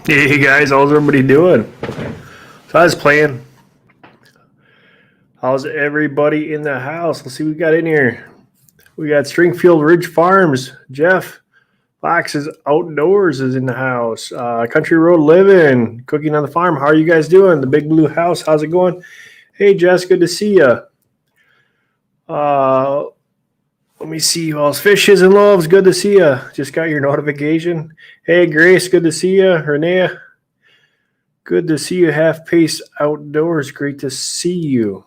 Hey guys, how's everybody doing? So I was playing. How's everybody in the house? Let's see what we got in here. We got Stringfield Ridge Farms. Jeff Fox's Outdoors is in the house. Country Road Living, cooking on the farm. How are you guys doing? The Big Blue House, how's it going? Hey Jess, good to see you. Let me see who else. Fishes and Loves, good to see you. Just got your notification. Hey Grace, good to see you. Renee, good to see you. Half Pace Outdoors, great to see you.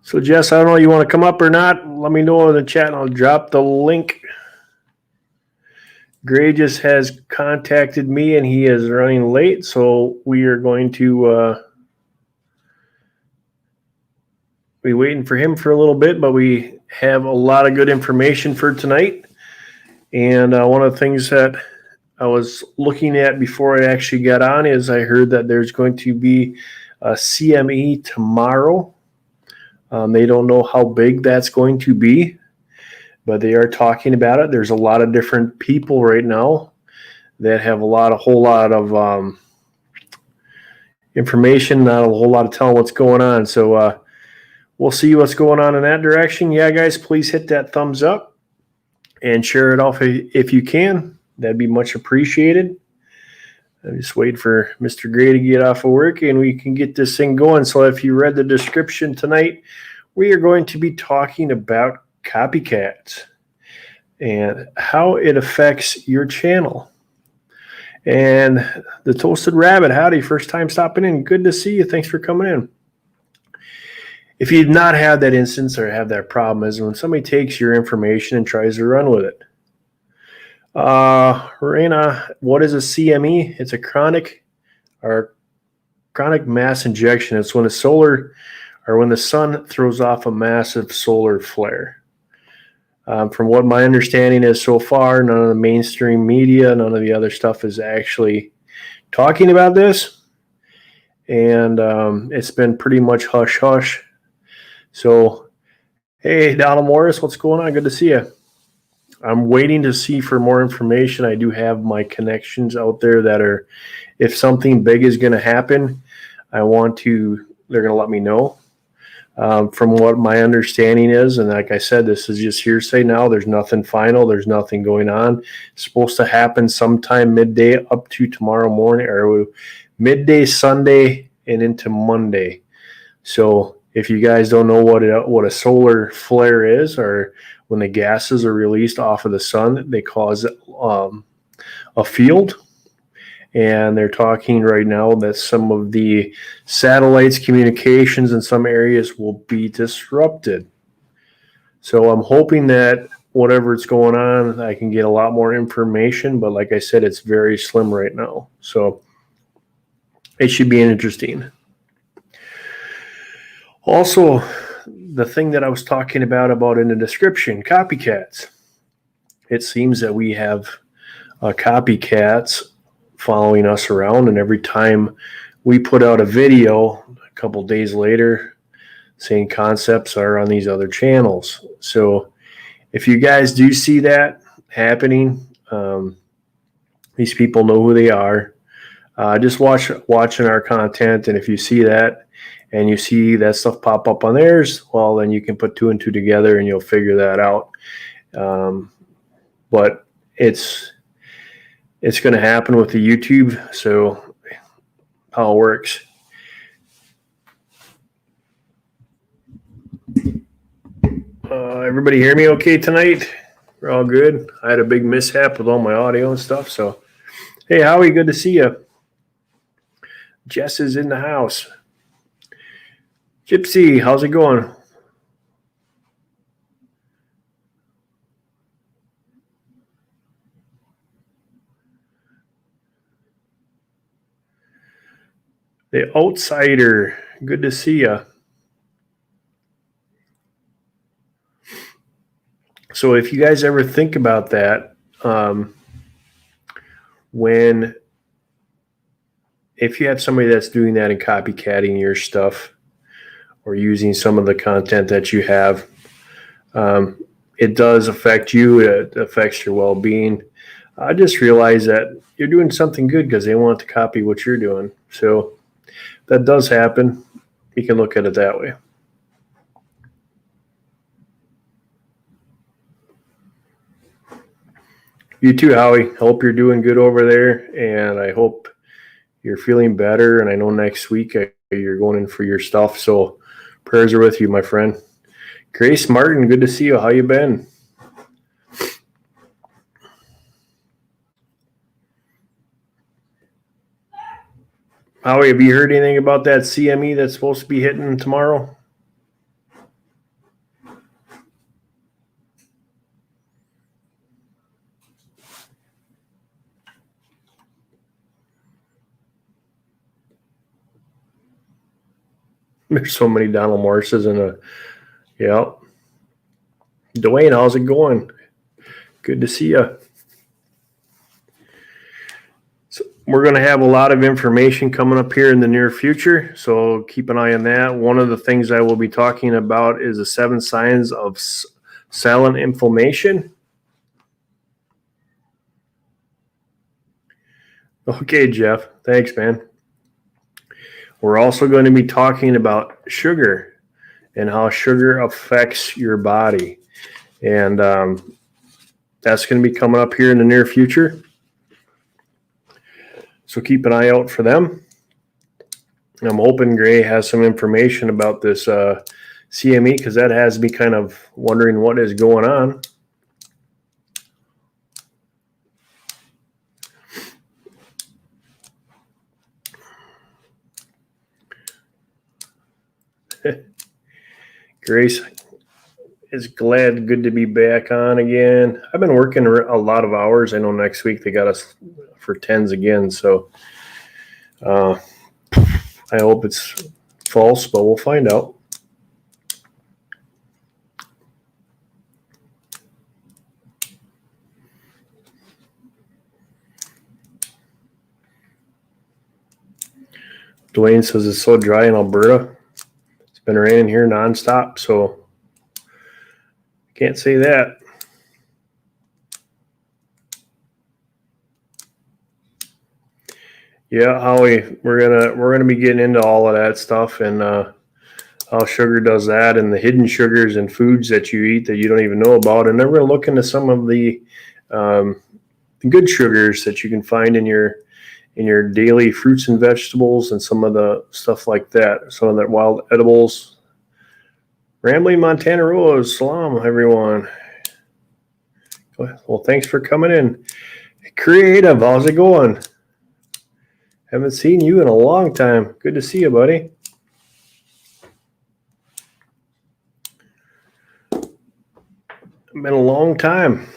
So Jess, I don't know, you want to come up or not? Let me know in the chat and I'll drop the link. Gray just has contacted me and he is running late, so we are going to be waiting for him for a little bit, but we have a lot of good information for tonight. And one of the things that I was looking at before I actually got on is I heard that there's going to be a CME tomorrow. They don't know how big that's going to be, but they are talking about it. There's a lot of different people right now that have a whole lot of information, not a whole lot of telling what's going on. So we'll see what's going on in that direction. Yeah, guys, please hit that thumbs up and share it off if you can. That'd be much appreciated. I'm just waiting for Mr. Gray to get off of work and we can get this thing going. So if you read the description tonight, we are going to be talking about copycats and how it affects your channel. And the Toasted Rabbit, howdy, first time stopping in. Good to see you. Thanks for coming in. If you've not had that instance or have that problem is when somebody takes your information and tries to run with it. Reina, what is a CME? It's a chronic mass injection. It's when when the sun throws off a massive solar flare. From what my understanding is so far, none of the mainstream media, none of the other stuff is actually talking about this. And it's been pretty much hush-hush. So, hey, Donald Morris, what's going on? Good to see you. I'm waiting to see for more information. I do have my connections out there that are, if something big is going to happen, they're going to let me know. From what my understanding is, and like I said, this is just hearsay now. There's nothing final. There's nothing going on. It's supposed to happen sometime midday up to tomorrow morning, or midday Sunday and into Monday. So if you guys don't know what a solar flare is, or when the gases are released off of the sun, they cause a field. And they're talking right now that some of the satellites communications in some areas will be disrupted. So I'm hoping that whatever's going on, I can get a lot more information. But like I said, it's very slim right now. So it should be interesting. Also, the thing that I was talking about in the description, copycats. It seems that we have copycats following us around, and every time we put out a video a couple days later, same concepts are on these other channels. So if you guys do see that happening, these people know who they are. Just watching our content, and if you see that and you see that stuff pop up on theirs, well, then you can put two and two together and you'll figure that out. But it's going to happen with the YouTube. So how it works. Everybody hear me okay tonight? We're all good. I had a big mishap with all my audio and stuff. So, hey, Howie, good to see you. Jess is in the house. Gypsy, how's it going? The Outsider, good to see you. So if you guys ever think about that, if you have somebody that's doing that and copycatting your stuff or using some of the content that you have, it does affect you. It affects your well-being. I just realized that you're doing something good because they want to copy what you're doing. So that does happen. You can look at it that way. You too, Howie. Hope you're doing good over there, and I hope you're feeling better. And I know next week you're going in for your stuff, so prayers are with you, my friend. Grace Martin, good to see you. How you been? Howie, have you heard anything about that CME that's supposed to be hitting tomorrow? There's so many Donald Morses in a, yeah. Dwayne, how's it going? Good to see you. So we're going to have a lot of information coming up here in the near future, so keep an eye on that. One of the things I will be talking about is the 7 signs of silent inflammation. Okay, Jeff. Thanks, man. We're also going to be talking about sugar and how sugar affects your body. And that's going to be coming up here in the near future. So keep an eye out for them. I'm hoping Gray has some information about this CME, because that has me kind of wondering what is going on. Grace is good to be back on again. I've been working a lot of hours. I know next week they got us for 10s again, so I hope it's false, but we'll find out. Dwayne says it's so dry in Alberta. It's been raining here nonstop, so can't say that. Yeah, Howie, we're gonna be getting into all of that stuff, and how sugar does that, and the hidden sugars and foods that you eat that you don't even know about. And then we're gonna look into some of the good sugars that you can find in your daily fruits and vegetables, and some of the stuff like that. Some of the wild edibles. Rambling Montana Rose, salam everyone. Well, thanks for coming in. Creative, how's it going? Haven't seen you in a long time. Good to see you, buddy. Been a long time.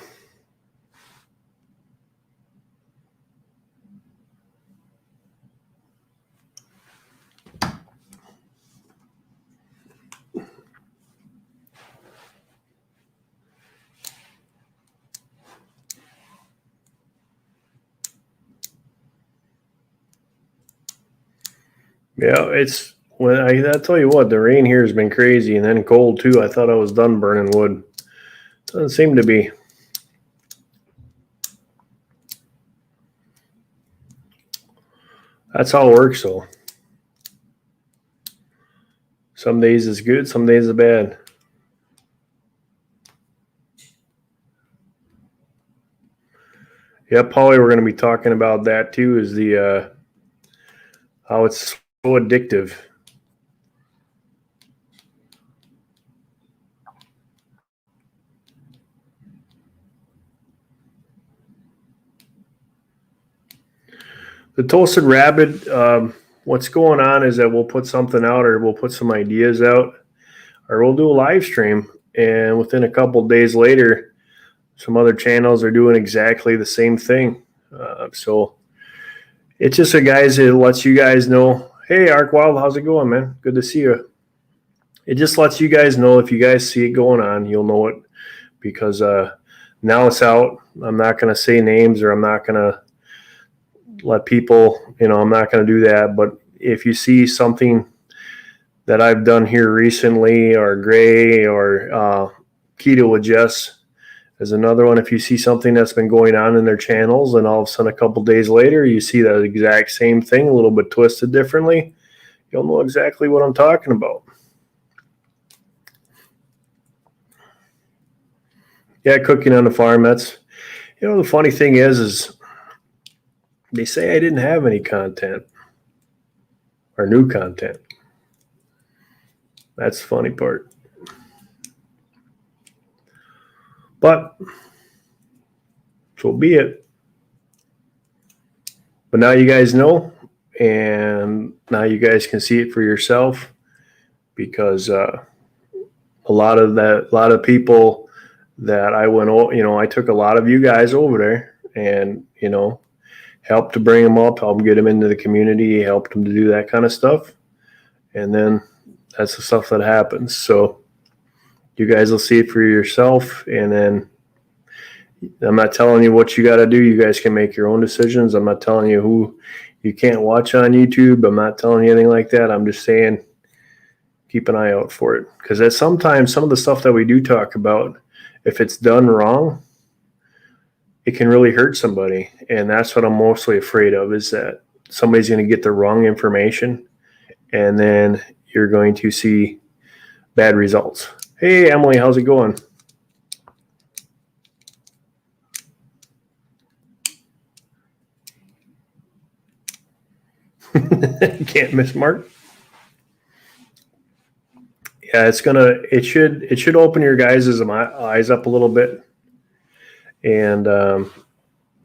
Yeah, it's when I tell you what, the rain here has been crazy, and then cold too. I thought I was done burning wood. Doesn't seem to be. That's how it works, though. Some days it's good, some days it's bad. Yep, Polly, we're going to be talking about that too. Is the how it's so addictive. The Toasted Rabbit, what's going on is that we'll put something out, or we'll put some ideas out, or we'll do a live stream, and within a couple of days later, some other channels are doing exactly the same thing. So it's just it lets you guys know, hey, Arc Wild, how's it going, man? Good to see you. It just lets you guys know, if you guys see it going on, you'll know it, because now it's out. I'm not going to say names, or I'm not going to let people, I'm not going to do that. But if you see something that I've done here recently, or Gray, or Keto with Jess, There's another one, if you see something that's been going on in their channels and all of a sudden a couple days later you see that exact same thing, a little bit twisted differently, you'll know exactly what I'm talking about. Yeah, cooking on the farm, that's, the funny thing is they say I didn't have any content or new content. That's the funny part. But so be it. But now you guys know, and now you guys can see it for yourself, because a lot of people that I went, I took a lot of you guys over there and, helped to bring them up, help them get them into the community, helped them to do that kind of stuff. And then that's the stuff that happens. So you guys will see it for yourself. And then I'm not telling you what you got to do. You guys can make your own decisions. I'm not telling you who you can't watch on YouTube. I'm not telling you anything like that. I'm just saying keep an eye out for it. Because that's sometimes some of the stuff that we do talk about, if it's done wrong, it can really hurt somebody. And that's what I'm mostly afraid of, is that somebody's going to get the wrong information and then you're going to see bad results. Hey, Emily, how's it going? Can't miss Mark. Yeah, it should open your guys' eyes up a little bit, and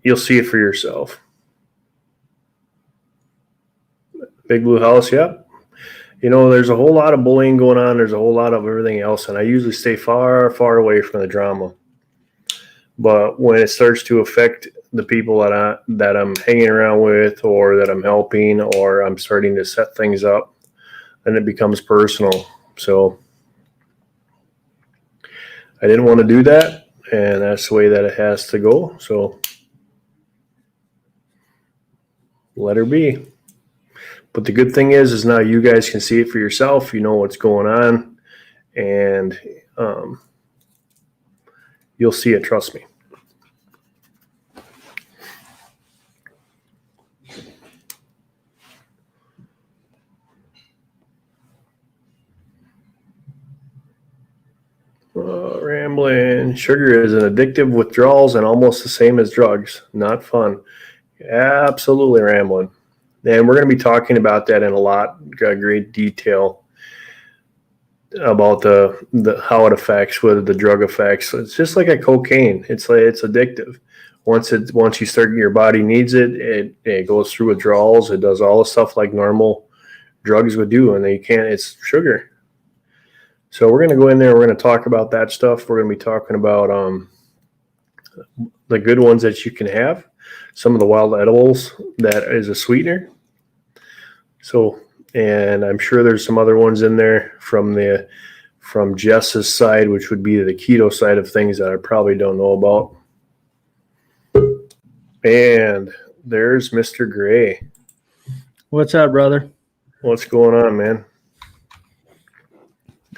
you'll see it for yourself. Big Blue House, yep. There's a whole lot of bullying going on. There's a whole lot of everything else, and I usually stay far, far away from the drama. But when it starts to affect the people that I'm hanging around with, or that I'm helping, or I'm starting to set things up, then it becomes personal. So I didn't want to do that, and that's the way that it has to go. So let her be. But the good thing is now you guys can see it for yourself. You know what's going on, and you'll see it. Trust me. Rambling. Sugar is an addictive withdrawals and almost the same as drugs. Not fun. Absolutely rambling. And we're going to be talking about that in a lot great detail about the how it affects, whether the drug effects. It's just like a cocaine. It's addictive. Once you start, your body needs it. It goes through withdrawals. It does all the stuff like normal drugs would do, and it's sugar. So we're going to go in there. We're going to talk about that stuff. We're going to be talking about the good ones that you can have, some of the wild edibles that is a sweetener. So, and I'm sure there's some other ones in there from Jess's side, which would be the keto side of things that I probably don't know about. And there's Mr. Grey. What's up, brother? What's going on, man?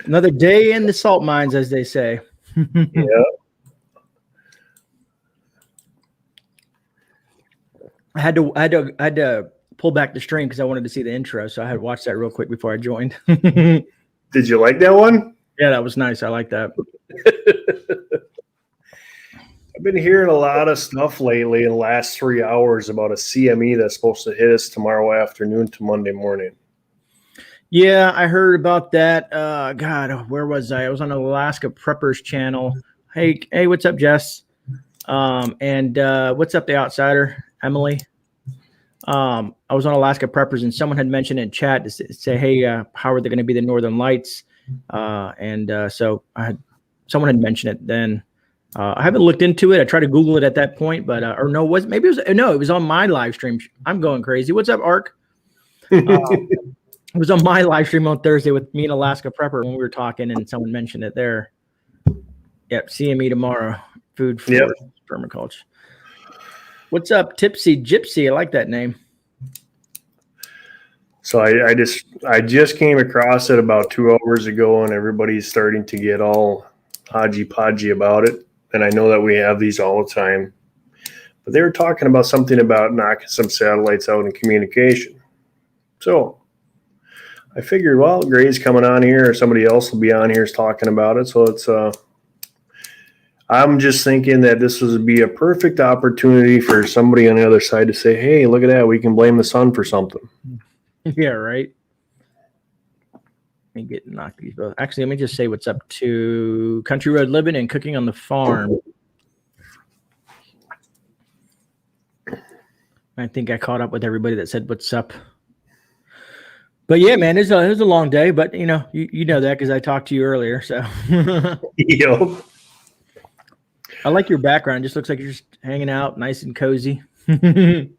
Another day in the salt mines, as they say. Yeah. I had to pull back the stream because I wanted to see the intro, so I had to watch that real quick before I joined. Did you like that one? Yeah, that was nice. I like that. I've been hearing a lot of stuff lately in the last 3 hours about a CME that's supposed to hit us tomorrow afternoon to Monday morning. Yeah, I heard about that. God, where was I? I was on the Alaska Preppers channel. Hey, what's up, Jess? And what's up, the outsider, Emily? I was on Alaska Preppers, and someone had mentioned in chat to say, "Hey, how are they going to be the Northern Lights?" So someone had mentioned it. Then I haven't looked into it. I tried to Google it at that point, but it was on my live stream. I'm going crazy. What's up, Ark? It was on my live stream on Thursday with me and Alaska Prepper when we were talking, and someone mentioned it there. Yep, CME tomorrow. Food for permaculture. What's up, Tipsy Gypsy? I like that name. So I just came across it about 2 hours ago, and everybody's starting to get all hodgy podgy about it. and I know that we have these all the time, but they were talking about something about knocking some satellites out in communication. So I figured, well, Grey's coming on here, or somebody else will be on here talking about it. So it's I'm just thinking that this would be a perfect opportunity for somebody on the other side to say, hey, look at that, we can blame the sun for something. Yeah, right. Let me get knocked these both. Actually, let me just say what's up to Country Road Living and Cooking on the Farm. I think I caught up with everybody that said what's up. But yeah, man, it was a long day. But you know that because I talked to you earlier. So Yep. I like your background. It just looks like you're just hanging out, nice and cozy. Yep.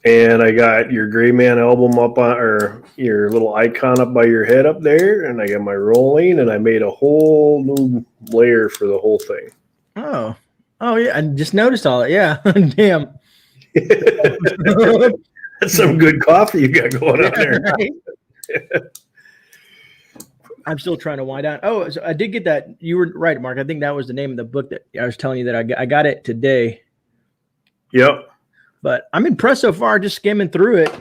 And I got your GreyMan album up on, or your little icon up by your head up there, and I got my rolling, and I made a whole new layer for the whole thing. Oh yeah, I just noticed all that. Yeah, damn. That's some good coffee you got going on there. Right? I'm still trying to wind down. Oh, so I did get that. You were right, Mark. I think that was the name of the book that I was telling you that I got it today. Yep. But I'm impressed so far, just skimming through it.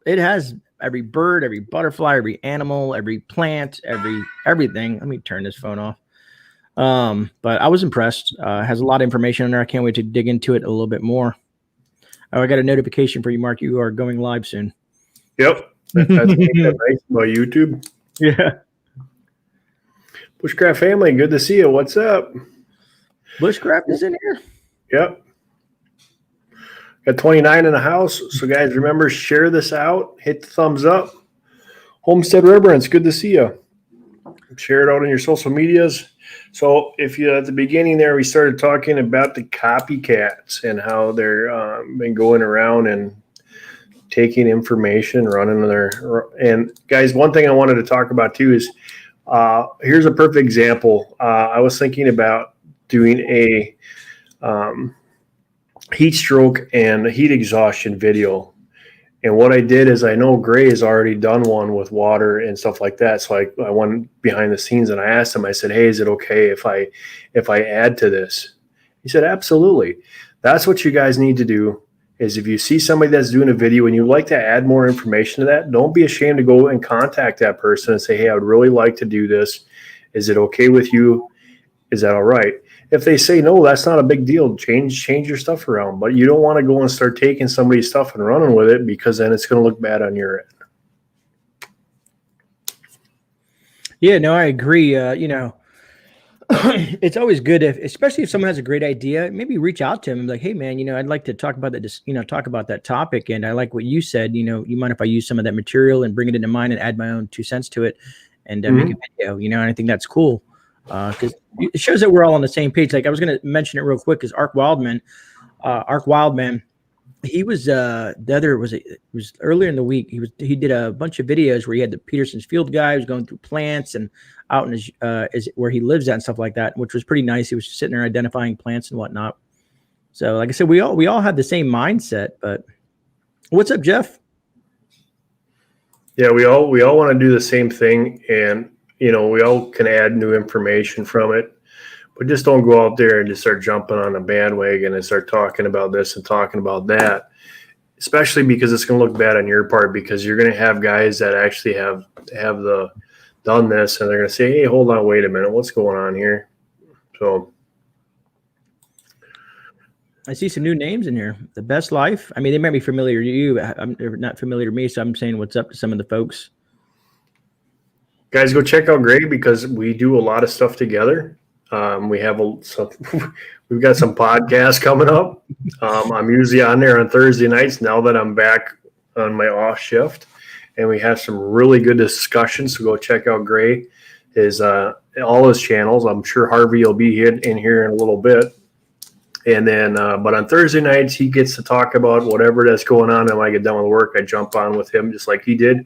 It has every bird, every butterfly, every animal, every plant, everything. Let me turn this phone off. But I was impressed. It has a lot of information in there. I can't wait to dig into it a little bit more. Oh, I got a notification for you, Mark. You are going live soon. Yep. That's nice about YouTube. Yeah. Bushcraft family, good to see you. What's up? Bushcraft is in here. Yep. Got 29 in the house. So, guys, remember, share this out. Hit the thumbs up. Homestead Reverence, good to see you. Share it out on your social medias. So, if you at the beginning there, we started talking about the copycats and how they're been going around and taking information, running their. And, guys, one thing I wanted to talk about too is here's a perfect example. I was thinking about doing a heat stroke and heat exhaustion video. And what I did is, I know Grey has already done one with water and stuff like that. So I went behind the scenes and I asked him, I said, hey, is it okay if I add to this? He said, absolutely. That's what you guys need to do, is if you see somebody that's doing a video and you'd like to add more information to that, don't be ashamed to go and contact that person and say, hey, I would really like to do this. Is it okay with you? Is that all right? If they say no, that's not a big deal. Change your stuff around. But you don't want to go and start taking somebody's stuff and running with it, because then it's going to look bad on your end. Yeah, no, I agree. It's always good especially if someone has a great idea, maybe reach out to him and be like, hey man, I'd like to talk about that, talk about that topic. And I like what you said, you mind if I use some of that material and bring it into mine and add my own 2 cents to it and make a video, and I think that's cool. Because it shows that we're all on the same page. Like I was going to mention it real quick, because Ark Wildman, he was it was earlier in the week. He did a bunch of videos where he had the Peterson's Field guy who was going through plants and out in his where he lives at and stuff like that, which was pretty nice. He was just sitting there identifying plants and whatnot. So like I said, we all have the same mindset. But what's up, Jeff? Yeah, we all want to do the same thing, and we all can add new information from it. But just don't go out there and just start jumping on a bandwagon and start talking about this and talking about that, especially because it's going to look bad on your part, because you're going to have guys that actually have done this, and they're going to say, hey, hold on, wait a minute, what's going on here? So I see some new names in here. The Best Life. I mean, they might be familiar to you. They're not familiar to me, so I'm saying what's up to some of the folks. Guys, go check out Grey, because we do a lot of stuff together. We've got some podcasts coming up. I'm usually on there on Thursday nights now that I'm back on my off shift, and we have some really good discussions. So go check out Grey, all his channels. I'm sure Harvey will be in here in a little bit. And then, but on Thursday nights, he gets to talk about whatever that's going on. And when I get done with work, I jump on with him just like he did.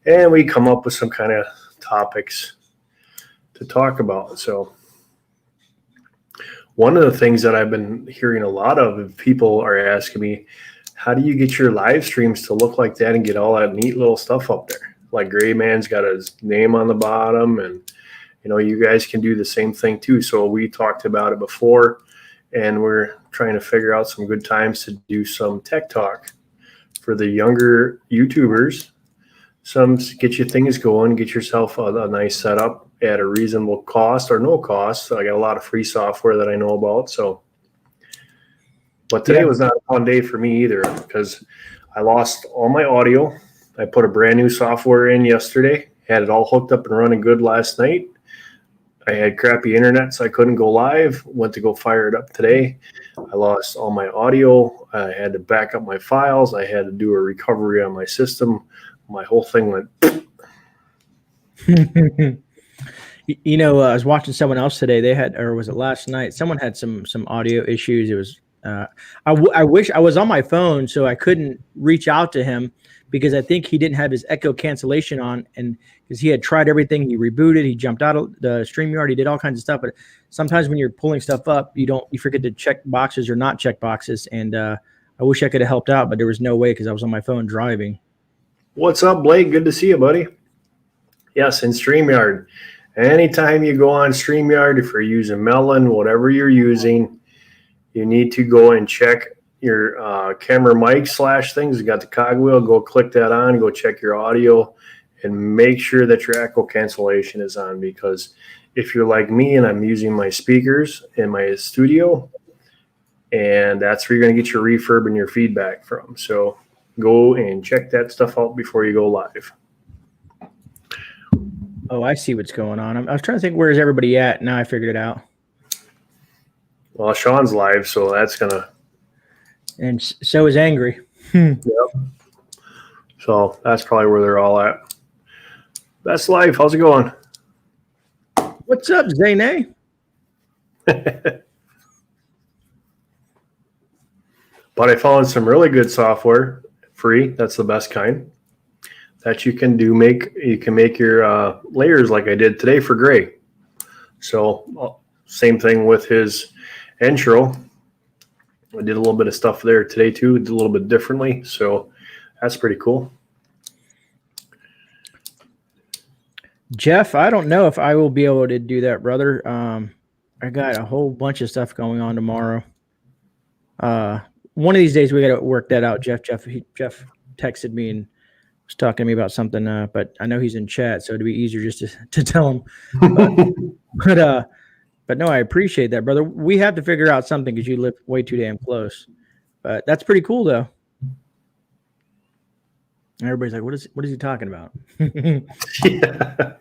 And we come up with some kind of topics to talk about. So one of the things that I've been hearing a lot of people are asking me, how do you get your live streams to look like that and get all that neat little stuff up there? Like GreyMan's got his name on the bottom, and you guys can do the same thing too. So we talked about it before, and we're trying to figure out some good times to do some tech talk for the younger YouTubers. Some get your things going, get yourself a nice setup at a reasonable cost or no cost. I got a lot of free software that I know about. So, but today was not a fun day for me either because I lost all my audio. I put a brand new software in yesterday, had it all hooked up and running good last night. I had crappy internet, so I couldn't go live. Went to go fire it up today. I lost all my audio. I had to back up my files. I had to do a recovery on my system. My whole thing went. I was watching someone else today. They had, or was it last night? Someone had some audio issues. It was. I wish I was on my phone so I couldn't reach out to him because I think he didn't have his echo cancellation on, and because he had tried everything, he rebooted, he jumped out of the StreamYard, he did all kinds of stuff. But sometimes when you're pulling stuff up, you forget to check boxes or not check boxes. And I wish I could have helped out, but there was no way because I was on my phone driving. What's up, Blake? Good to see you, buddy. Yes, in StreamYard. Anytime you go on StreamYard, if you're using Melon, whatever you're using, you need to go and check your camera mic / things. You got the cogwheel. Go click that on. Go check your audio and make sure that your echo cancellation is on, because if you're like me and I'm using my speakers in my studio, and that's where you're going to get your reverb and your feedback from. So go and check that stuff out before you go live. Oh, I see what's going on. I was trying to think, where's everybody at? Now I figured it out. Well, Sean's live, so that's going to. And so is Angry. Yep. So that's probably where they're all at. That's life. How's it going? What's up, Zayne? But I found some really good software, free. That's the best kind that you can do. You can make your layers like I did today for Grey. So same thing with his intro. I did a little bit of stuff there today too. Did a little bit differently. So that's pretty cool. Jeff, I don't know if I will be able to do that, brother. I got a whole bunch of stuff going on tomorrow. One of these days we got to work that out. Jeff texted me and was talking to me about something, but I know he's in chat, so it'd be easier just to tell him. But no, I appreciate that, brother. We have to figure out something because you live way too damn close. But that's pretty cool, though. Everybody's like, what is he talking about? Yeah.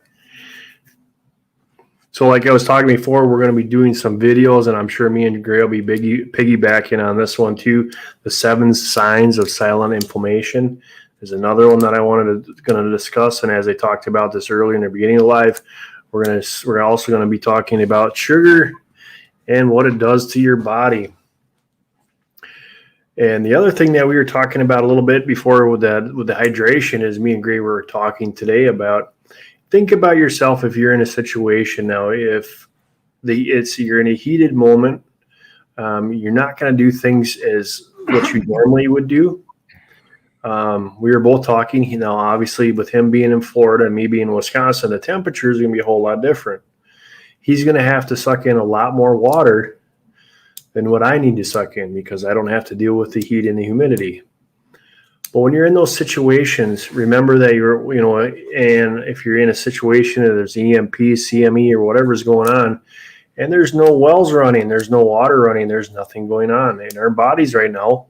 So like I was talking before, we're going to be doing some videos, and I'm sure me and Grey will be piggybacking on this one too. The 7 signs of silent inflammation is another one that I going to discuss. And as I talked about this earlier in the beginning of live, we're also going to be talking about sugar and what it does to your body. And the other thing that we were talking about a little bit before with the hydration is me and Grey were talking today about, think about yourself if you're in a situation now, if you're in a heated moment, you're not going to do things as what you normally would do. We were both talking, obviously with him being in Florida and me being in Wisconsin, the temperature is going to be a whole lot different. He's going to have to suck in a lot more water than what I need to suck in because I don't have to deal with the heat and the humidity. But when you're in those situations, remember that and if you're in a situation that there's EMP, CME, or whatever's going on, and there's no wells running, there's no water running, there's nothing going on in our bodies right now.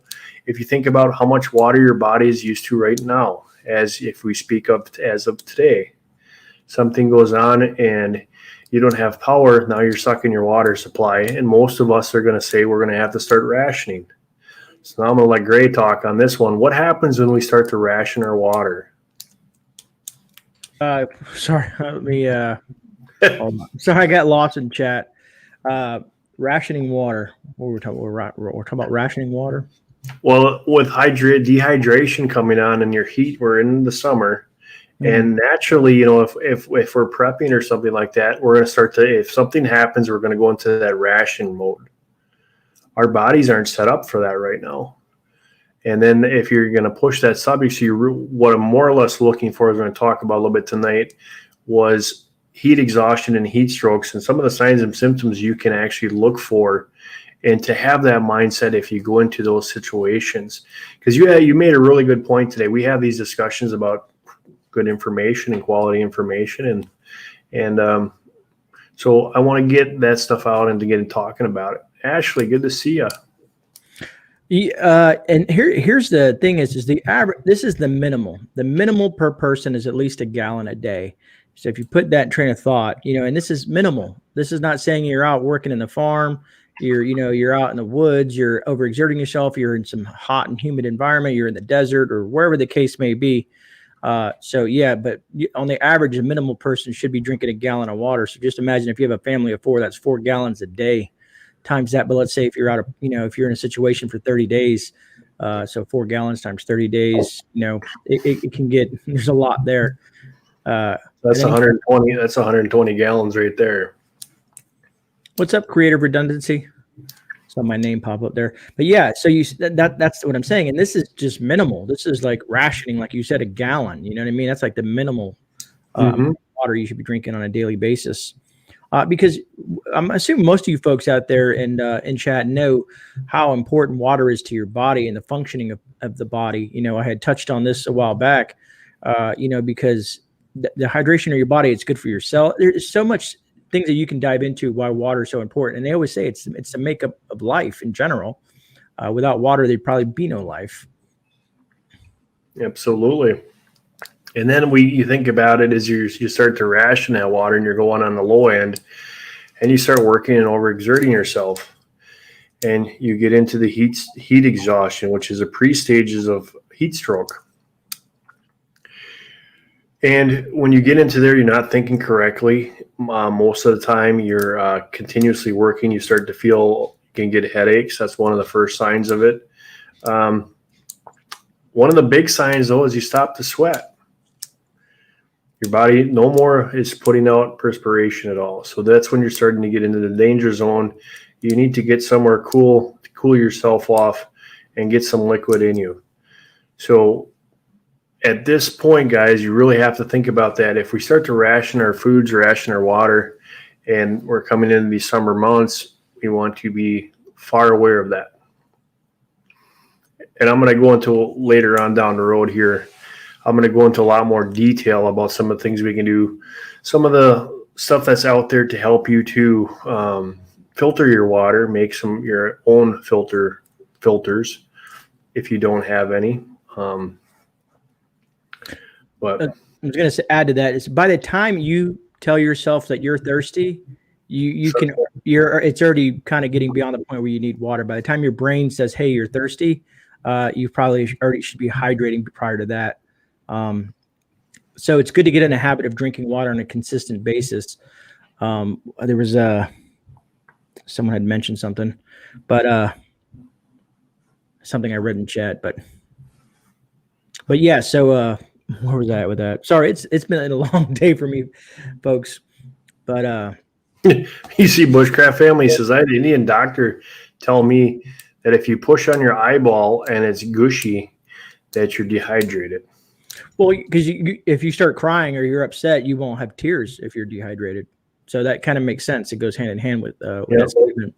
If you think about how much water your body is used to right now, as if we speak of as of today, something goes on and you don't have power, now you're sucking your water supply. And most of us are going to say we're going to have to start rationing. So now I'm going to let Grey talk on this one. What happens when we start to ration our water? Sorry, let me. Sorry, I got lost in chat. Rationing water. What were we talking about? We're talking about rationing water. Well, with dehydration coming on in your heat, we're in the summer. And naturally, if we're prepping or something like that, we're going to start if something happens, we're going to go into that ration mode. Our bodies aren't set up for that right now. And then if you're going to push that subject, what I'm more or less looking for, is going to talk about a little bit tonight, was heat exhaustion and heat strokes and some of the signs and symptoms you can actually look for, and to have that mindset if you go into those situations. Because you made a really good point today. We have these discussions about good information and quality information, and so I want to get that stuff out and to get talking about it. Ashley, good to see you. And here's the thing is the average. This is the minimal. The minimal per person is at least a gallon a day. So if you put that train of thought, and this is minimal. This is not saying you're out working in the farm. You're out in the woods. You're overexerting yourself. You're in some hot and humid environment. You're in the desert or wherever the case may be. But on the average, a minimal person should be drinking a gallon of water. So just imagine if you have a family of 4, that's 4 gallons a day. Times that, but let's say if you're out of, if you're in a situation for 30 days, so 4 gallons times 30 days, it can get, there's a lot there. That's 120. That's 120 gallons right there. What's up, Creative Redundancy? Saw my name pop up there, but yeah. So that's what I'm saying, and this is just minimal. This is like rationing, like you said, a gallon. You know what I mean? That's like the minimal water you should be drinking on a daily basis. Because I'm assuming most of you folks out there in chat know how important water is to your body and the functioning of the body. I had touched on this a while back, because the hydration of your body, it's good for your cell. There's so much things that you can dive into why water is so important. And they always say it's the makeup of life in general. Without water, there'd probably be no life. Absolutely. And then you think about it as you start to ration that water and you're going on the low end and you start working and overexerting yourself and you get into the heat exhaustion, which is the pre-stages of heat stroke. And when you get into there, you're not thinking correctly. Most of the time you're continuously working. You start to feel, you can get headaches. That's one of the first signs of it. One of the big signs though is you stop to sweat. Your body no more is putting out perspiration at all. So that's when you're starting to get into the danger zone. You need to get somewhere cool to cool yourself off and get some liquid in you. So at this point, guys, you really have to think about that. If we start to ration our foods, ration our water, and we're coming into these summer months, we want to be far aware of that. And I'm going to go into later on down the road here. I'm going to go into a lot more detail about some of the things we can do, some of the stuff that's out there to help you to filter your water, make your own filters if you don't have any. But I was going to add to that is by the time you tell yourself that you're thirsty, it's already kind of getting beyond the point where you need water. By the time your brain says, "Hey, you're thirsty," you probably already should be hydrating prior to that. So it's good to get in a habit of drinking water on a consistent basis. There was someone had mentioned something, but something I read in chat, but yeah. So where was I at with that? Sorry, it's been a long day for me, folks. But you see, Bushcraft Family says I had an Indian doctor tell me that if you push on your eyeball and it's gushy, that you're dehydrated. Well, because if you start crying or you're upset, you won't have tears if you're dehydrated. So that kind of makes sense. It goes hand in hand with that statement.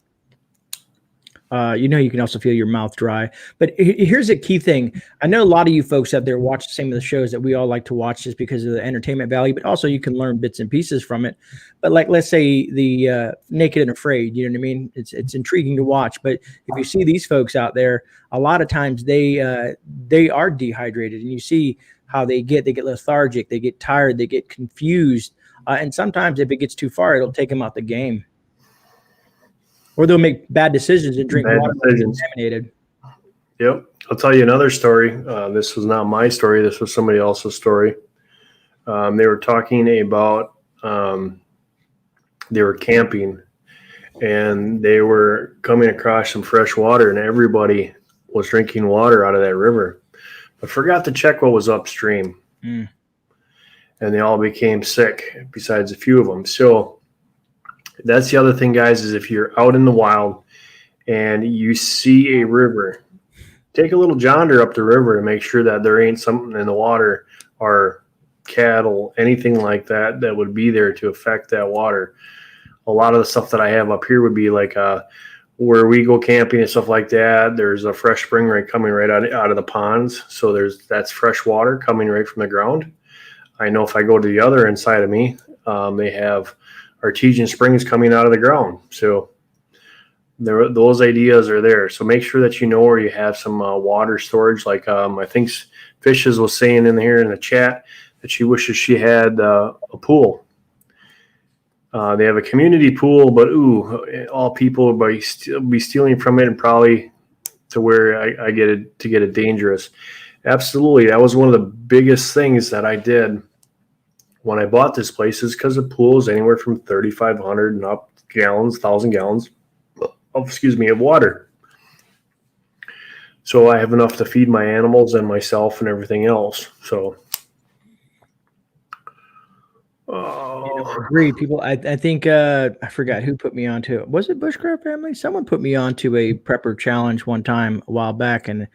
You can also feel your mouth dry. But here's a key thing. I know a lot of you folks out there watch the same of the shows that we all like to watch just because of the entertainment value, but also you can learn bits and pieces from it. But like, let's say the Naked and Afraid, you know what I mean? It's intriguing to watch. But if you see these folks out there, a lot of times they are dehydrated, and you see how they get lethargic, they get tired, they get confused. And sometimes if it gets too far, it'll take them out the game. Or they'll make bad decisions and drink water that's contaminated. Yep. I'll tell you another story. This was not my story. This was somebody else's story. They were talking about they were camping and they were coming across some fresh water, and everybody was drinking water out of that river, but forgot to check what was upstream. And they all became sick besides a few of them. So that's the other thing, guys, is if you're out in the wild and you see a river, take a little jaunder up the river to make sure that there ain't something in the water or cattle, anything like that that would be there to affect that water. A lot of the stuff that I have up here would be like where we go camping and stuff like that. There's a fresh spring right coming right out of the ponds. So that's fresh water coming right from the ground. I know if I go to the other inside of me, they have artesian springs coming out of the ground. So those ideas are there. So make sure that you know where you have some water storage. Like I think Fishes was saying in here in the chat that she wishes she had a pool. They have a community pool, but all people will be stealing from it, and probably to where I get it dangerous. Absolutely, that was one of the biggest things that I did when I bought this place, is because the pool is anywhere from 3,500 and up gallons, 1,000 gallons of water. So I have enough to feed my animals and myself and everything else. So. Agreed. People, I think I forgot who put me onto it. Was it Bushcraft Family? Someone put me onto a prepper challenge one time a while back, and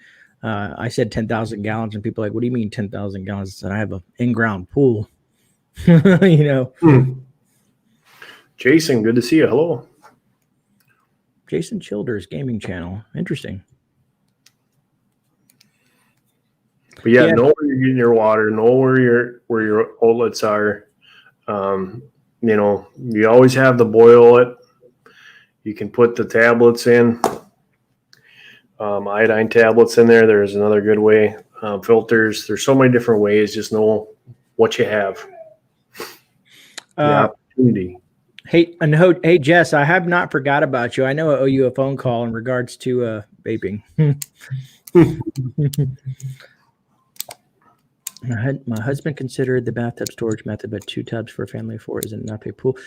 I said 10,000 gallons, and people were like, "What do you mean 10,000 gallons?" I said, "I have an in-ground pool." Jason, good to see you. Hello. Jason Childers Gaming Channel. Interesting. But yeah, know where you're getting your water. Know where your outlets are. You always have the boil it. You can put the tablets in, iodine tablets in there. There's another good way. Filters. There's so many different ways. Just know what you have. The opportunity. Hey, Jess, I have not forgot about you. I know I owe you a phone call in regards to vaping. My husband considered the bathtub storage method, but 2 tubs for a family of 4 isn't enough for a pool.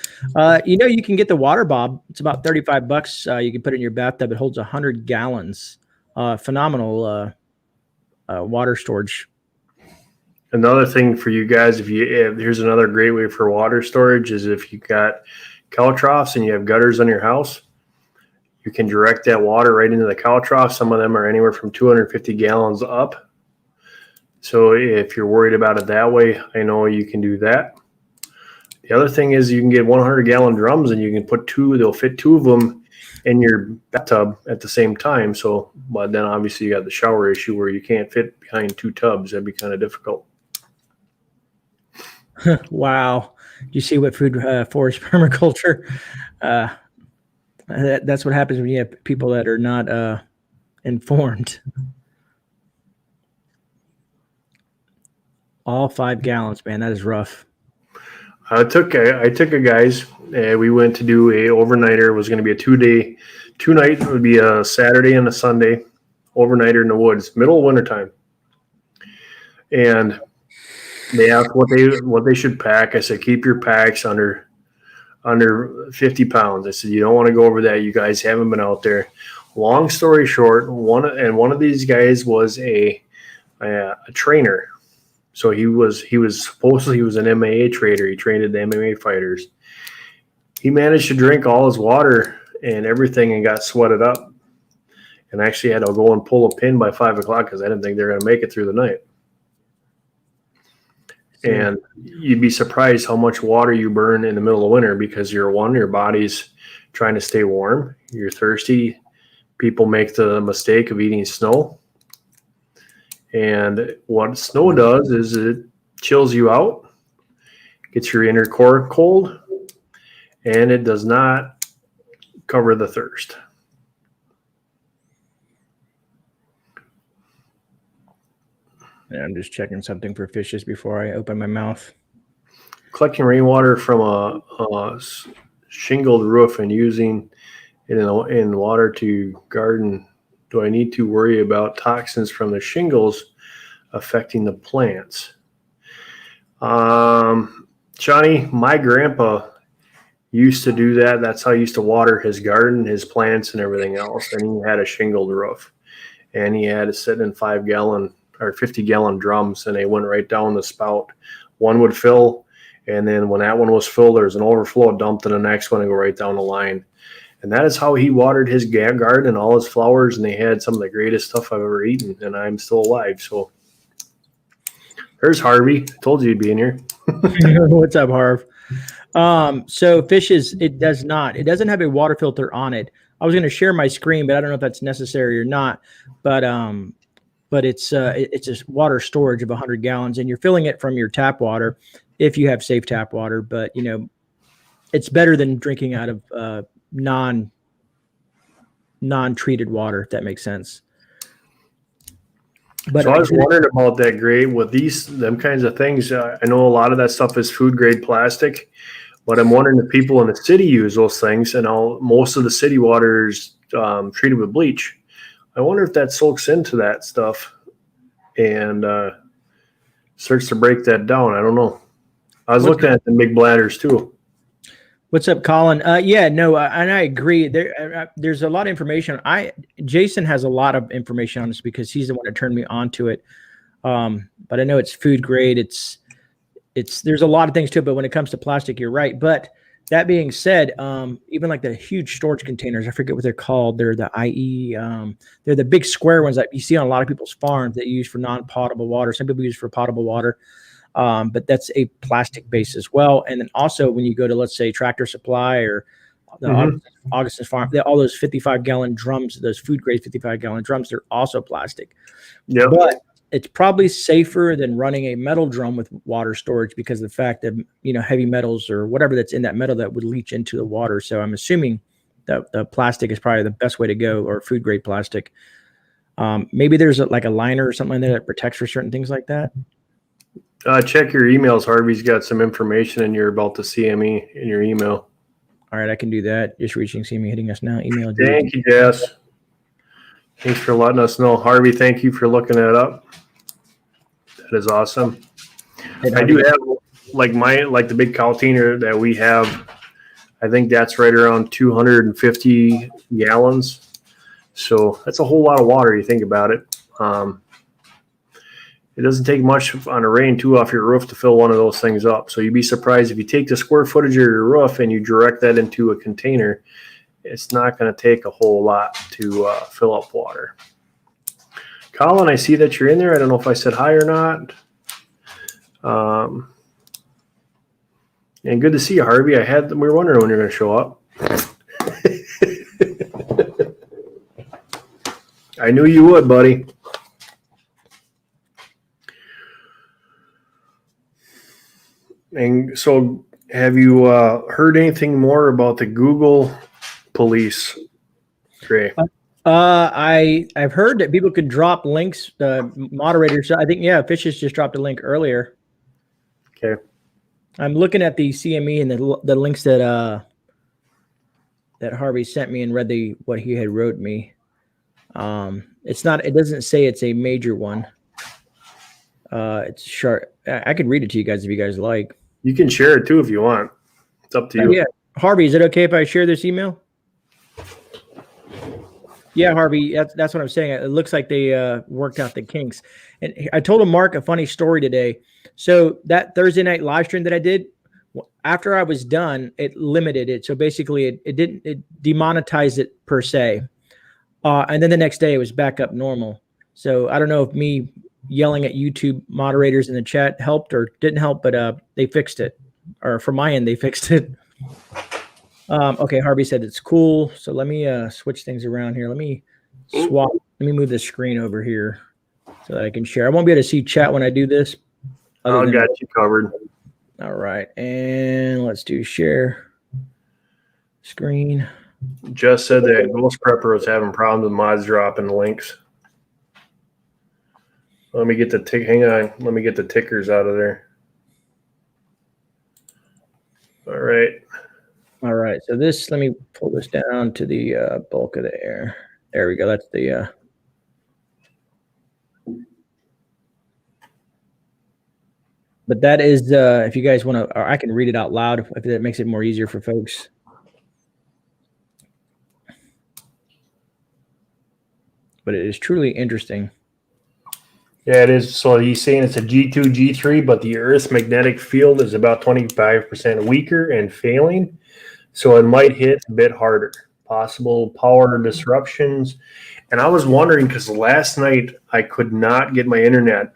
You can get the water bob. It's about $35. You can put it in your bathtub. It holds 100 gallons. Phenomenal water storage. Another thing for you guys, here's another great way for water storage, is if you got cow troughs and you have gutters on your house, you can direct that water right into the cow trough. Some of them are anywhere from 250 gallons up. So if you're worried about it that way, I know you can do that. The other thing is you can get 100-gallon drums, and you can put they'll fit 2 of them in your bathtub at the same time. So, but then obviously you got the shower issue where you can't fit behind 2 tubs. That'd be kind of difficult. Wow. You see what food forest permaculture, that's what happens when you have people that are not informed. All 5 gallons, man. That is rough. I took a guys. We went to do a overnighter. It was going to be a 2-night. It would be a Saturday and a Sunday overnighter in the woods, middle of wintertime. And they asked what they should pack. I said, keep your packs under 50 pounds. I said, you don't want to go over that. You guys haven't been out there. Long story short, one of these guys was a trainer. So he was an MMA trader. He trained the MMA fighters. He managed to drink all his water and everything and got sweated up. And actually had to go and pull a pin by 5 o'clock because I didn't think they were going to make it through the night. And you'd be surprised how much water you burn in the middle of winter because your body's trying to stay warm. You're thirsty. People make the mistake of eating snow. And what snow does is it chills you out, gets your inner core cold, and it does not cover the thirst. Yeah, I'm just checking something for fishes before I open my mouth. Collecting rainwater from a shingled roof and using it in water to garden. Do I need to worry about toxins from the shingles affecting the plants? Johnny, my grandpa used to do that. That's how he used to water his garden, his plants, and everything else. And he had a shingled roof. And he had it sitting in 5-gallon or 50-gallon drums, and they went right down the spout. One would fill, and then when that one was filled, there was an overflow dumped in the next one and go right down the line. And that is how he watered his garden and all his flowers, and they had some of the greatest stuff I've ever eaten, and I'm still alive. So There's Harvey. Told you he'd be in here. What's up, Harv? So it doesn't have a water filter on it. I was going to share my screen, but I don't know if that's necessary or not. But it's a water storage of 100 gallons, and you're filling it from your tap water if you have safe tap water. But it's better than drinking out of non-treated water, if that makes sense. But so I was wondering about that, Gray, with them kinds of things. I know a lot of that stuff is food grade plastic, but I'm wondering if people in the city use those things, and most of the city water is treated with bleach. I wonder if that soaks into that stuff and starts to break that down. I don't know. I was looking at the big bladders too. What's up, Colin? And I agree. There's a lot of information. Jason has a lot of information on this because he's the one that turned me onto it. But I know it's food grade. There's a lot of things to it, but when it comes to plastic, you're right. But that being said, even like the huge storage containers, I forget what they're called. They're the they're the big square ones that you see on a lot of people's farms that you use for non-potable water. Some people use for potable water. But that's a plastic base as well. And then also when you go to, let's say, Tractor Supply or the Augustus Farm, all those 55-gallon drums, those food grade 55-gallon drums, they're also plastic. Yep. But it's probably safer than running a metal drum with water storage because of the fact that, heavy metals or whatever that's in that metal that would leach into the water. So I'm assuming that the plastic is probably the best way to go, or food grade plastic. Maybe there's a liner or something like that protects for certain things like that. Check your emails. Harvey's got some information in your about the CME in your email. All right, I can do that. Just reaching CME, hitting us now. Email. Thank you, Jess. Thanks for letting us know. Harvey, thank you for looking that up. That is awesome. I do have the big container that we have. I think that's right around 250 gallons. So that's a whole lot of water. You think about it. It doesn't take much on a rain too off your roof to fill one of those things up. So you'd be surprised if you take the square footage of your roof and you direct that into a container, it's not going to take a whole lot to fill up water. Colin, I see that you're in there. I don't know if I said hi or not. And good to see you, Harvey. We were wondering when you're going to show up. I knew you would, buddy. And so have you heard anything more about the Google police, Gray? I've heard that people could drop links, moderators. I think, Fishes just dropped a link earlier. Okay. I'm looking at the CME and the links that Harvey sent me and read what he had wrote me. It doesn't say it's a major one. It's short. I could read it to you guys if you guys like. You can share it too if you want. It's up to you. Yeah. Harvey, is it okay if I share this email? Yeah, Harvey, that's what I'm saying. It looks like they worked out the kinks. And I told Mark a funny story today. So that Thursday night live stream that I did, after I was done, it limited it. So basically it demonetized it per se. And then the next day it was back up normal. So I don't know if me yelling at YouTube moderators in the chat helped or didn't help, but they fixed it. Or from my end, they fixed it. Okay, Harvey said it's cool. So let me switch things around here. Let me swap. Let me move the screen over here so that I can share. I won't be able to see chat when I do this. I got you covered. All right. And let's do share screen. Just said that Ghost Prepper was having problems with mods dropping the links. Let me get hang on. Let me get the tickers out of there. All right. All right. So let me pull this down to the bulk of the air. There we go. That's the but that is if you guys want to, I can read it out loud if that makes it more easier for folks. But it is truly interesting. Yeah, it is. So he's saying it's a G2, G3, but the Earth's magnetic field is about 25% weaker and failing. So it might hit a bit harder. Possible power disruptions. And I was wondering because last night I could not get my internet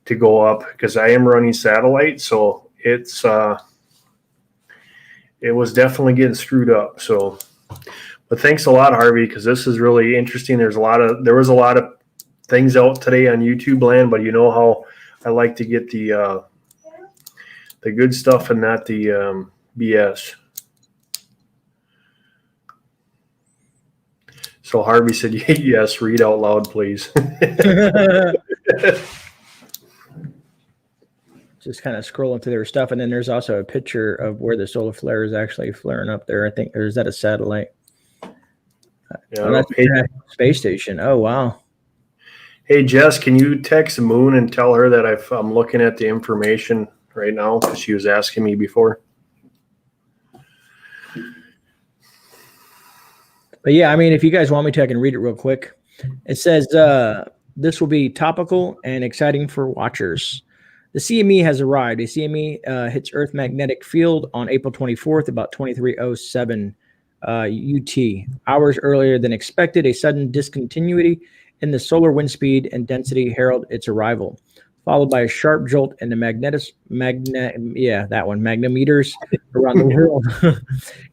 to go up because I am running satellite, so it's it was definitely getting screwed up. So, but thanks a lot, Harvey, because this is really interesting. There was a lot of things out today on YouTube land, but you know how I like to get the good stuff and not the BS. So Harvey said, yes, read out loud, please. Just kind of scrolling through their stuff. And then there's also a picture of where the solar flare is actually flaring up there. I think, or is that a satellite? Yeah, that's the space station. Oh, wow. Hey, Jess, can you text Moon and tell her that I'm looking at the information right now because she was asking me before? But yeah, I mean, if you guys want me to, I can read it real quick. It says, this will be topical and exciting for watchers. The CME has arrived. The CME hits Earth magnetic field on April 24th, about 23:07 UT. Hours earlier than expected, a sudden discontinuity in the solar wind speed and density herald its arrival, followed by a sharp jolt in the magnetometers around the world.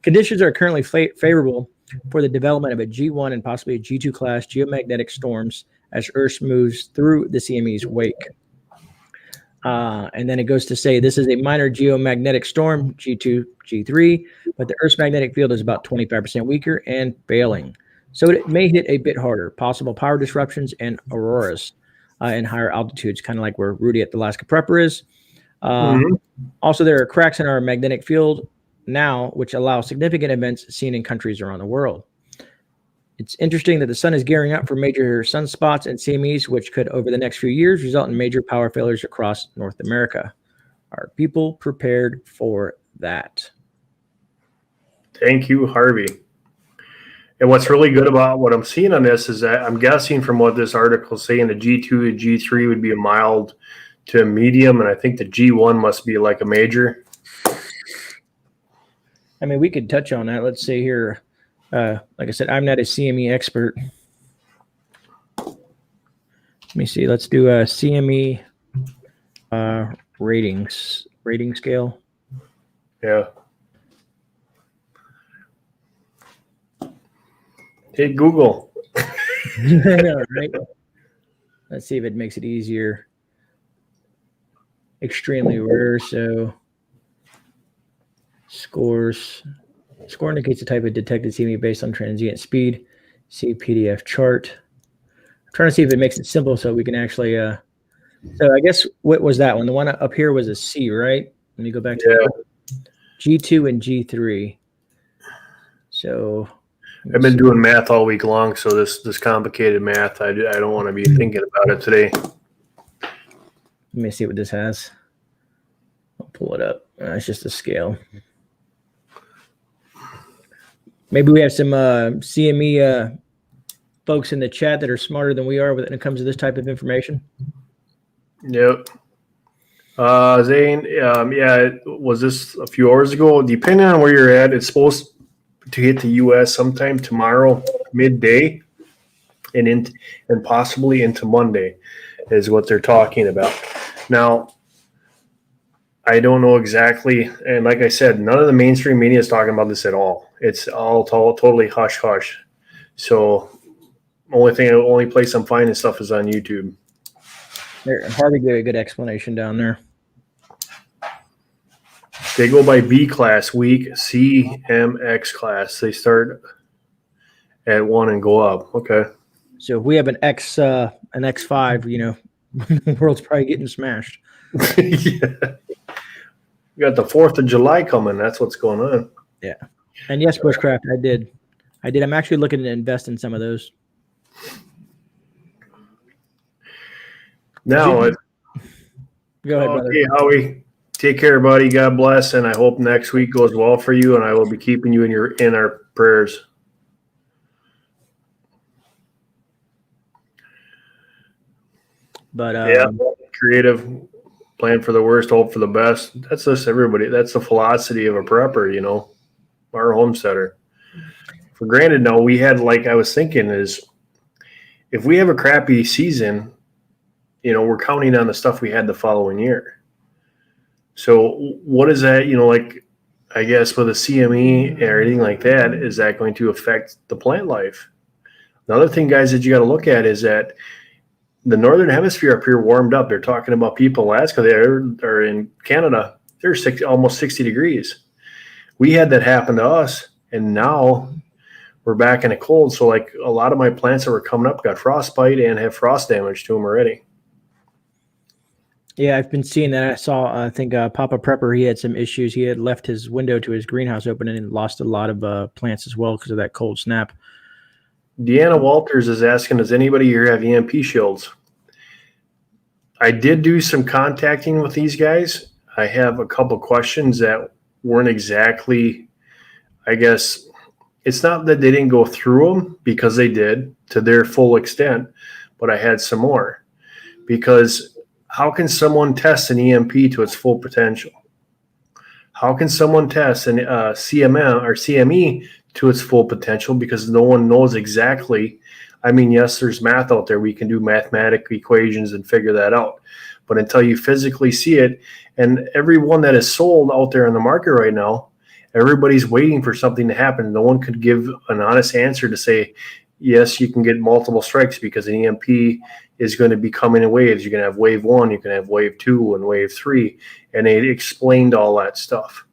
Conditions are currently favorable for the development of a G1 and possibly a G2 class geomagnetic storms as Earth moves through the CME's wake. And then it goes to say this is a minor geomagnetic storm, G2, G3, but the Earth's magnetic field is about 25% weaker and failing. So it may hit a bit harder. Possible power disruptions and auroras in higher altitudes, kind of like where Rudy at the Alaska Prepper is. Also, there are cracks in our magnetic field now, which allow significant events seen in countries around the world. It's interesting that the sun is gearing up for major sunspots and CMEs, which could, over the next few years, result in major power failures across North America. Are people prepared for that? Thank you, Harvey. And what's really good about what I'm seeing on this is that I'm guessing from what this article is saying, the G2 and G3 would be a mild to a medium, and I think the G1 must be like a major. I mean, we could touch on that. Let's see here. Like I said, I'm not a CME expert. Let me see. Let's do a CME rating scale. Yeah. Hey, Google. Right? Let's see if it makes it easier. Extremely rare. So scores. Score indicates the type of detected CME based on transient speed. See PDF chart. I'm trying to see if it makes it simple so we can actually. So I guess what was that one? The one up here was a C, right? Let me go back to G2 and G3. So I've been doing math all week long, so this complicated math, I don't want to be thinking about it today. Let me see what this has. I'll pull it up. It's just a scale. Maybe we have some CME folks in the chat that are smarter than we are when it comes to this type of information. Yep. Zane, was this a few hours ago? Depending on where you're at, it's supposed to hit the U.S. sometime tomorrow, midday, and possibly into Monday, is what they're talking about. Now, I don't know exactly, and like I said, none of the mainstream media is talking about this at all. It's all totally hush hush. So, only place I'm finding stuff is on YouTube. There, Harvey gave a good explanation down there. They go by B class week, CMX class. They start at 1 and go up. Okay. So if we have an X5, the world's probably getting smashed. Yeah. We got the 4th of July coming. That's what's going on. Yeah. And yes, Bushcraft, I did. I'm actually looking to invest in some of those. Now, go ahead, brother. Okay, Howie. Take care, buddy. God bless, and I hope next week goes well for you. And I will be keeping you in our prayers. But creative, plan for the worst, hope for the best. That's just everybody. That's the philosophy of a prepper, our homesteader. For granted, no, we had, like I was thinking, is if we have a crappy season, we're counting on the stuff we had the following year. So what is that, like, I guess with a CME or anything like that, is that going to affect the plant life? Another thing, guys, that you got to look at is that the northern hemisphere up here warmed up. They're talking about people in Alaska or in Canada, they're almost 60 degrees. We had that happen to us, and now we're back in a cold. So like a lot of my plants that were coming up got frostbite and have frost damage to them already. Yeah, I've been seeing that. I saw, I think Papa Prepper, he had some issues. He had left his window to his greenhouse open and lost a lot of plants as well because of that cold snap. Deanna Walters is asking, does anybody here have EMP shields? I did do some contacting with these guys. I have a couple questions that weren't exactly, I guess, it's not that they didn't go through them, because they did to their full extent, but I had some more. Because how can someone test an EMP to its full potential? How can someone test an CMM or CME to its full potential? Because no one knows exactly. I mean, yes, there's math out there. We can do mathematical equations and figure that out. But until you physically see it, and everyone that is sold out there in the market right now, everybody's waiting for something to happen. No one could give an honest answer to say, yes, you can get multiple strikes because an EMP is going to be coming in waves. You're going to have wave 1, you can have wave 2 and wave 3. And they explained all that stuff.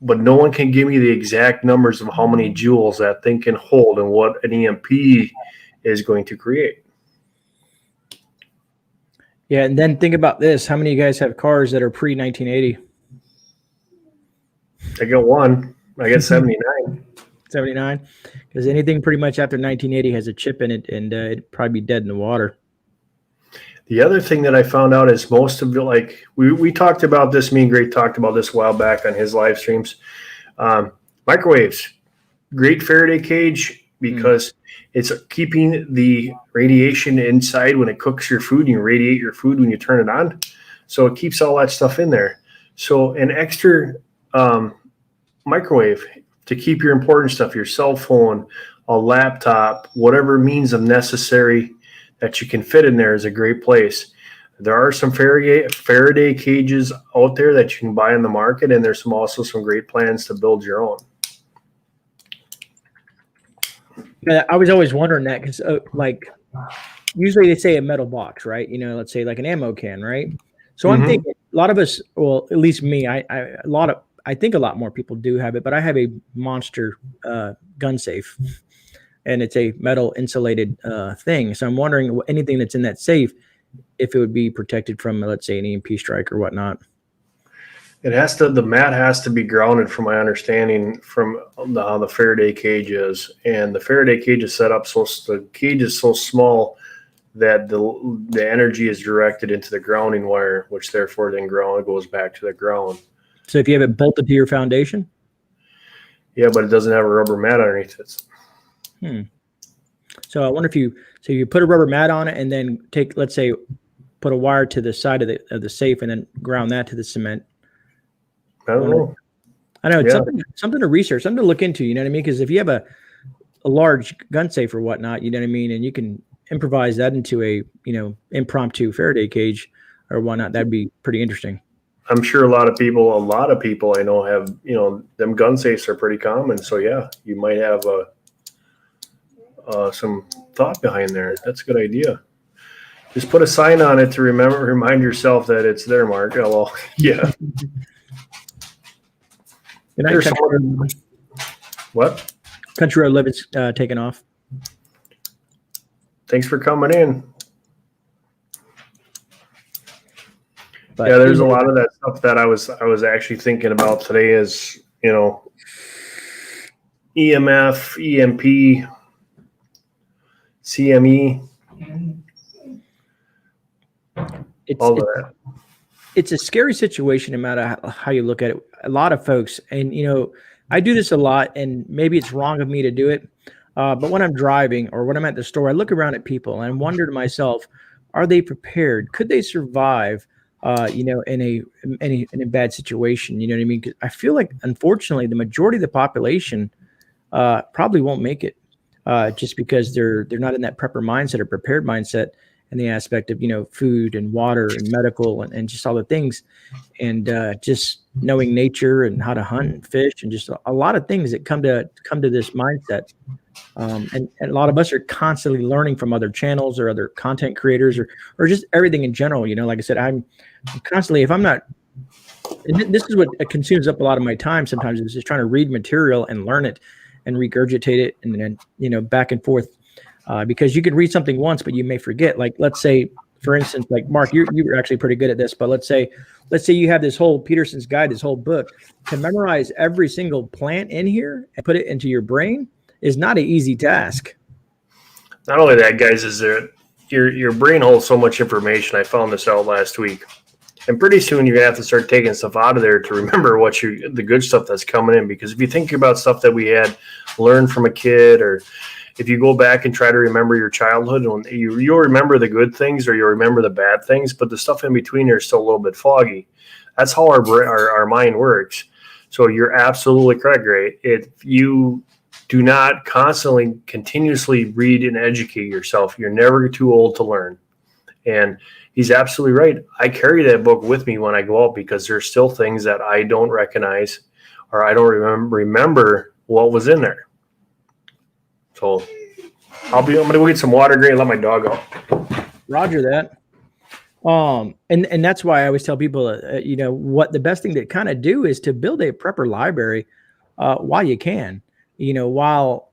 But no one can give me the exact numbers of how many joules that thing can hold and what an EMP is going to create. Yeah, and then think about this. How many of you guys have cars that are pre-1980? I got one. I got 79. 79? Because anything pretty much after 1980 has a chip in it, and it'd probably be dead in the water. The other thing that I found out is most of it, like we talked about this, me and Greg talked about this a while back on his live streams. Microwaves, great Faraday cage, because it's keeping the radiation inside when it cooks your food, and you radiate your food when you turn it on. So it keeps all that stuff in there. So an extra microwave to keep your important stuff, your cell phone, a laptop, whatever means of necessary that you can fit in there, is a great place. There are some Faraday cages out there that you can buy in the market, and there's also some great plans to build your own. Yeah, I was always wondering that because, like, usually they say a metal box, right? Let's say like an ammo can, right? So I'm thinking a lot of us, well, at least me, I think a lot more people do have it, but I have a monster gun safe, and it's a metal insulated thing. So I'm wondering anything that's in that safe, if it would be protected from, let's say, an EMP strike or whatnot. It has to, the mat has to be grounded, from my understanding, from how the Faraday cage is. And the Faraday cage is set up so the cage is so small that the energy is directed into the grounding wire, which therefore then goes back to the ground. So if you have it bolted to your foundation? Yeah, but it doesn't have a rubber mat underneath it. So I wonder if you put a rubber mat on it and then let's say, put a wire to the side of the safe and then ground that to the cement. I don't know. I know it's something to research, something to look into. You know what I mean? Because if you have a large gun safe or whatnot, you know what I mean, and you can improvise that into a impromptu Faraday cage or whatnot, that'd be pretty interesting. I'm sure a lot of people I know have, them gun safes are pretty common. So yeah, you might have some thought behind there. That's a good idea. Just put a sign on it to remind yourself that it's there, Mark. Hello. Yeah. What? Country Road Living's taken off. Thanks for coming in. But yeah, there's a lot of that stuff that I was actually thinking about today is, EMF, EMP, CME, all of that. It's a scary situation no matter how you look at it. A lot of folks, and I do this a lot, and maybe it's wrong of me to do it, but when I'm driving or when I'm at the store, I look around at people and I wonder to myself, are they prepared? Could they survive in a bad situation? You know what I mean? 'Cause I feel like, unfortunately, the majority of the population probably won't make it just because they're not in that prepper mindset or prepared mindset. and the aspect of, food and water and medical and just all the things, and just knowing nature and how to hunt and fish and just a lot of things that come to this mindset. And a lot of us are constantly learning from other channels or other content creators or just everything in general. Like I said, I'm constantly, if I'm not, and this is what consumes up a lot of my time sometimes, is just trying to read material and learn it and regurgitate it, and then, back and forth, because you could read something once, but you may forget. Like, let's say, for instance, like Mark, you were actually pretty good at this, but let's say you have this whole Peterson's Guide, this whole book. To memorize every single plant in here and put it into your brain is not an easy task. Not only that, guys, is that your brain holds so much information. I found this out last week. And pretty soon you're going to have to start taking stuff out of there to remember the good stuff that's coming in. Because if you think about stuff that we had learned from a kid, or if you go back and try to remember your childhood, you'll remember the good things or you'll remember the bad things, but the stuff in between there is still a little bit foggy. That's how our mind works. So you're absolutely correct, Gray. If you do not continuously read and educate yourself, you're never too old to learn. And he's absolutely right. I carry that book with me when I go out because there's still things that I don't recognize or I don't remember what was in there. So I'm going to go get some water, Gray, and let my dog out. Roger that. And that's why I always tell people, what the best thing to kind of do is to build a prepper library while you can, while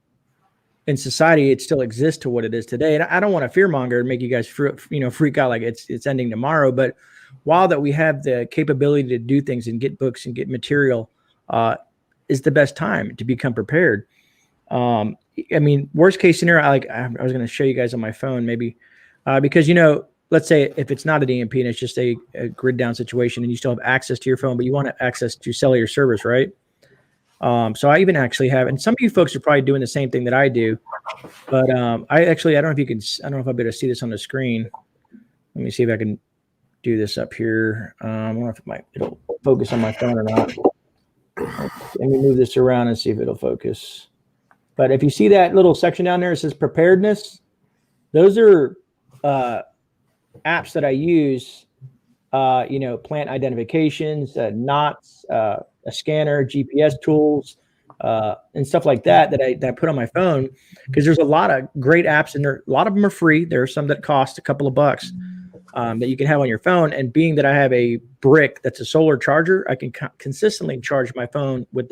in society it still exists to what it is today. And I don't want to fearmonger and make you guys freak out like it's ending tomorrow. But while that we have the capability to do things and get books and get material, is the best time to become prepared. Worst case scenario, I was going to show you guys on my phone maybe, because let's say if it's not an EMP and it's just a grid down situation and you still have access to your phone, but you want access to cellular service, right? So I even actually have, and some of you folks are probably doing the same thing that I do, but I don't know if I'll be able to see this on the screen. Let me see if I can do this up here. I don't know if it'll focus on my phone or not. Let me move this around and see if it'll focus. But if you see that little section down there, it says preparedness. Those are apps that I use, plant identifications, knots, a scanner, GPS tools, and stuff like that I put on my phone, because there's a lot of great apps, and a lot of them are free. There are some that cost a couple of bucks that you can have on your phone. And being that I have a brick that's a solar charger, I can consistently charge my phone with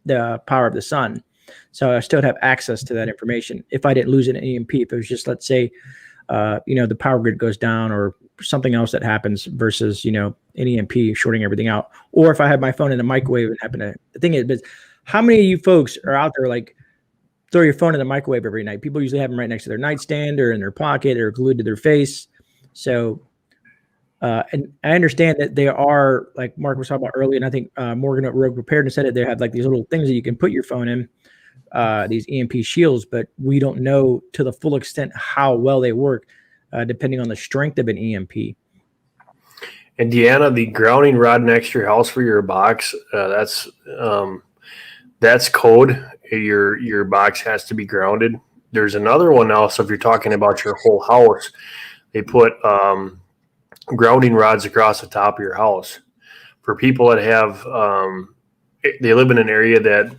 the power of the sun. So I still have access to that information if I didn't lose an EMP. If it was just, let's say, the power grid goes down or something else that happens versus, an EMP shorting everything out. Or if I had my phone in the microwave and the thing is, how many of you folks are out there, like, throw your phone in the microwave every night? People usually have them right next to their nightstand or in their pocket or glued to their face. So, and I understand that they are, like Mark was talking about earlier, and I think Morgan at Rogue Preparedness said it, they have like these little things that you can put your phone in, these EMP shields, but we don't know to the full extent how well they work, depending on the strength of an EMP. And Deanna, the grounding rod next to your house for your box, that's code. Your box has to be grounded. There's another one now. So if you're talking about your whole house, they put grounding rods across the top of your house for people that have. They live in an area that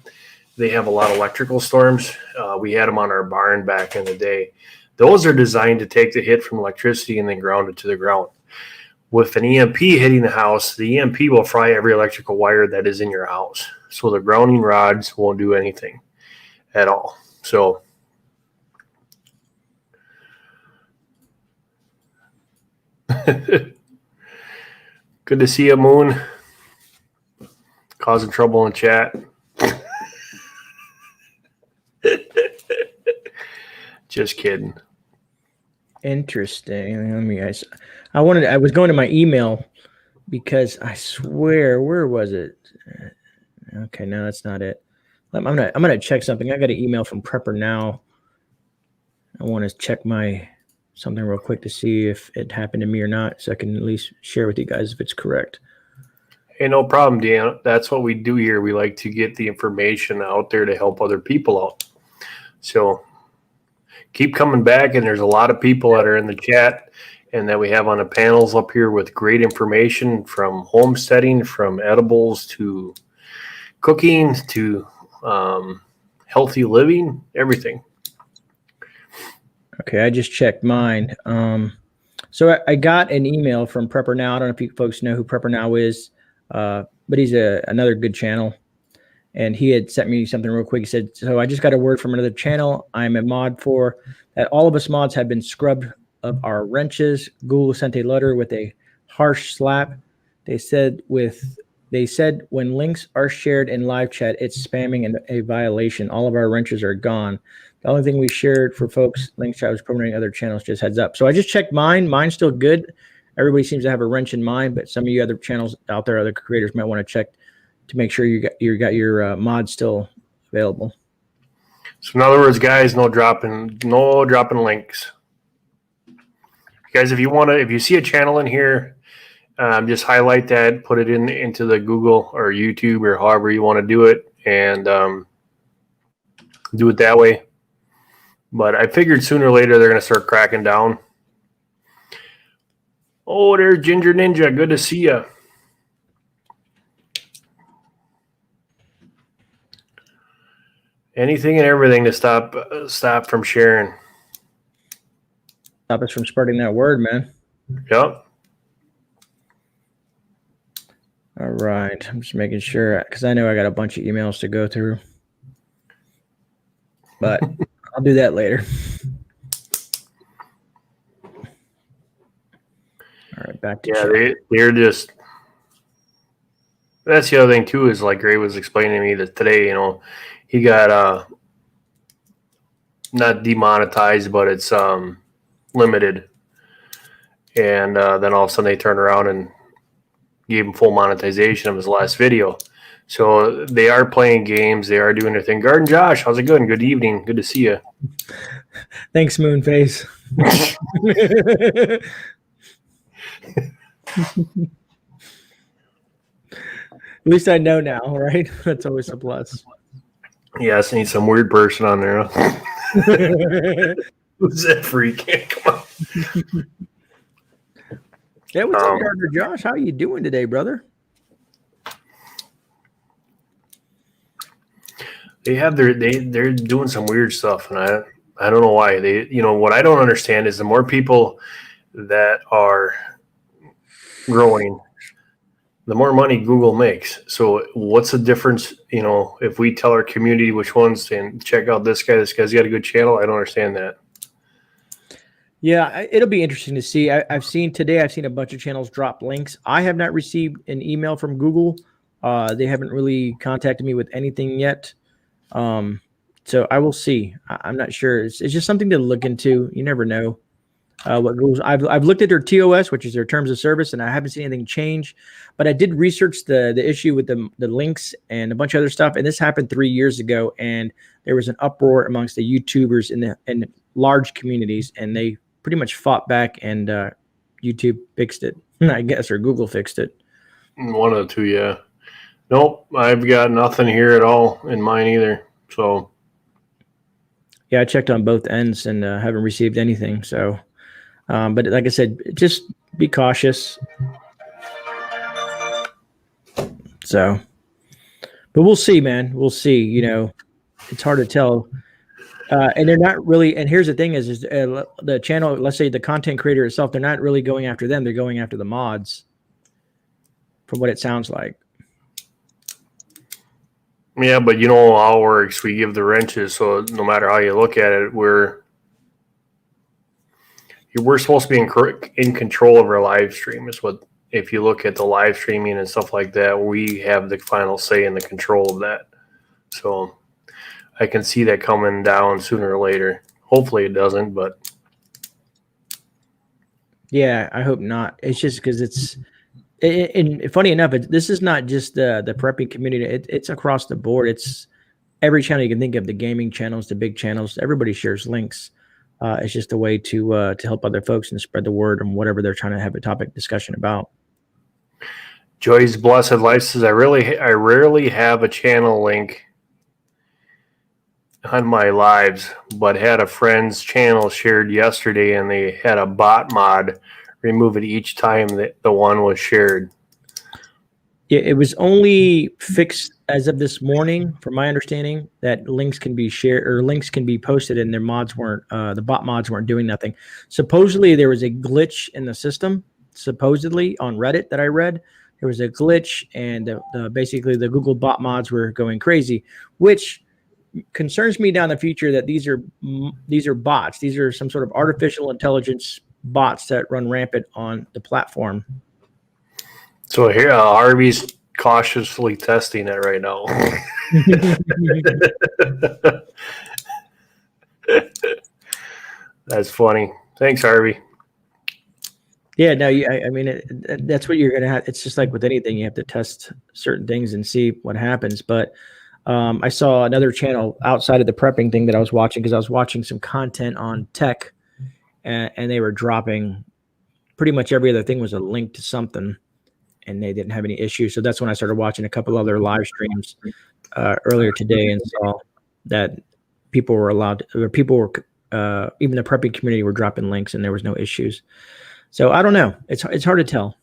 they have a lot of electrical storms. We had them on our barn back in the day. Those are designed to take the hit from electricity and then ground it to the ground. With an EMP hitting the house, the EMP will fry every electrical wire that is in your house. So the grounding rods won't do anything at all. So good to see you, Moon. Causing trouble in chat. Just kidding. Interesting. Let me guys. I was going to my email because I swear, where was it? Okay, no, that's not it. I'm gonna check something. I got an email from Prepper Now. I want to check something real quick to see if it happened to me or not, so I can at least share with you guys if it's correct. Hey, no problem, Dan. That's what we do here. We like to get the information out there to help other people out. So keep coming back. And there's a lot of people that are in the chat and that we have on the panels up here with great information from homesteading, from edibles to cooking to healthy living, everything. Okay, I just checked mine. So I got an email from Prepper Now. I don't know if you folks know who Prepper Now is, but he's another good channel. And he had sent me something real quick. He said, so I just got a word from another channel I'm a mod for, that all of us mods have been scrubbed of our wrenches. Google sent a letter with a harsh slap. They said when links are shared in live chat, it's spamming and a violation. All of our wrenches are gone. The only thing we shared for folks, links chat was promoting other channels, just heads up. So I just checked mine. Mine's still good. Everybody seems to have a wrench in mine, but some of you other channels out there, other creators might want to check to make sure you got your mod still available. So in other words, guys, no dropping links. Guys, if you see a channel in here, just highlight that, put it into the Google or YouTube or however you want to do it, and do it that way. But I figured sooner or later they're going to start cracking down. Oh, there's Ginger Ninja. Good to see you. Anything and everything to stop from sharing. Stop us from spreading that word, man. Yep. All right. I'm just making sure, because I know I got a bunch of emails to go through. But I'll do that later. All right, back to they're just. That's the other thing too, is like Gray was explaining to me that today, he got not demonetized, but it's limited, and then all of a sudden they turn around and gave him full monetization of his last video. So they are playing games. They are doing their thing. Garden Josh, how's it going? Good evening. Good to see you. Thanks, Moonface. At least I know now, right? That's always a plus. Yes, I need some weird person on there. Who's that freak? Come on. Yeah, what's up, Gardner Josh? How are you doing today, brother? They're doing some weird stuff, and I don't know why. What I don't understand is the more people that are growing, the more money Google makes. So what's the difference, if we tell our community which ones and check out this guy's got a good channel? I don't understand that. Yeah, it'll be interesting to see. I've seen a bunch of channels drop links. I have not received an email from Google. They haven't really contacted me with anything yet. So I will see. I'm not sure. It's just something to look into. You never know what Google's. I've looked at their TOS, which is their terms of service, and I haven't seen anything change. But I did research the issue with the links and a bunch of other stuff, and this happened 3 years ago. And there was an uproar amongst the YouTubers in large communities, and they pretty much fought back, and YouTube fixed it, I guess, or Google fixed it. One of the two, yeah. Nope, I've got nothing here at all in mine either. So, yeah, I checked on both ends and haven't received anything. So, but like I said, just be cautious. So, but we'll see, man. We'll see. It's hard to tell. And they're not really. And here's the thing: is the channel? Let's say the content creator itself. They're not really going after them. They're going after the mods. From what it sounds like. Yeah, but you know how it works. We give the wrenches, so no matter how you look at it, we're supposed to be in control of our live stream. Is what, if you look at the live streaming and stuff like that, we have the final say in the control of that. So I can see that coming down sooner or later. Hopefully it doesn't, but yeah, I hope not. It's just because it's. And funny enough, this is not just the prepping community. It's across the board. It's every channel you can think of, the gaming channels, the big channels. Everybody shares links. It's just a way to help other folks and spread the word on whatever they're trying to have a topic discussion about. Joy's Blessed Life says, I rarely have a channel link on my lives, but had a friend's channel shared yesterday, and they had a bot mod remove it each time that the one was shared. Yeah, it was only fixed as of this morning, from my understanding, that links can be shared or links can be posted, and their mods weren't, the bot mods weren't doing nothing. Supposedly, there was a glitch in the system. Supposedly, on Reddit that I read, there was a glitch, and basically the Google bot mods were going crazy, which concerns me down the future that these are bots. These are some sort of artificial intelligence bots that run rampant on the platform. So here, Harvey's cautiously testing it right now. That's funny. Thanks, Harvey. Yeah, no, I mean, that's what you're going to have. It's just like with anything, you have to test certain things and see what happens. But I saw another channel outside of the prepping thing that I was watching, because I was watching some content on tech, and they were dropping pretty much every other thing was a link to something, and they didn't have any issues. So that's when I started watching a couple other live streams earlier today, and saw that people were allowed, or people were, even the prepping community were dropping links, and there was no issues. So I don't know. It's hard to tell.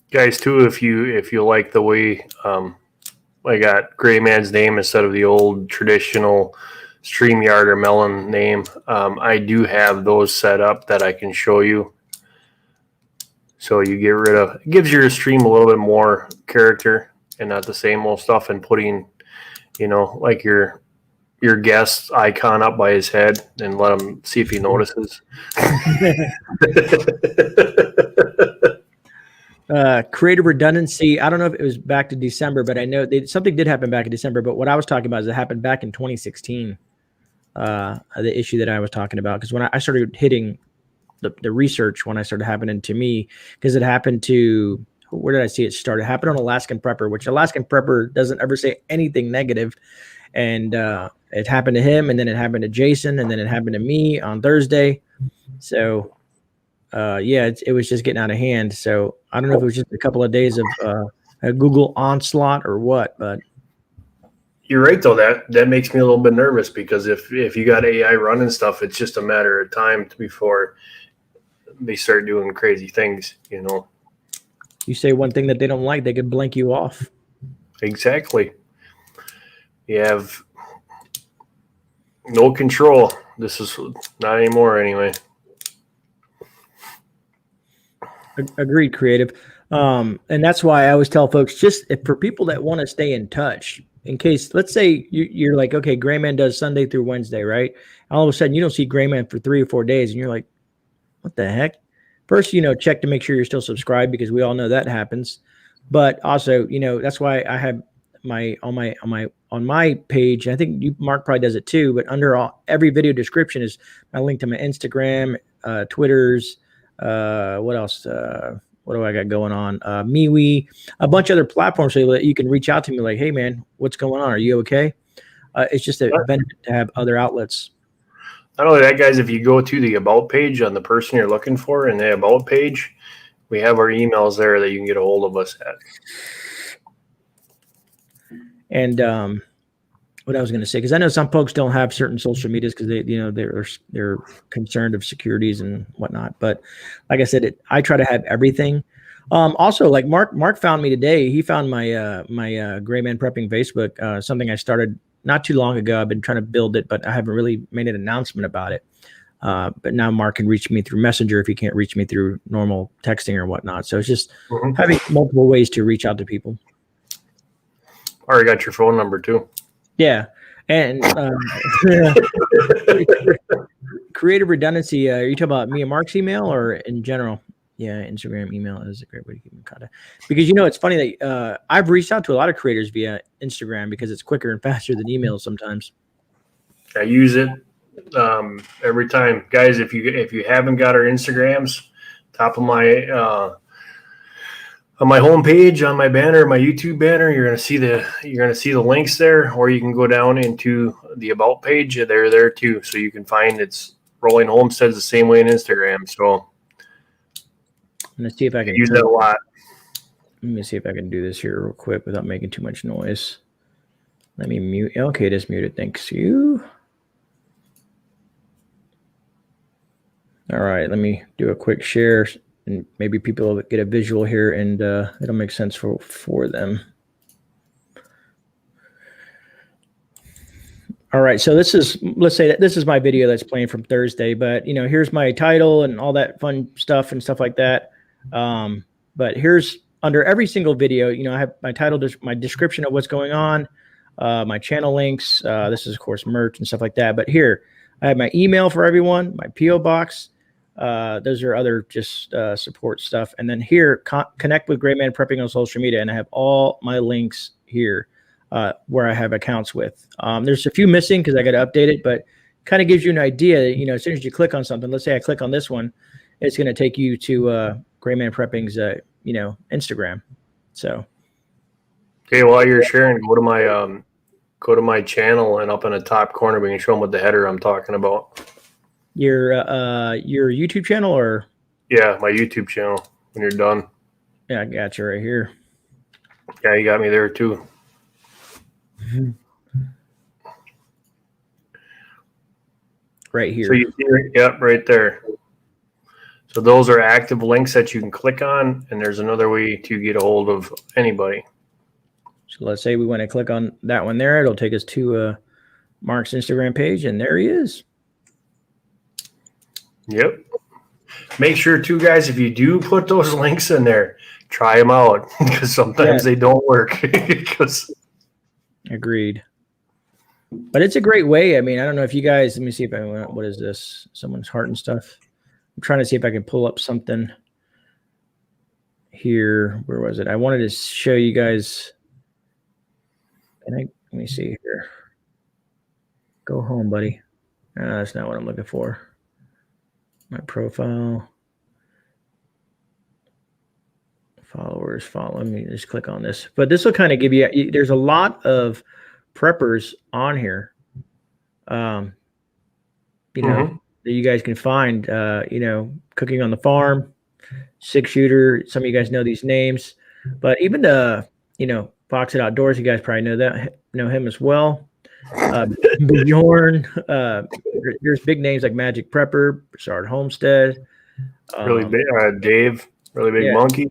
Guys, too, if you like the way I got GreyMan's name instead of the old traditional StreamYard or Melon name, I do have those set up that I can show you. So you get rid of, it gives your stream a little bit more character and not the same old stuff, and putting, like your guest icon up by his head and let him see if he notices. Creative redundancy. I don't know if it was back to December, but I know something did happen back in December. But what I was talking about is it happened back in 2016. The issue that I was talking about, because when I started hitting the research, when I started happening to me, because it happened to, where did I see it start? It happened on Alaskan Prepper, which Alaskan Prepper doesn't ever say anything negative. And it happened to him, and then it happened to Jason, and then it happened to me on Thursday. So yeah, it was just getting out of hand. So I don't know if it was just a couple of days of a Google onslaught or what, but you're right, though. That makes me a little bit nervous, because if you got AI running stuff, it's just a matter of time before they start doing crazy things. You say one thing that they don't like, they could blink you off. Exactly. You have no control. This is not anymore, anyway. Agreed, creative. And that's why I always tell folks, just for people that want to stay in touch, in case, let's say you're like, okay, GreyMan does Sunday through Wednesday, right? All of a sudden you don't see GreyMan for 3 or 4 days, and you're like, what the heck? First, check to make sure you're still subscribed, because we all know that happens. But also, that's why I have on my page, I think Mark probably does it too, but under every video description is my link to my Instagram, Twitters, what else? What do I got going on? MeWe, a bunch of other platforms, so that you can reach out to me like, hey man, what's going on? Are you okay? It's just a benefit to have other outlets. Not only that, guys, if you go to the About page on the person you're looking for in the About page, we have our emails there that you can get a hold of us at. And what I was going to say, because I know some folks don't have certain social medias because they're concerned of securities and whatnot. But like I said, I try to have everything. Also, like Mark found me today. He found my GreyMan Prepping Facebook, something I started not too long ago. I've been trying to build it, but I haven't really made an announcement about it. But now Mark can reach me through Messenger if he can't reach me through normal texting or whatnot. So it's just having multiple ways to reach out to people. I already got your phone number too. Yeah. And creative redundancy, are you talking about me and Mark's email or in general? Yeah, Instagram email is a great way to keep in contact. Because it's funny that I've reached out to a lot of creators via Instagram because it's quicker and faster than email sometimes. I use it every time, guys. If you haven't got our Instagrams, top of my on my homepage, on my banner, my YouTube banner, you're gonna see the links there, or you can go down into the About page. They're there too, so you can find it's Rolling Homesteads the same way on Instagram. So I'm gonna see if I can use that a lot. Let me see if I can do this here real quick without making too much noise. Let me mute. Okay, it is muted. Thanks you. All right, let me do a quick share, and maybe people will get a visual here, and it'll make sense for them. All right, so let's say that this is my video that's playing from Thursday, but here's my title and all that fun stuff and stuff like that. But here's under every single video, I have my title, my description of what's going on, my channel links. This is of course merch and stuff like that. But here I have my email for everyone, my PO box. Those are other just support stuff. And then here, connect with GreyMan Prepping on social media, and I have all my links here where I have accounts with. There's a few missing because I got to update it, but kind of gives you an idea. As soon as you click on something, let's say I click on this one, it's going to take you to GreyMan Prepping's Instagram. So Okay, while you're sharing, go to my channel, and up in the top corner we can show them what the header I'm talking about. Your YouTube channel, or yeah, my YouTube channel. When you're done, yeah, I got you right here. Yeah, you got me there too. Right here. So you see, yep, right there. So those are active links that you can click on, and there's another way to get a hold of anybody. So let's say we want to click on that one there. It'll take us to Mark's Instagram page, and there he is. Yep. Make sure too, guys, if you do put those links in there, try them out, because sometimes they don't work. Agreed. But it's a great way. I mean, I don't know if you guys, let me see if what is this? Someone's heart and stuff. I'm trying to see if I can pull up something here. Where was it? I wanted to show you guys. Let me see here. Go home, buddy. That's not what I'm looking for. My profile. Followers, follow. Let me just click on this. But this will kind of give you, there's a lot of preppers on here. That you guys can find, cooking on the farm, 6-shooter. Some of you guys know these names, but even Fox It Outdoors, you guys probably know him as well. Bjorn, there's big names like Magic Prepper, Broussard Homestead, really big, Dave, really big monkey,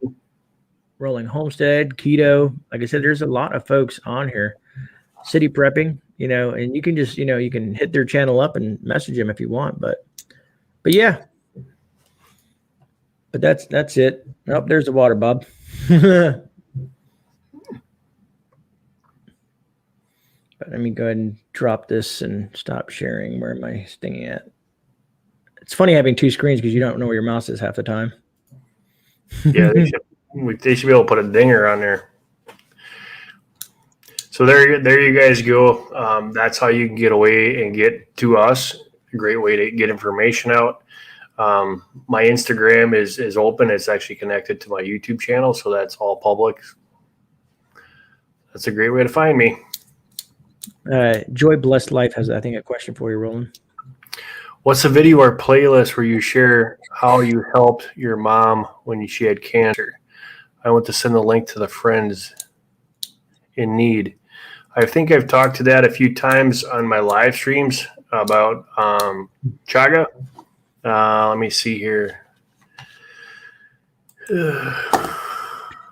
Rolling Homestead, Keto. Like I said, there's a lot of folks on here. City Prepping, and you can just, you can hit their channel up and message them if you want, but yeah. But that's it. Oh, there's the water, Bob. But let me go ahead and drop this and stop sharing. Where am I stinging at? It's funny having two screens because you don't know where your mouse is half the time. Yeah, they should be able to put a dinger on there. So there you guys go. That's how you can get away and get to us. A great way to get information out. My Instagram is open. It's actually connected to my YouTube channel, so that's all public. That's a great way to find me. Joy Blessed Life has, I think, a question for you, Roland. What's a video or playlist where you share how you helped your mom when she had cancer? I want to send the link to the friends in need. I think I've talked to that a few times on my live streams about chaga. Let me see here.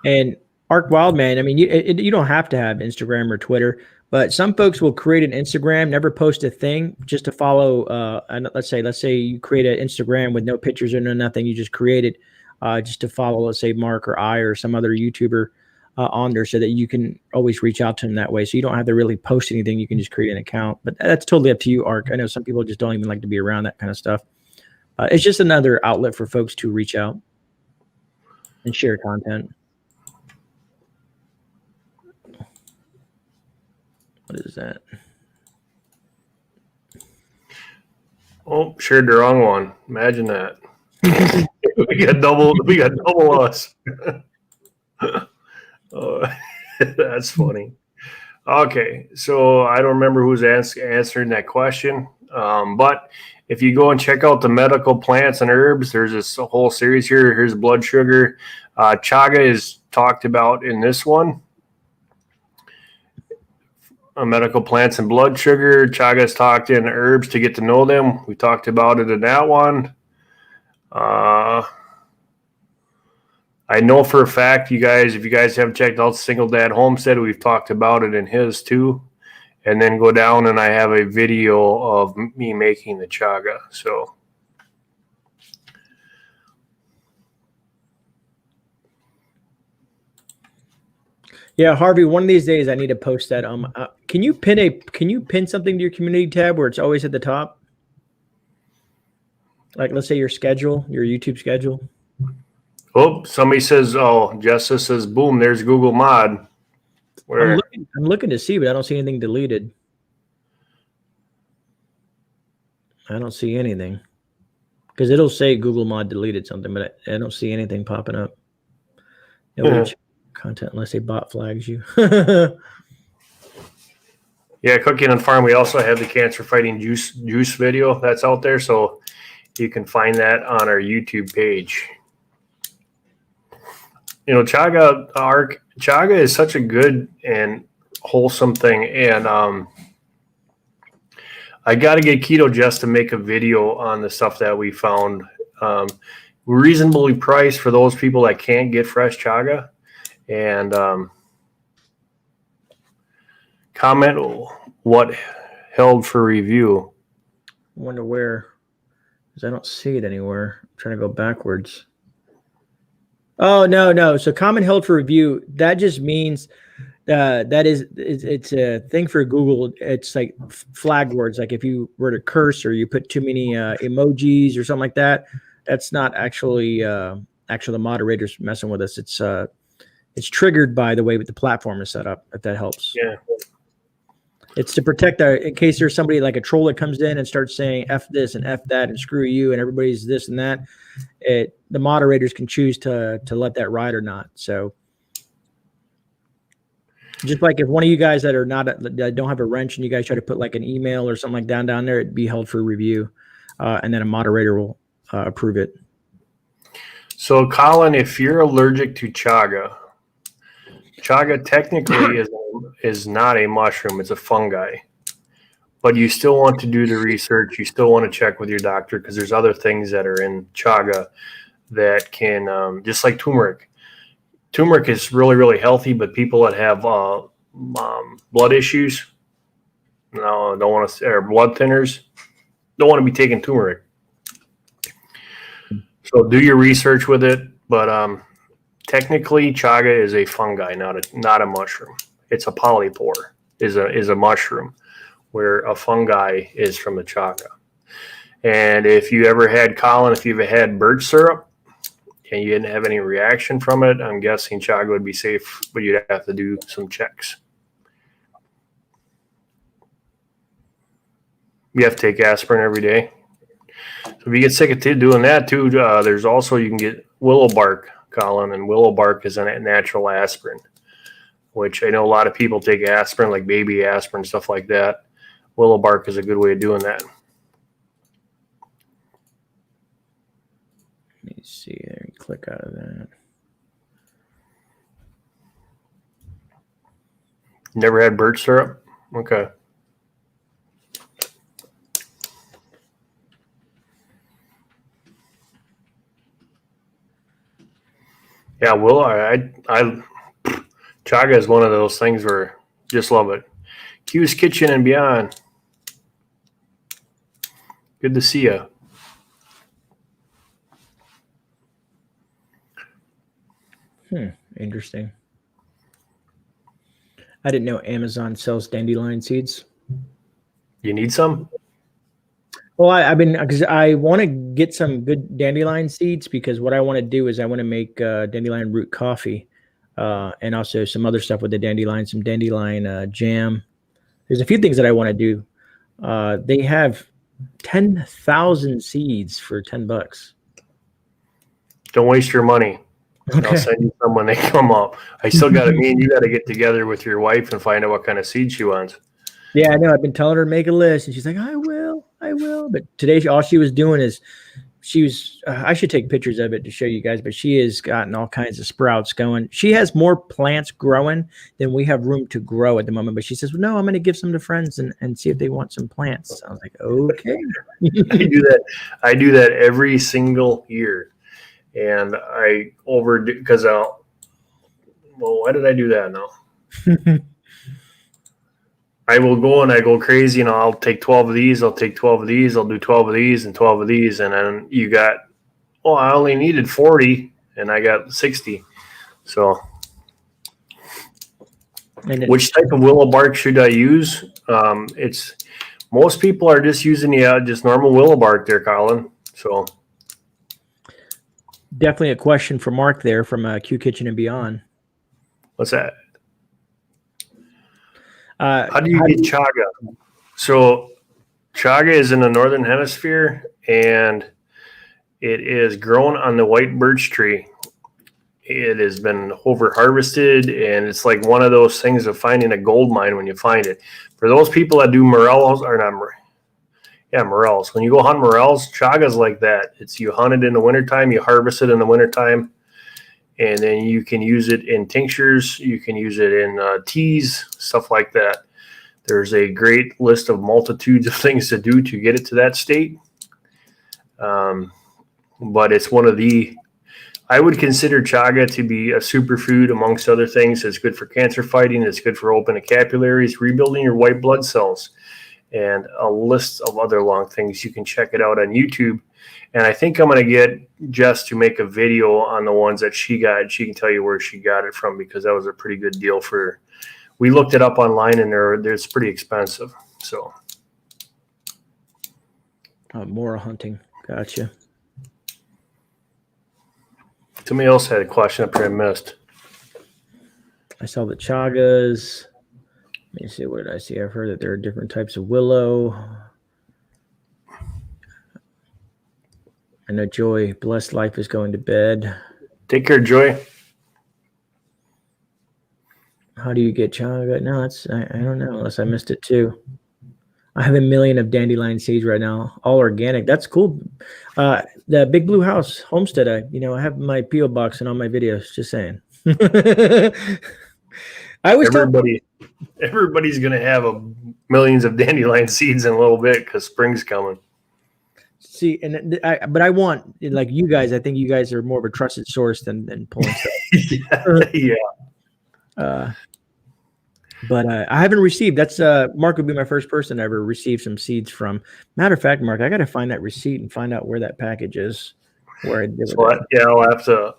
And Arc Wildman, I mean, you don't have to have Instagram or Twitter, but some folks will create an Instagram, never post a thing, just to follow. And let's say you create an Instagram with no pictures or no nothing. You just create it just to follow, let's say Mark or I or some other YouTuber on there, so that you can always reach out to them that way. So you don't have to really post anything. You can just create an account. But that's totally up to you, Arc. I know some people just don't even like to be around that kind of stuff. It's just another outlet for folks to reach out and share content. What is that? Oh, shared the wrong one. Imagine that. we got double us. Oh, that's funny. Okay, so I don't remember who's answering that question, but if you go and check out the medical plants and herbs, there's this whole series here. Here's blood sugar. Chaga is talked about in this one. medical plants and blood sugar. Chaga's talked in herbs to get to know them. We talked about it in that one. I know for a fact, you guys, if you guys haven't checked out Single Dad Homestead, we've talked about it in his too. And then go down and I have a video of me making the chaga. So. Yeah, Harvey, one of these days I need to post that. Can you pin something to your community tab where it's always at the top? Like, let's say your schedule, your YouTube schedule. Oh, somebody says, oh, Justice says, boom, there's Google Mod. Where? I'm looking to see, but I don't see anything deleted. I don't see anything. Because it'll say Google Mod deleted something, but I don't see anything popping up. Nobody check content unless they bot flags you. Yeah, Cooking on Farm, we also have the cancer fighting juice video that's out there, so you can find that on our YouTube page. You know, chaga is such a good and wholesome thing, and I got to get Keto Jess to make a video on the stuff that we found. Reasonably priced for those people that can't get fresh chaga, and comment what held for review. I wonder where, because I don't see it anywhere. I'm trying to go backwards. Oh, no. So comment held for review, that just means it's a thing for Google. It's like flag words. Like if you were to curse or you put too many emojis or something like that, that's not actually the moderators messing with us. It's triggered by the way the platform is set up, if that helps. Yeah. It's to protect in case there's somebody like a troll that comes in and starts saying F this and F that and screw you and everybody's this and that. The moderators can choose to let that ride or not. So just like if one of you guys that don't have a wrench and you guys try to put like an email or something like down there, it'd be held for review. And then a moderator will approve it. So Colin, if you're allergic to chaga technically is not a mushroom, it's a fungi. But you still want to do the research. You still want to check with your doctor because there's other things that are in chaga that can, just like turmeric. Turmeric is really, really healthy, but people that have blood issues, don't want to, or blood thinners, don't want to be taking turmeric. So do your research with it, but technically chaga is a fungi, not a mushroom. It's a polypore, is a mushroom, where a fungi is from the chaga. And if you ever had, Colin, if you've had birch syrup and you didn't have any reaction from it, I'm guessing chaga would be safe, but you'd have to do some checks. You have to take aspirin every day. So if you get sick of doing that too, there's also, you can get willow bark, Colin, and willow bark is a natural aspirin, which I know a lot of people take aspirin, like baby aspirin, stuff like that. Willow bark is a good way of doing that. Let me see there. Click out of that. Never had birch syrup? Okay. Yeah, chaga is one of those things where just love it. Q's Kitchen and Beyond. Good to see you. Interesting. I didn't know Amazon sells dandelion seeds. You need some? Well, because I want to get some good dandelion seeds, because what I want to do is I want to make dandelion root coffee, and also some other stuff with the dandelion, some dandelion jam. There's a few things that I want to do. They have 10,000 seeds for $10. Don't waste your money. Okay. I'll send you some when they come up. I still got to, me and you got to get together with your wife and find out what kind of seed she wants. Yeah, I know. I've been telling her to make a list, and she's like, I will. But today, all she was doing is she was. I should take pictures of it to show you guys, but she has gotten all kinds of sprouts going. She has more plants growing than we have room to grow at the moment. But she says, well, "No, I'm going to give some to friends and see if they want some plants." I was like, "Okay." I do that every single year, and I overdo because why did I do that now? I will go and I go crazy, and I'll take 12 of these. I'll take 12 of these. I'll do 12 of these and 12 of these, and then you got. Oh, I only needed 40, and I got 60. So, which type of willow bark should I use? It's most people are just using just normal willow bark there, Colin. So, definitely a question for Mark there from Q Kitchen and Beyond. What's that? How do you get chaga? So chaga is in the northern hemisphere, and it is grown on the white birch tree. It has been over harvested, and it's like one of those things of finding a gold mine when you find it. For those people that do morels, or not, morels. When you go hunt morels, chaga's like that. It's you hunt it in the wintertime, you harvest it in the wintertime, and then you can use it in tinctures. You can use it in teas, stuff like that. There's a great list of multitudes of things to do to get it to that state. But it's one of I would consider chaga to be a superfood amongst other things. It's good for cancer fighting. It's good for open capillaries, rebuilding your white blood cells, and a list of other long things. You can check it out on YouTube. And I think I'm going to get Jess to make a video on the ones that she got. She can tell you where she got it from, because that was a pretty good deal for her. We looked it up online, and it's pretty expensive. So, more hunting. Gotcha. Somebody else had a question up here I missed. I saw the chagas. Let me see. What did I see? I've heard that there are different types of willow. I know Joy, blessed life, is going to bed. Take care, Joy. How do you get chaga? No, I don't know, unless I missed it too. I have a million of dandelion seeds right now, all organic. That's cool. The Big Blue House, Homestead. I have my P.O. box and all my videos. Just saying. I always everybody's going to have millions of dandelion seeds in a little bit, because spring's coming. See, but I want, like you guys. I think you guys are more of a trusted source than pulling stuff. Yeah. But I haven't received. That's Mark would be my first person I ever received some seeds from. Matter of fact, Mark, I got to find that receipt and find out where that package is. Where I did it.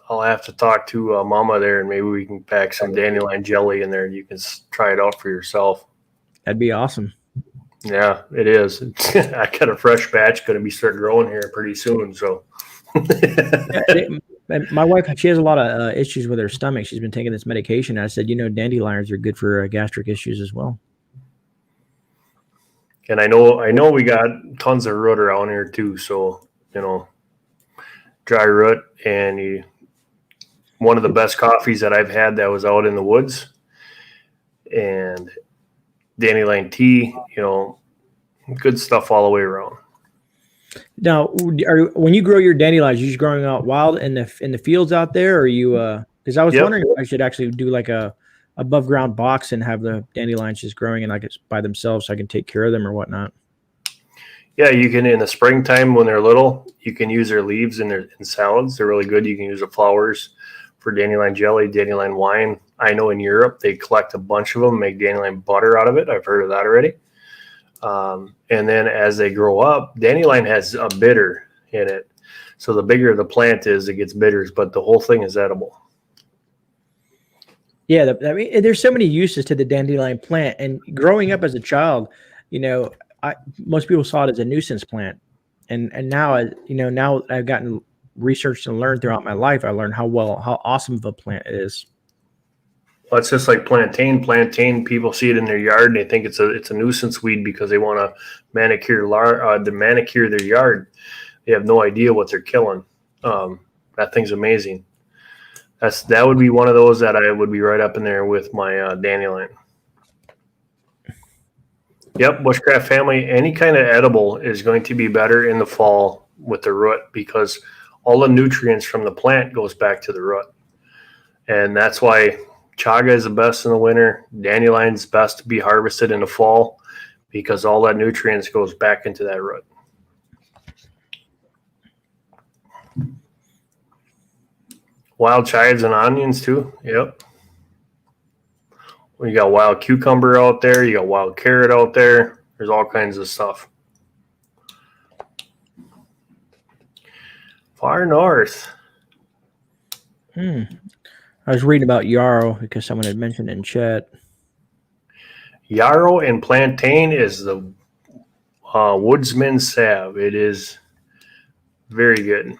I'll have to talk to Mama there, and maybe we can pack some dandelion jelly in there, and you can try it out for yourself. That'd be awesome. Yeah, it is. I got a fresh batch going to be start growing here pretty soon. So. My wife, she has a lot of issues with her stomach. She's been taking this medication. I said, dandelions are good for gastric issues as well. And I know we got tons of root around here too. So, dry root, and one of the best coffees that I've had that was out in the woods, and dandelion tea, good stuff all the way around. Now, when you grow your dandelions, you're just growing out wild in the fields out there, or are you? Because I was wondering if I should actually do like a above ground box and have the dandelions just growing and by themselves, so I can take care of them or whatnot. Yeah, you can in the springtime when they're little, you can use their leaves in salads. They're really good. You can use the flowers for dandelion jelly, dandelion wine. I know in Europe they collect a bunch of them, make dandelion butter out of it. I've heard of that already. And then as they grow up, dandelion has a bitter in it. So the bigger the plant is, it gets bitters, but the whole thing is edible. Yeah, there's so many uses to the dandelion plant. And growing up as a child, most people saw it as a nuisance plant. And now, now I've gotten researched and learned throughout my life, I learned how awesome of a plant it is. Well, it's just like plantain. Plantain, people see it in their yard and they think it's a nuisance weed because they want to manicure their yard. They have no idea what they're killing. That thing's amazing. That would be one of those that I would be right up in there with my dandelion. Yep, bushcraft family. Any kind of edible is going to be better in the fall with the root, because all the nutrients from the plant goes back to the root. And that's why chaga is the best in the winter. Dandelion's best to be harvested in the fall, because all that nutrients goes back into that root. Wild chives and onions too. Yep. You got wild cucumber out there. You got wild carrot out there. There's all kinds of stuff. Far north. I was reading about yarrow because someone had mentioned it in chat. Yarrow and plantain is the woodsman salve. It is very good.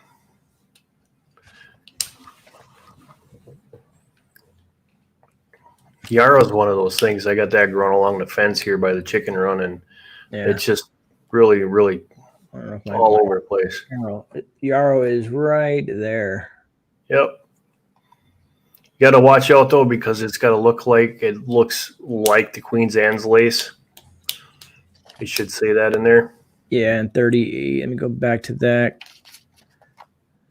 Yarrow is one of those things. I got that growing along the fence here by the chicken run, and it's just really, really all over the place. Yarrow is right there. Yep. You got to watch out though, because it's got to look like the Queen's Anne's lace. It should say that in there. Yeah, and 38. Let me go back to that.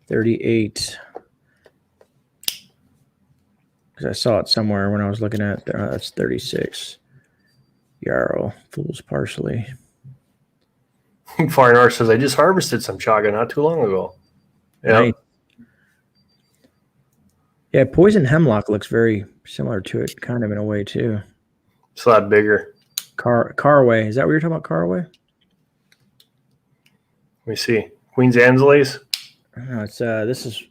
38. Because I saw it somewhere when I was looking at that's 36. Yarrow, fool's parsley. Far North says, I just harvested some chaga not too long ago. Yeah. Nice. Yeah, poison hemlock looks very similar to it, kind of in a way too. It's a lot bigger. Caraway. Is that what you're talking about, caraway? Let me see. Queen's Anne's lace? No, it's this is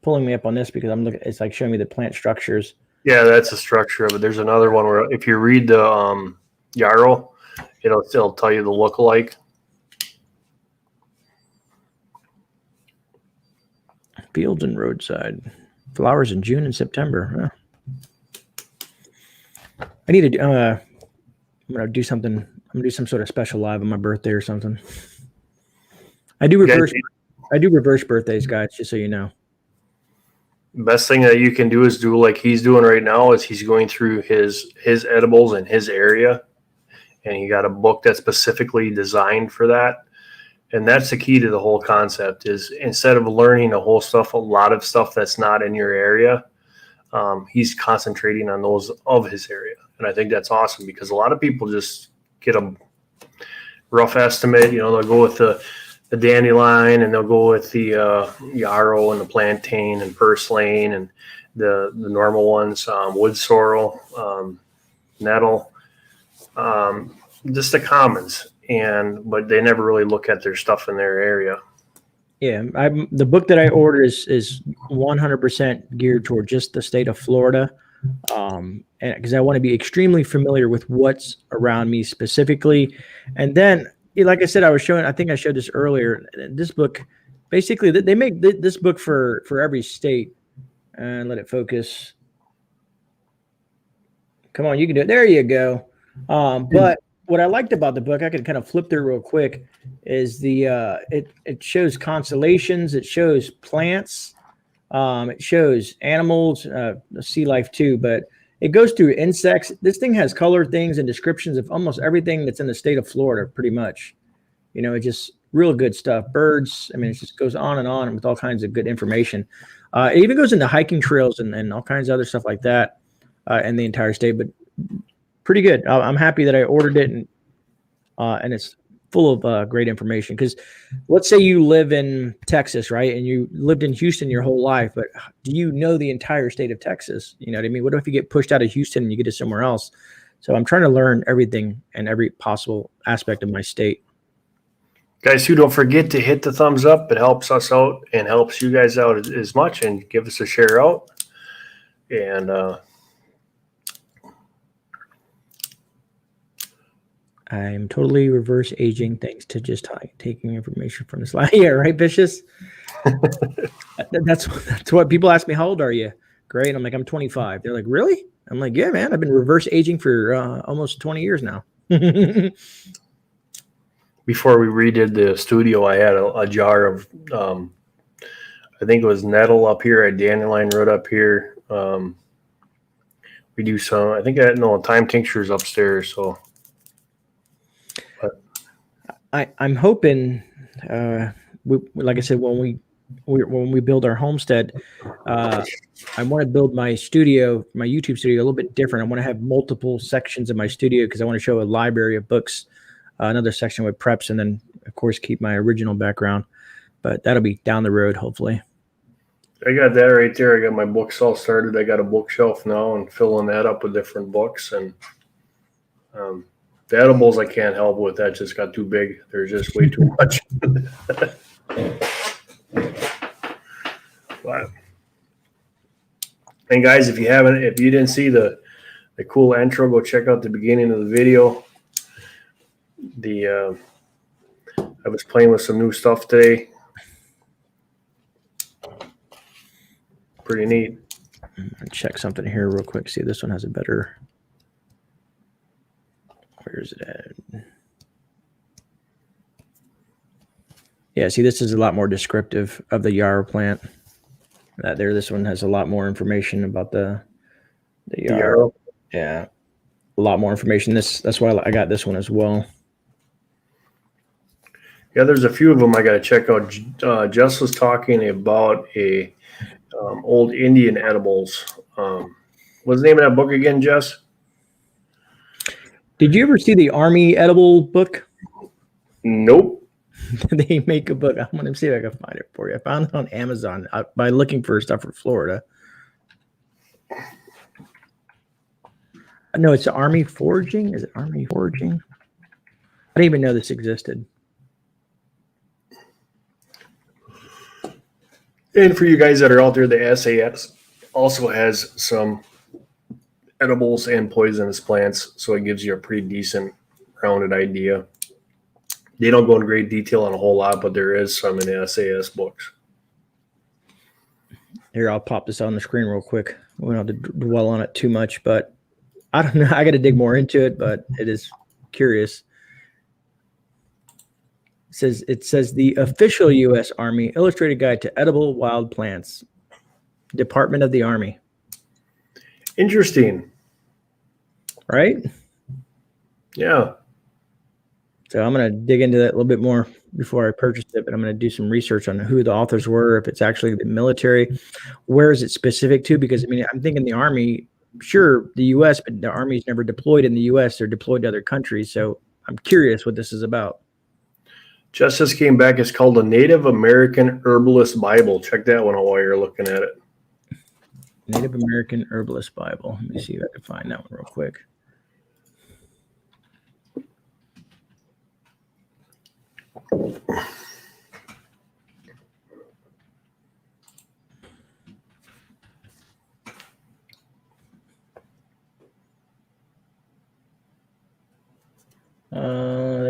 pulling me up on this because I'm looking. It's like showing me the plant structures. Yeah, that's the structure of it. There's another one where if you read the yarrow, it'll tell you the lookalike. Fields and roadside. Flowers in June and September. Huh. I need to. I'm gonna do something. I'm gonna do some sort of special live on my birthday or something. I do reverse birthdays, guys. Just so you know. Best thing that you can do is do like he's doing right now. Is he's going through his edibles in his area, and he got a book that's specifically designed for that. And that's the key to the whole concept is instead of learning a lot of stuff that's not in your area, he's concentrating on those of his area. And I think that's awesome because a lot of people just get a rough estimate. They'll go with the dandelion and they'll go with the yarrow and the plantain and purslane and the normal ones, wood sorrel, nettle, just the commons. But they never really look at their stuff in their area. Yeah, the book that I ordered is 100% geared toward just the state of Florida, and because I want to be extremely familiar with what's around me specifically. And then, like I said, I think I showed this earlier. This book, basically, they make this book for every state. And let it focus. Come on, you can do it. There you go. But what I liked about the book, I could kind of flip through real quick, is it shows constellations, it shows plants, it shows animals, sea life too, but it goes through insects. This thing has color things and descriptions of almost everything that's in the state of Florida, pretty much. It's just real good stuff. Birds, it just goes on and on with all kinds of good information. It even goes into hiking trails and all kinds of other stuff like that in the entire state, but pretty good. I'm happy that I ordered it, and it's full of great information. Because let's say you live in Texas, right? And you lived in Houston your whole life, but do you know the entire state of Texas? You know what I mean? What if you get pushed out of Houston and you get to somewhere else? So I'm trying to learn everything and every possible aspect of my state. Guys, don't forget to hit the thumbs up. It helps us out and helps you guys out as much, and give us a share out. And I'm totally reverse aging thanks to just taking information from the slide. Yeah, right, Vicious? That's what people ask me. How old are you? Great. I'm like, I'm 25. They're like, really? I'm like, yeah, man. I've been reverse aging for almost 20 years now. Before we redid the studio, I had a jar of, I think it was nettle up here, a dandelion root up here. We do some, I think thyme tinctures upstairs. So. But I'm hoping like I said, when we build our homestead, I want to build my studio, my YouTube studio, a little bit different. I want to have multiple sections of my studio because I want to show a library of books, another section with preps, and then of course keep my original background. But that'll be down the road, hopefully. I got that right there. I got my books all started. I got a bookshelf now and filling that up with different books. And the edibles I can't help with. That just got too big. There's just way too much. But, and guys, if you didn't see the cool intro, go check out the beginning of the video. I was playing with some new stuff today. Pretty neat. I'll check something here real quick. See, this one has a better. Where's it at? Yeah, see, this is a lot more descriptive of the yarrow plant. This one has a lot more information about the yarrow. Yeah, a lot more information. That's why I got this one as well. Yeah, there's a few of them I got to check out. Jess was talking about old Indian edibles. What's the name of that book again, Jess? Did you ever see the Army edible book? Nope. They make a book. I'm going to see if I can find it for you. I found it on Amazon by looking for stuff for Florida. No, it's Army Foraging. Is it Army Foraging? I didn't even know this existed. And for you guys that are out there, the SAS also has some edibles and poisonous plants, so it gives you a pretty decent rounded idea. They don't go into great detail on a whole lot, but there is some in the SAS books. Here, I'll pop this on the screen real quick. We don't have to dwell on it too much, but I don't know. I got to dig more into it, but it is curious. It says the official U.S. Army Illustrated Guide to Edible Wild Plants, Department of the Army. Interesting. Right? Yeah. So I'm going to dig into that a little bit more before I purchased it, but I'm going to do some research on who the authors were, if it's actually the military, where is it specific to? Because, I mean, I'm thinking the Army, sure, the U.S., but the Army's never deployed in the U.S. They're deployed to other countries. So I'm curious what this is about. Justice came back. It's called the Native American Herbalist Bible. Check that one out while you're looking at it. Native American Herbalist Bible. Let me see if I can find that one real quick.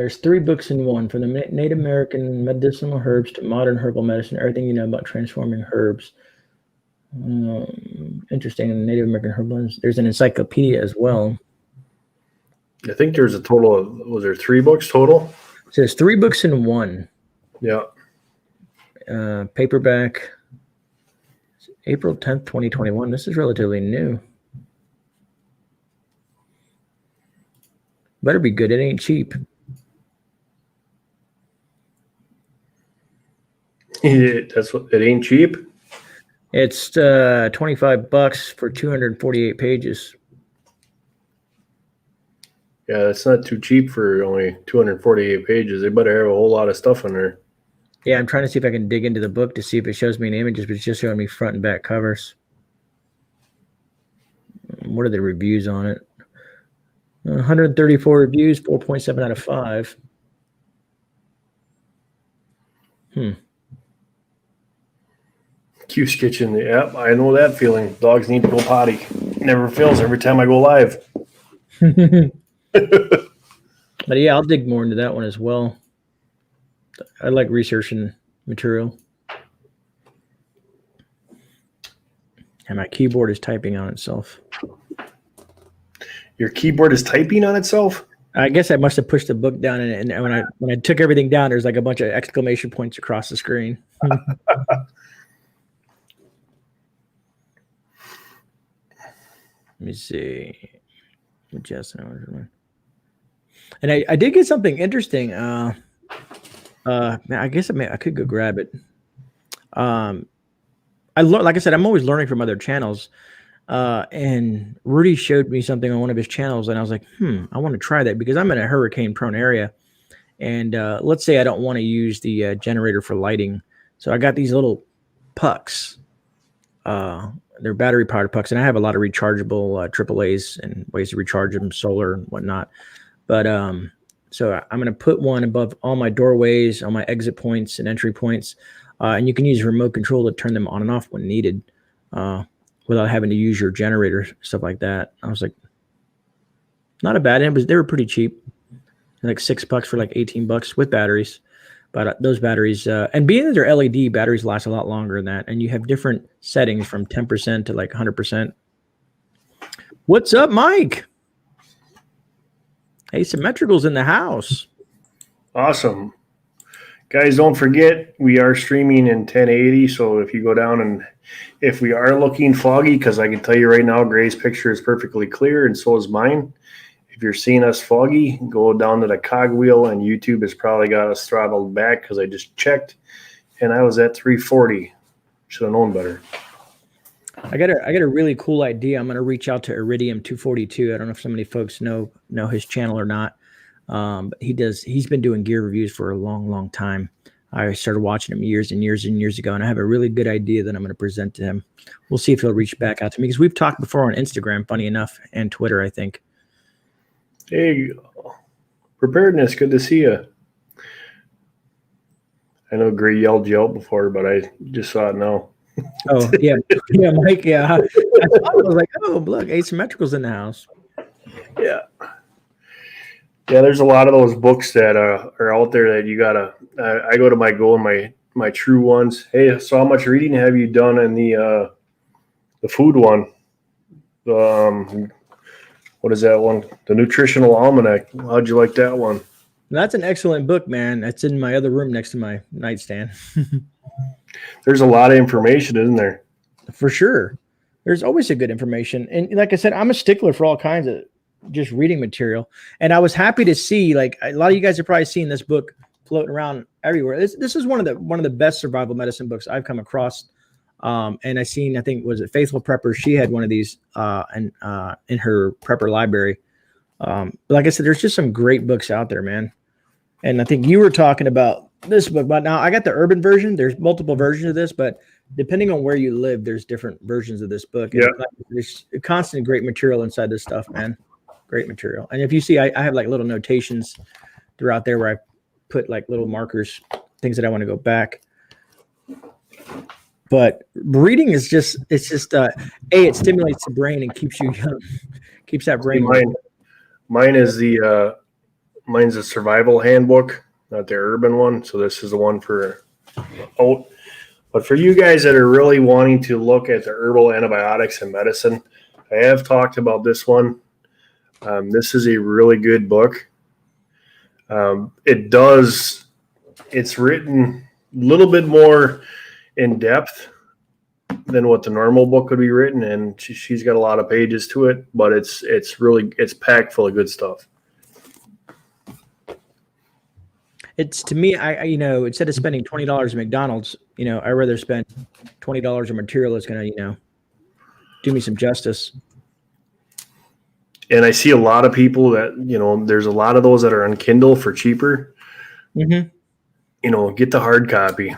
There's 3 books in one, from the Native American medicinal herbs to modern herbal medicine, everything you know about transforming herbs. Interesting. Native American herbals. There's an encyclopedia as well. I think there's a total of, was there 3 books total? So there's 3 books in one. Yeah. Paperback. April 10th, 2021. This is relatively new. Better be good. It ain't cheap. It ain't cheap. It's $25 for 248 pages. Yeah, that's not too cheap for only 248 pages. They better have a whole lot of stuff in there. Yeah, I'm trying to see if I can dig into the book to see if it shows me any images, but it's just showing me front and back covers. What are the reviews on it? 134 reviews, 4.7 out of 5. Q's Kitchen. Yep, I know that feeling. Dogs need to go potty. Never fails every time I go live. But yeah, I'll dig more into that one as well. I like researching material. And my keyboard is typing on itself. Your keyboard is typing on itself? I guess I must have pushed the book down, and when I took everything down, there's like a bunch of exclamation points across the screen. Let me see. And I did get something interesting. Man, I guess I could go grab it. Like I said, I'm always learning from other channels. And Rudy showed me something on one of his channels, and I was like, I want to try that because I'm in a hurricane-prone area. And let's say I don't want to use the generator for lighting, so I got these little pucks. They're battery-powered pucks, and I have a lot of rechargeable AAAs and ways to recharge them, solar and whatnot. But so I'm going to put one above all my doorways, on my exit points and entry points, and you can use remote control to turn them on and off when needed, without having to use your generator, stuff like that. I was like, not a bad. They were pretty cheap, like $6 for like $18 with batteries. But those batteries, and being that they're LED, batteries last a lot longer than that. And you have different settings from 10% to like 100%. What's up, Mike? Asymmetrical's in the house. Awesome. Guys, don't forget, we are streaming in 1080. So if you go down and if we are looking foggy, because I can tell you right now, Gray's picture is perfectly clear and so is mine. If you're seeing us foggy, go down to the cogwheel, and YouTube has probably got us throttled back because I just checked and I was at 340. Should have known better. I got a really cool idea. I'm going to reach out to Iridium 242. I don't know if so many folks know his channel or not. But he's been doing gear reviews for a long time. I started watching him years and years and years ago, and I have a really good idea that I'm going to present to him. We'll see if he'll reach back out to me because we've talked before on Instagram, funny enough, and Twitter, I think. Hey, Preparedness, good to see you. I know Gray yelled you out before, but I just saw it now. Oh, yeah, Mike, yeah. I was like, oh, look, Asymmetrical's in the house. Yeah. Yeah, there's a lot of those books that are out there that you gotta. I go to my Go and my true ones. Hey, so how much reading have you done in the food one? What is that one? The Nutritional Almanac. How'd you like that one? That's an excellent book, man. That's in my other room next to my nightstand. There's a lot of information, isn't there? For sure. There's always a good information. And like I said, I'm a stickler for all kinds of just reading material. And I was happy to see, like, a lot of you guys have probably seen this book floating around everywhere. This is one of the best survival medicine books I've come across. And I think, was it Faithful Prepper? She had one of these in her prepper library. Like I said, there's just some great books out there, man. And I think you were talking about this book, but now I got the urban version. There's multiple versions of this, but depending on where you live, there's different versions of this book. And yeah. There's constant great material inside this stuff, man. Great material. And if you see, I have like little notations throughout there where I put like little markers, things that I want to go back. But reading is just, it stimulates the brain and keeps you young, keeps that brain. Mine's a survival handbook, not the urban one. So this is the one for oat. But for you guys that are really wanting to look at the herbal antibiotics and medicine, I have talked about this one. This is a really good book. It's written a little bit more in depth than what the normal book would be written, and she's got a lot of pages to it, but it's packed full of good stuff. It's, to me, I instead of spending $20 at McDonald's, I'd rather spend $20 on material that's going to, do me some justice. And I see a lot of people that, there's a lot of those that are on Kindle for cheaper. Mm-hmm. Get the hard copy.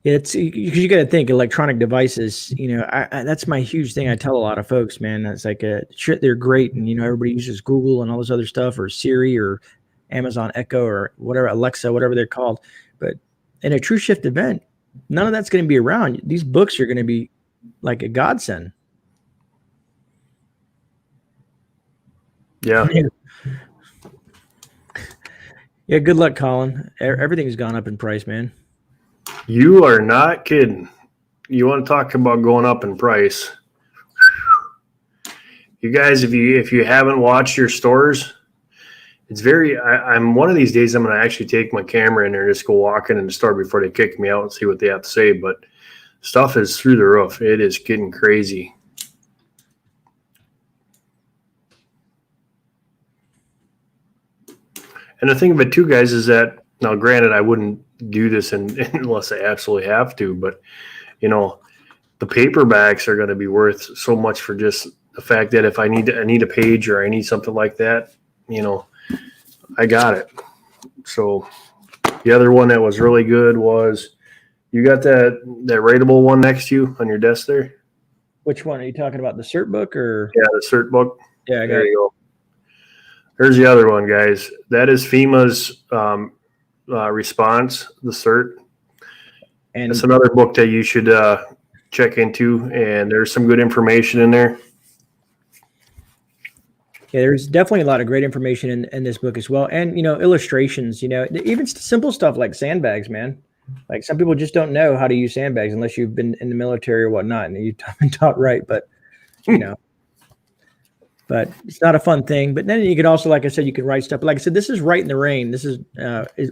Yeah, it's because you got to think electronic devices. That's my huge thing. I tell a lot of folks, man, that's like they're great, and everybody uses Google and all this other stuff, or Siri, or Amazon Echo, or whatever, Alexa, whatever they're called. But in a true shift event, none of that's going to be around. These books are going to be like a godsend. Yeah. Yeah. Good luck, Colin. Everything's gone up in price, man. You are not kidding. You want to talk about going up in price? You guys, if you haven't watched your stores, it's I'm one of these days I'm going to actually take my camera in there and just go walking in the store before they kick me out and see what they have to say. But stuff is through the roof. It is getting crazy. And the thing of it too, guys, is that Now, granted, I wouldn't do this unless I absolutely have to, but you know, the paperbacks are going to be worth so much for just the fact that if I need a page or I need something like that, you know, I got it. So the other one that was really good was, you got that rateable one next to you on your desk there? Which one are you talking about? The cert book or? Yeah, the cert book. Yeah, I got There it. you go. There's the other one, guys. That is FEMA's response, the cert. And it's another book that you should check into, and there's some good information in there. yeah, there's definitely a lot of great information in this book as well. And, you know, illustrations, you know, even simple stuff like sandbags, man. Like some people just don't know how to use sandbags unless you've been in the military or whatnot, and you've been taught right. But, you know, but it's not a fun thing. But then you could also, like I said, you could write stuff. Like I said, this is right in the rain. This is,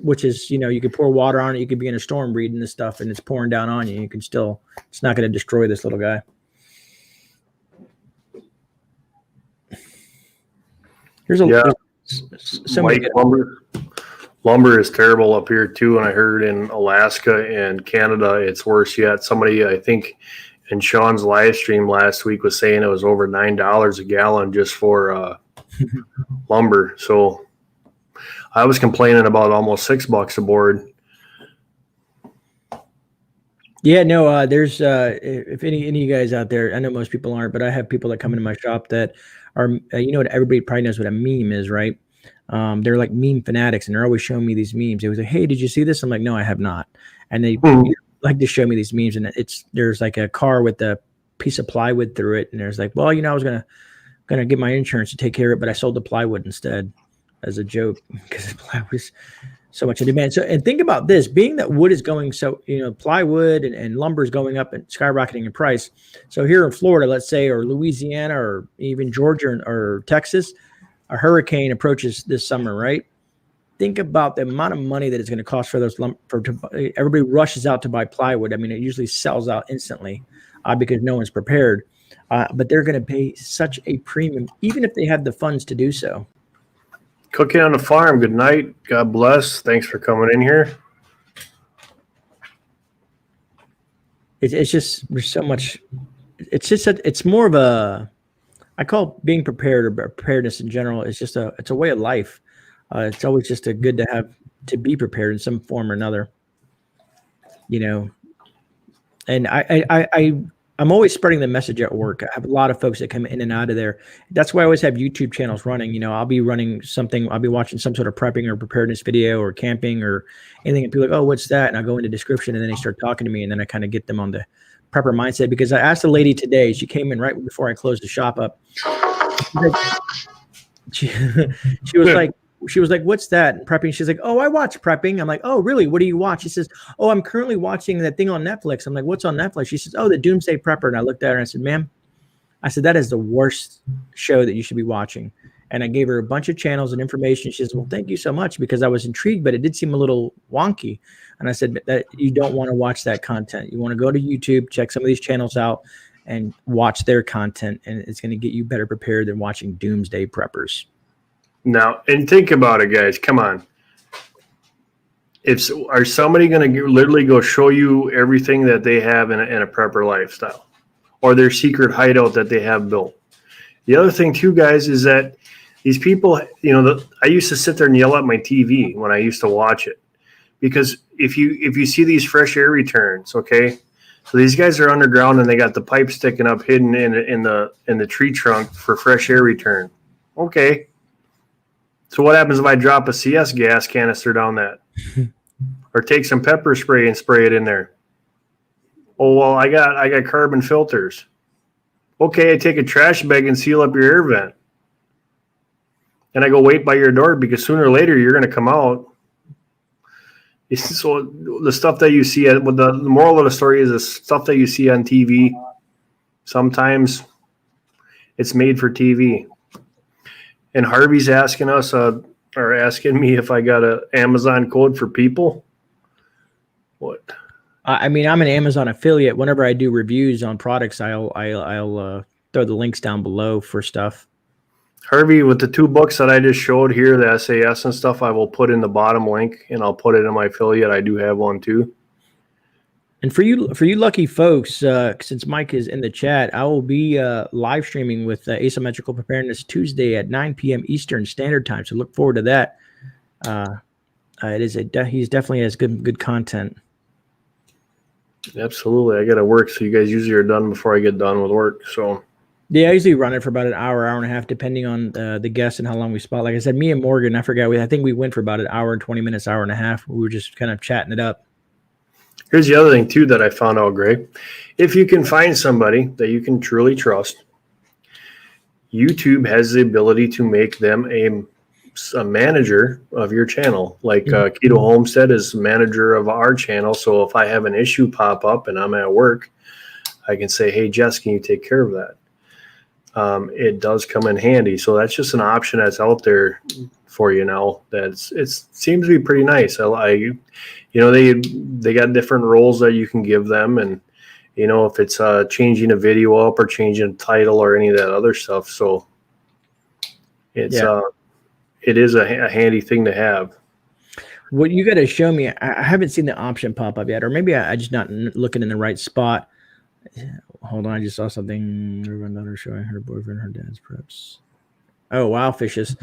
which is, you know, you could pour water on it. You could be in a storm reading this stuff and it's pouring down on you. You can still, it's not going to destroy this little guy. There's so Mike, lumber is terrible up here too, and I heard in Alaska and Canada it's worse yet. Somebody, I think, in Sean's live stream last week was saying it was over $9 a gallon just for lumber. So I was complaining about almost $6 a board. Yeah, no, there's if any of you guys out there, I know most people aren't, but I have people that come into my shop that are, you know, what everybody probably knows what a meme is, right? They're like meme fanatics, and they're always showing me these memes. They was like, "Hey, did you see this?" I'm like, "No, I have not." And they like to show me these memes, and there's like a car with a piece of plywood through it, and there's like, "Well, you know, I was gonna get my insurance to take care of it, but I sold the plywood instead," as a joke because the plywood was so much in demand. So, and think about this, being that wood is going, so, you know, plywood and lumber is going up and skyrocketing in price. So here in Florida, let's say, or Louisiana, or even Georgia or Texas, a hurricane approaches this summer, right? Think about the amount of money that it's going to cost for those everybody rushes out to buy plywood. I mean, it usually sells out instantly because no one's prepared. But they're going to pay such a premium, even if they have the funds to do so. Cooking on the farm. Good night. God bless. Thanks for coming in here. It's just, there's so much. It's just it's more of a, I call being prepared, or preparedness in general, it's a way of life. It's always just a good to have, to be prepared in some form or another, you know. And I'm always spreading the message at work. I have a lot of folks that come in and out of there. That's why I always have YouTube channels running. You know, I'll be running something, I'll be watching some sort of prepping or preparedness video or camping or anything, and people are like, "Oh, what's that?" And I'll go into description, and then they start talking to me, and then I kind of get them on the prepper mindset. Because I asked a lady today, she came in right before I closed the shop up. She was like, "What's that?" And prepping. She's like, "Oh, I watch prepping." I'm like, "Oh, really? What do you watch?" She says, "Oh, I'm currently watching that thing on Netflix." I'm like, "What's on Netflix?" She says, "Oh, the Doomsday Prepper." And I looked at her and I said, "Ma'am," I said, "that is the worst show that you should be watching." And I gave her a bunch of channels and information. She says, "Well, thank you so much," because I was intrigued, but it did seem a little wonky. And I said that you don't want to watch that content. You want to go to YouTube, check some of these channels out, and watch their content, and it's going to get you better prepared than watching Doomsday Preppers. Now, and think about it, guys. Come on. Are somebody going to literally go show you everything that they have in a prepper lifestyle, or their secret hideout that they have built? The other thing, too, guys, is that these people, you know, I used to sit there and yell at my TV when I used to watch it, because if you see these fresh air returns, okay, so these guys are underground and they got the pipe sticking up, hidden in the tree trunk for fresh air return. Okay. So what happens if I drop a CS gas canister down that? Or take some pepper spray and spray it in there? Oh, well, I got carbon filters. Okay, I take a trash bag and seal up your air vent. And I go wait by your door, because sooner or later you're going to come out. So the stuff that you see, the moral of the story is the stuff that you see on TV, sometimes it's made for TV. And Harvey's asking us, or asking me if I got an Amazon code for people. What? I mean, I'm an Amazon affiliate. Whenever I do reviews on products, I'll throw the links down below for stuff. Harvey, with the 2 books that I just showed here, the SAS and stuff, I will put in the bottom link, and I'll put it in my affiliate. I do have one too. And for you lucky folks, since Mike is in the chat, I will be live streaming with Asymmetrical Preparedness Tuesday at 9 p.m. Eastern Standard Time. So look forward to that. He's definitely has good content. Absolutely. I got to work, so you guys usually are done before I get done with work. So yeah, I usually run it for about an hour and a half, depending on the guests and how long we spot. Like I said, me and Morgan, I think we went for about an hour and 20 minutes, hour and a half. We were just kind of chatting it up. here's the other thing too that I found out, Grey. If you can find somebody that you can truly trust, YouTube has the ability to make them a manager of your channel. Like Keto Homestead is manager of our channel. So if I have an issue pop up and I'm at work, I can say, hey, Jess, can you take care of that? It does come in handy. So that's just an option that's out there for you now. It seems to be pretty nice. They got different roles that you can give them. And, if it's changing a video up or changing a title or any of that other stuff. So it is a handy thing to have. What you got to show me, I haven't seen the option pop up yet, or maybe I just not looking in the right spot. Hold on, I just saw something. Daughter showing her boyfriend her dad's preps. Oh wow, fishes.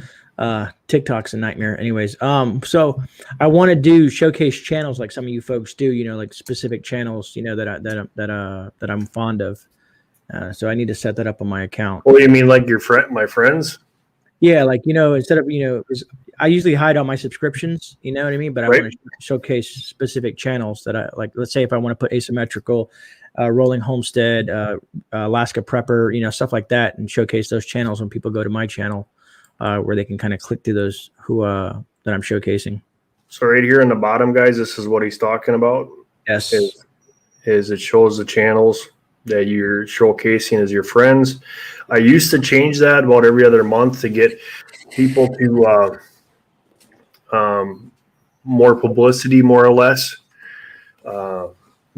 TikTok's a nightmare. Anyways, so I want to do showcase channels like some of you folks do. Like specific channels. That I'm fond of. So I need to set that up on my account. Oh, you mean like my friends? Yeah, like instead of I usually hide all my subscriptions. You know what I mean? But I want to showcase specific channels that I like. Let's say if I want to put asymmetrical. Rolling Homestead, Alaska Prepper, stuff like that, and showcase those channels when people go to my channel, where they can kind of click through those that I'm showcasing. So right here in the bottom, guys, this is what he's talking about. Yes, is it shows the channels that you're showcasing as your friends. I used to change that about every other month to get people to more publicity, more or less.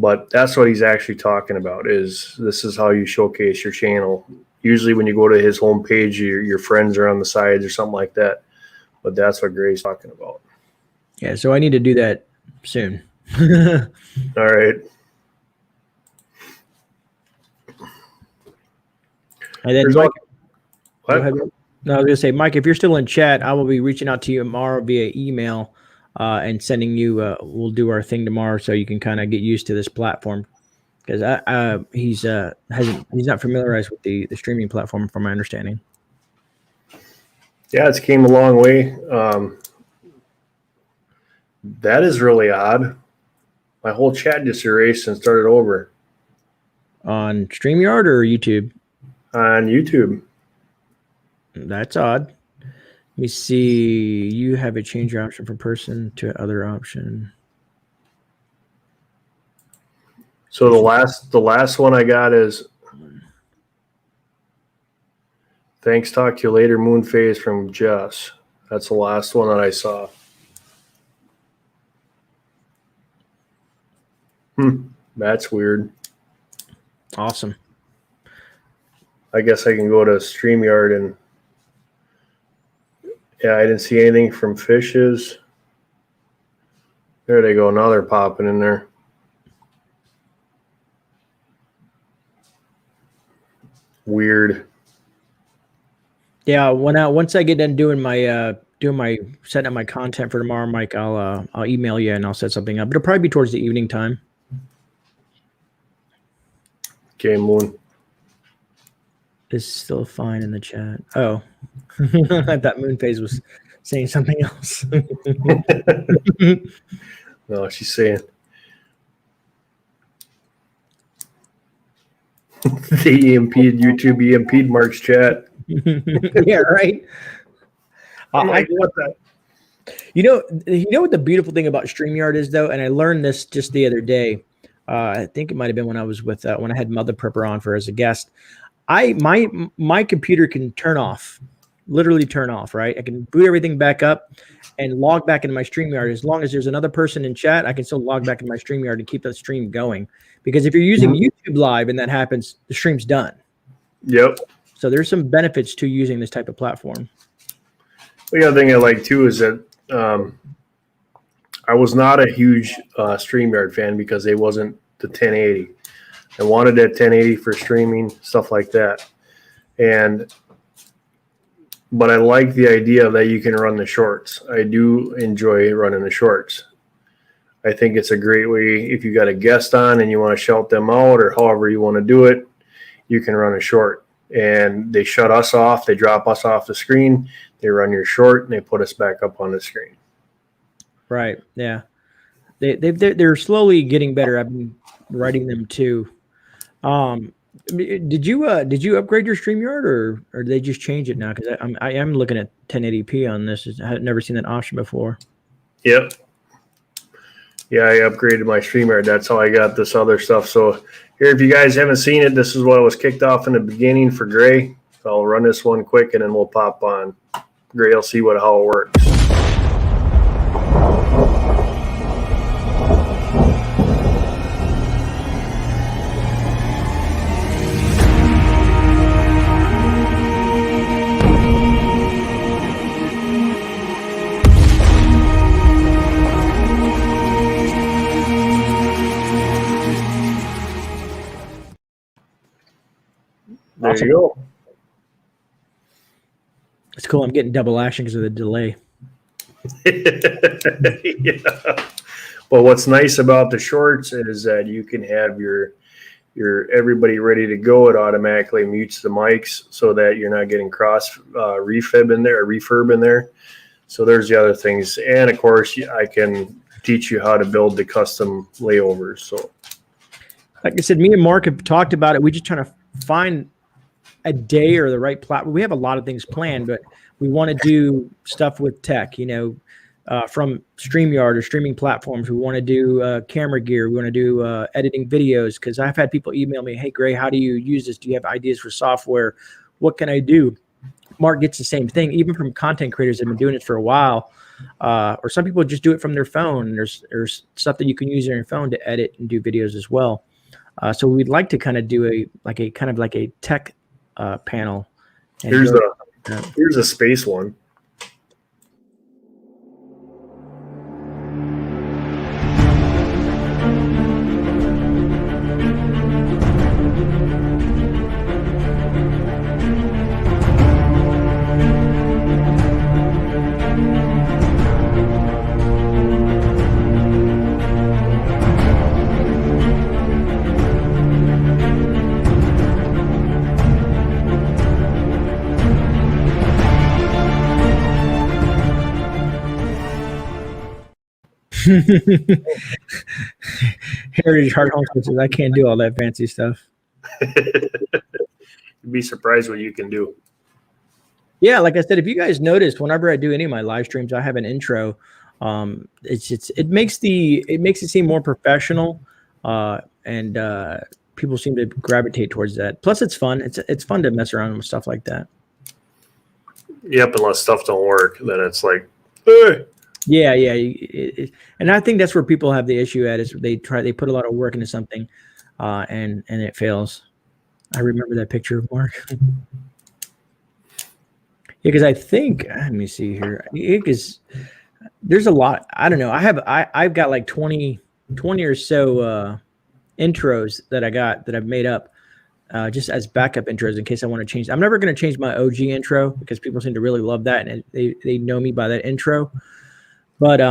But that's what he's actually talking about. This is how you showcase your channel. Usually when you go to his homepage, your friends are on the sides or something like that. But that's what Grey's talking about. Yeah, so I need to do that soon. All right. And then Mike, go ahead. No, I was going to say, Mike, if you're still in chat, I will be reaching out to you tomorrow via email. And sending you, we'll do our thing tomorrow, so you can kind of get used to this platform, because he's not familiarized with the streaming platform, from my understanding. Yeah, it's came a long way. That is really odd. My whole chat just erased and started over. On StreamYard or YouTube? On YouTube. That's odd. Let me see. You have a change your option from person to other option. So the last one I got is thanks, talk to you later, moon phase from Jess. That's the last one that I saw. That's weird. Awesome. I guess I can go to StreamYard and yeah, I didn't see anything from fishes. There they go. Now they're popping in there. Weird. Yeah, once I get done doing my setting up my content for tomorrow, Mike, I'll email you and I'll set something up. It'll probably be towards the evening time. Okay, Moon. Is still fine in the chat. Oh, I thought Moonphase was saying something else. No, she's saying the EMP'd YouTube EMP'd Mark's chat. Yeah, right. I want that. You know what the beautiful thing about StreamYard is, though, and I learned this just the other day. I think it might have been when I was with when I had Mother Prepper on for as a guest. My computer can literally turn off, right? I can boot everything back up and log back into my StreamYard. As long as there's another person in chat, I can still log back into my StreamYard and keep that stream going. Because if you're using YouTube Live and that happens, the stream's done. Yep. So there's some benefits to using this type of platform. The other thing I like too is that I was not a huge StreamYard fan because they wasn't the 1080. I wanted that 1080 for streaming, stuff like that. But I like the idea that you can run the shorts. I do enjoy running the shorts. I think it's a great way if you got a guest on and you want to shout them out or however you want to do it, you can run a short. And they shut us off. They drop us off the screen. They run your short and they put us back up on the screen. Right. Yeah. They're slowly getting better. I've been writing them too. Did you upgrade your StreamYard or did they just change it now? Because I am looking at 1080p on this. I had never seen that option before. Yep. Yeah, I upgraded my StreamYard. That's how I got this other stuff. So here, if you guys haven't seen it, this is what was kicked off in the beginning for Grey. So I'll run this one quick and then we'll pop on. Grey will see how it works. There you go. It's cool. I'm getting double action because of the delay. Yeah. Well, what's nice about the shorts is that you can have your everybody ready to go. It automatically mutes the mics so that you're not getting cross refurb in there. So there's the other things. And of course, I can teach you how to build the custom layovers. So like I said, me and Mark have talked about it. We just trying to find a day or the right platform. We have a lot of things planned, but we want to do stuff with tech, from StreamYard or streaming platforms. We want to do camera gear. We want to do editing videos, because I've had people email me, hey, Grey, how do you use this? Do you have ideas for software? What can I do? Mark gets the same thing, even from content creators that have been doing it for a while. Or some people just do it from their phone. There's stuff that you can use on your phone to edit and do videos as well. So we'd like to kind of do a tech panel. Here's a space one. Heritage Heart Home says, I can't do all that fancy stuff. You'd be surprised what you can do. Yeah, like I said, if you guys noticed, whenever I do any of my live streams, I have an intro. It makes it seem more professional, and people seem to gravitate towards that. Plus, it's fun. It's fun to mess around with stuff like that. Yep, unless stuff don't work, then it's like, hey. Yeah. And I think that's where people have the issue at, is they put a lot of work into something, and it fails. I remember that picture of Mark. Yeah, because I think, let me see here. Because there's a lot. I don't know. I've got like 20 or so intros that I've made up just as backup intros in case I want to change. I'm never going to change my OG intro because people seem to really love that, and they know me by that intro. But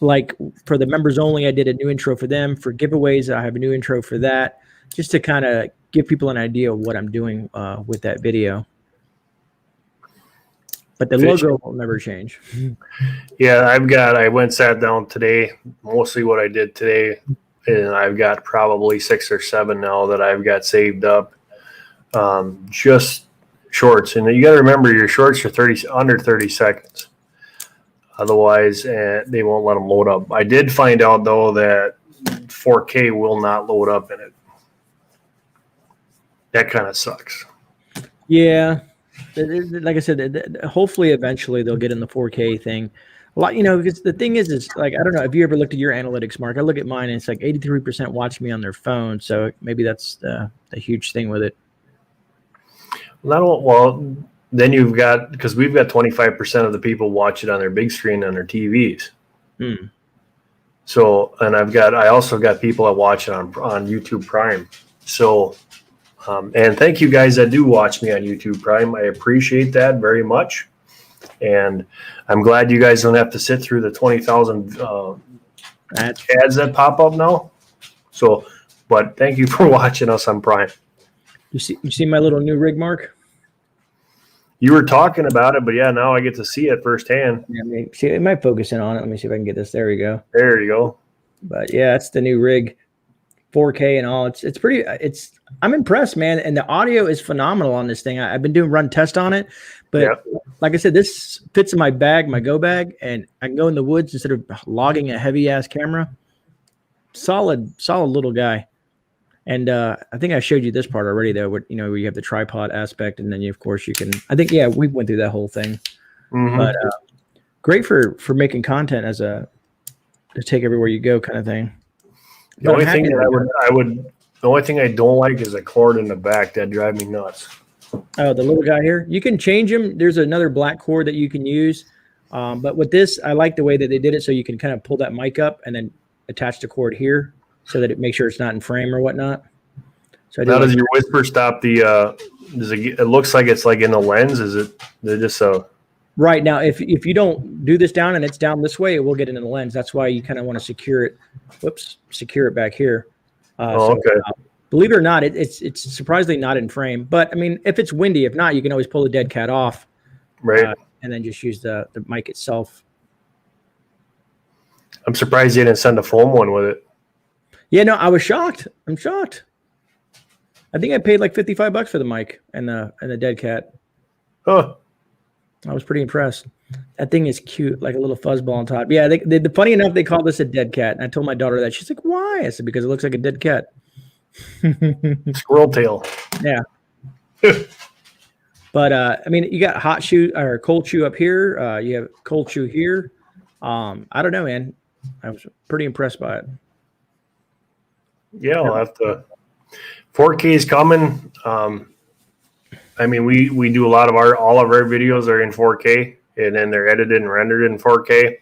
like for the members only, I did a new intro for them. For giveaways, I have a new intro for that, just to kind of give people an idea of what I'm doing with that video. But the logo will never change. Yeah, I sat down today, mostly what I did today, and I've got probably 6 or 7 now that I've got saved up. Just shorts. And you got to remember, your shorts are under 30 seconds. Otherwise, they won't let them load up. I did find out, though, that 4K will not load up in it. That kind of sucks. Yeah. Like I said, hopefully eventually they'll get in the 4K thing. A lot, because the thing is like, I don't know if you ever looked at your analytics, Mark. I look at mine and it's like 83% watch me on their phone. So maybe that's the huge thing with it. Not well. Then you've got, because we've got 25% of the people watch it on their big screen on their TVs. Hmm. So, and I also got people that watch it on YouTube Prime. So, and thank you guys that do watch me on YouTube Prime. I appreciate that very much. And I'm glad you guys don't have to sit through the 20,000 ads that pop up now. So, but thank you for watching us on Prime. You see my little new rig, Mark? You were talking about it, but yeah, now I get to see it firsthand. Yeah, see, it might focus in on it. Let me see if I can get this. There we go. There you go. But yeah, it's the new rig, 4K and all. It's pretty. I'm impressed, man. And the audio is phenomenal on this thing. I've been doing run test on it, but like I said, this fits in my bag, my go bag, and I can go in the woods instead of logging a heavy ass camera. Solid little guy. And I think I showed you this part already, though. Where you have the tripod aspect, and then of course you can. I think we went through that whole thing. Mm-hmm. But great for making content as to take everywhere you go kind of thing. The only thing that the only thing I don't like is a cord in the back that drive me nuts. Oh, the little guy here. You can change him. There's another black cord that you can use. But with this, I like the way that they did it, so you can kind of pull that mic up and then attach the cord here, so that it makes sure it's not in frame or whatnot. So now, does your whisper stop the? It looks like it's like in the lens. Is it? They're just so. Right now, if you don't do this down and it's down this way, it will get into the lens. That's why you kind of want to secure it. Secure it back here. Okay. Believe it or not, it's surprisingly not in frame. But I mean, if it's windy, if not, you can always pull the dead cat off, right? And then just use the mic itself. I'm surprised you didn't send a foam one with it. Yeah, no, I was shocked. I'm shocked. I think I paid like $55 for the mic and the dead cat. Huh. I was pretty impressed. That thing is cute, like a little fuzzball on top. Yeah, funny enough, they call this a dead cat. And I told my daughter that. She's like, why? I said, because it looks like a dead cat. Squirrel tail. Yeah. But, I mean, you got hot shoe or cold shoe up here. You have cold shoe here. I don't know, man. I was pretty impressed by it. Yeah, I'll have to. 4K is coming. I mean, we do all of our videos are in 4K, and then they're edited and rendered in 4K.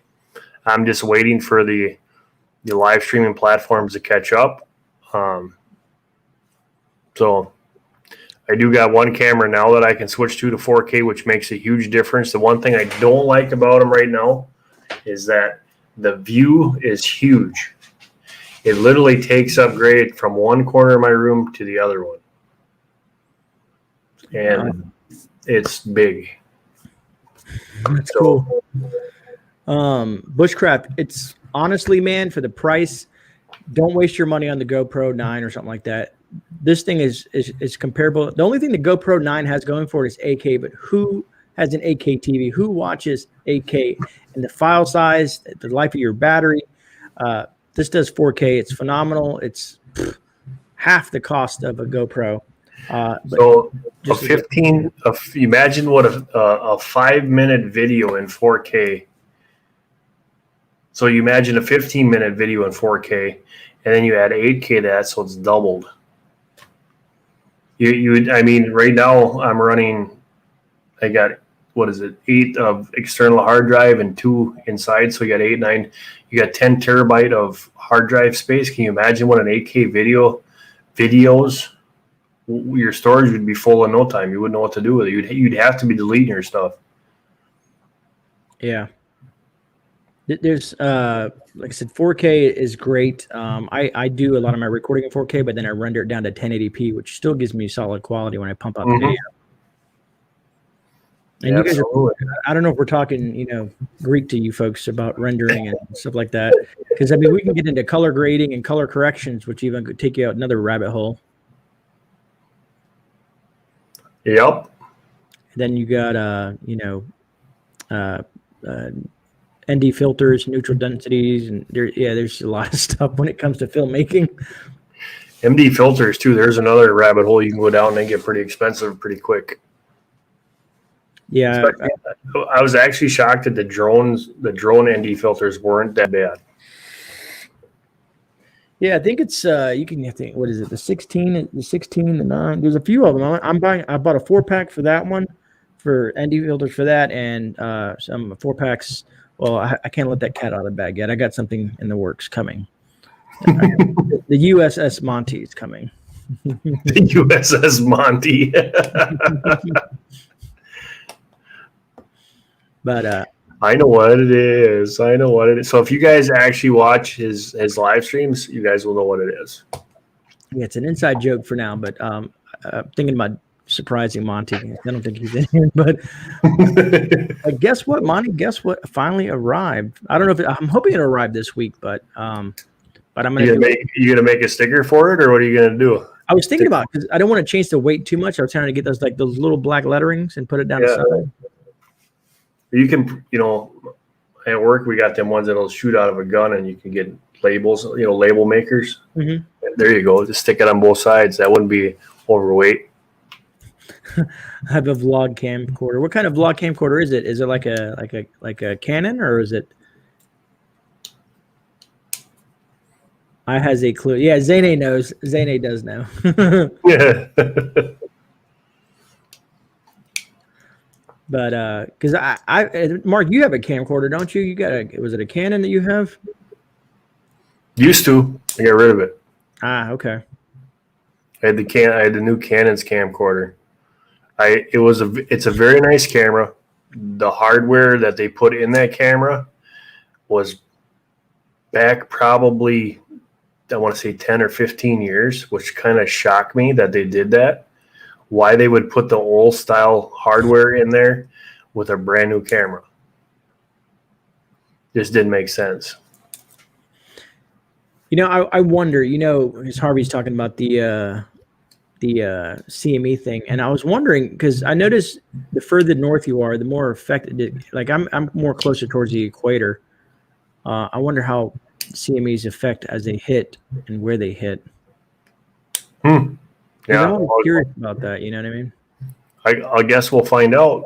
I'm just waiting for the live streaming platforms to catch up. So I do got one camera now that I can switch to 4K, which makes a huge difference. The one thing I don't like about them right now is that the view is huge. It literally takes up grade from one corner of my room to the other one. And it's big. That's cool. Bushcraft, it's honestly, man, for the price, don't waste your money on the GoPro 9 or something like that. This thing is comparable. The only thing the GoPro 9 has going for it is 8K, but who has an 8K TV? Who watches 8K? And the file size, the life of your battery, this does 4K. It's phenomenal. It's half the cost of a GoPro. So imagine what a 5-minute video in 4K. So you imagine a 15-minute video in 4K, and then you add 8K to that, so it's doubled. I mean, right now I'm running. I got 8 of external hard drive and 2 inside, so you got 8, 9. You got 10 terabyte of hard drive space. Can you imagine what an 8K videos? Your storage would be full in no time. You wouldn't know what to do with it. You'd have to be deleting your stuff. Yeah. There's like I said, 4K is great. I do a lot of my recording in 4K, but then I render it down to 1080p, which still gives me solid quality when I pump out the video. And you guys I don't know if we're talking, Greek to you folks about rendering and stuff like that. Because, I mean, we can get into color grading and color corrections, which even could take you out another rabbit hole. Yep. Then you got, ND filters, neutral densities, and there's a lot of stuff when it comes to filmmaking. MD filters, too. There's another rabbit hole you can go down and they get pretty expensive pretty quick. Yeah, I was actually shocked that the drone ND filters weren't that bad. Yeah, I think it's you can think what is it, the 16, the 9. There's a few of them. I bought a 4-pack for that one, for ND filters for that, and some 4-packs. Well, I can't let that cat out of the bag yet. I got something in the works coming. The USS Monty is coming. The USS Monty. But I know what it is. So if you guys actually watch his live streams, you guys will know what it is. yeah, it's an inside joke for now. But thinking about surprising Monty. I don't think he's in here, but guess what, Monty? Guess what? Finally arrived. I don't know if I'm hoping it'll arrive this week, but I'm gonna. You gonna make a sticker for it, or what are you gonna do? I was thinking about, because I don't want to change the weight too much. I was trying to get those little black letterings and put it down the side. You can, at work we got them ones that'll shoot out of a gun, and you can get labels, label makers. Mm-hmm. There you go. Just stick it on both sides. That wouldn't be overweight. I have a vlog camcorder. What kind of vlog camcorder is it? Is it like a Canon, or is it? I has a clue. Yeah, Zane knows. Zane does know. Yeah. But because I Mark, you have a camcorder, don't you? You got was it a Canon that you have? Used to. I got rid of it. Ah, okay. I had the new Canon's camcorder. It's a very nice camera. The hardware that they put in that camera was back probably, I want to say 10 or 15 years, which kind of shocked me that they did that. Why they would put the old style hardware in there with a brand new camera. Just didn't make sense. I wonder, because Harvey's talking about the CME thing, and I was wondering, because I noticed the further north you are, the more affected. Like I'm more closer towards the equator. I wonder how CMEs affect as they hit and where they hit. Yeah, I'm always curious about that. You know what I mean? I guess we'll find out.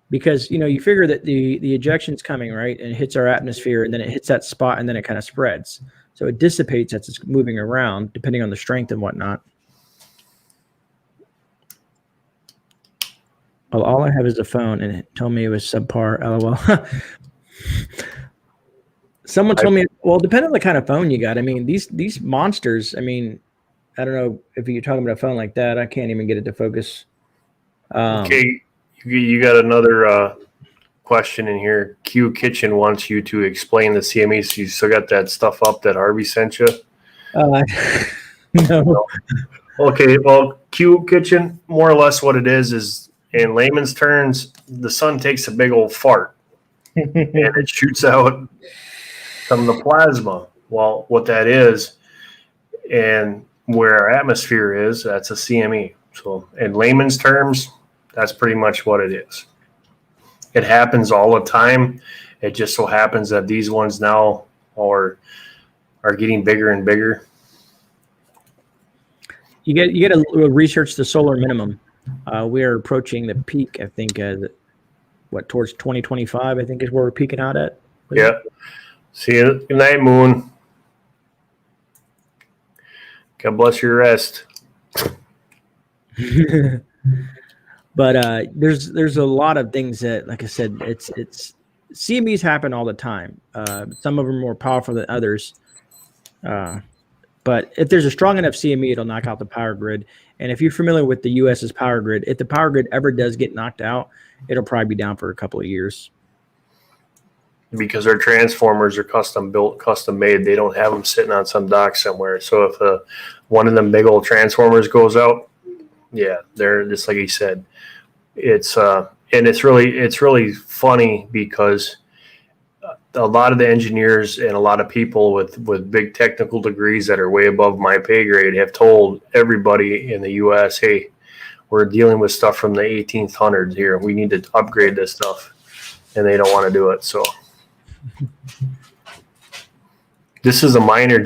Because you figure that the ejection's coming, right, and it hits our atmosphere, and then it hits that spot, and then it kind of spreads. So it dissipates as it's moving around, depending on the strength and whatnot. Well, all I have is a phone, and it told me it was subpar. LOL. Someone told me, well, depending on the kind of phone you got. I mean, these monsters. I mean, I don't know if you're talking about a phone like that. I can't even get it to focus. Okay, you got another question in here. Q Kitchen wants you to explain the CME. So you still got that stuff up that Harvey sent you? No. Okay, well, Q Kitchen, more or less what it is in layman's terms, the sun takes a big old fart and it shoots out some of the plasma. Well, what that is, and where our atmosphere is, that's a CME. So in layman's terms, that's pretty much what it is. It happens all the time. It just so happens that these ones now are getting bigger and bigger. You get to research the solar minimum. We are approaching the peak, I think, towards 2025, I think is where we're peaking out at. Yeah. See you. Good night, Moon. God bless your rest. But there's a lot of things that, like I said, it's CMEs happen all the time. Some of them are more powerful than others. But if there's a strong enough CME, it'll knock out the power grid. And if you're familiar with the US's power grid, if the power grid ever does get knocked out, it'll probably be down for a couple of years. Because our transformers are custom built, custom made. They don't have them sitting on some dock somewhere. So if one of them big old transformers goes out, yeah, they're just like he said. It's and it's really funny because a lot of the engineers and a lot of people with big technical degrees that are way above my pay grade have told everybody in the U.S., hey, we're dealing with stuff from the 1800s here. We need to upgrade this stuff, and they don't want to do it. So this is a minor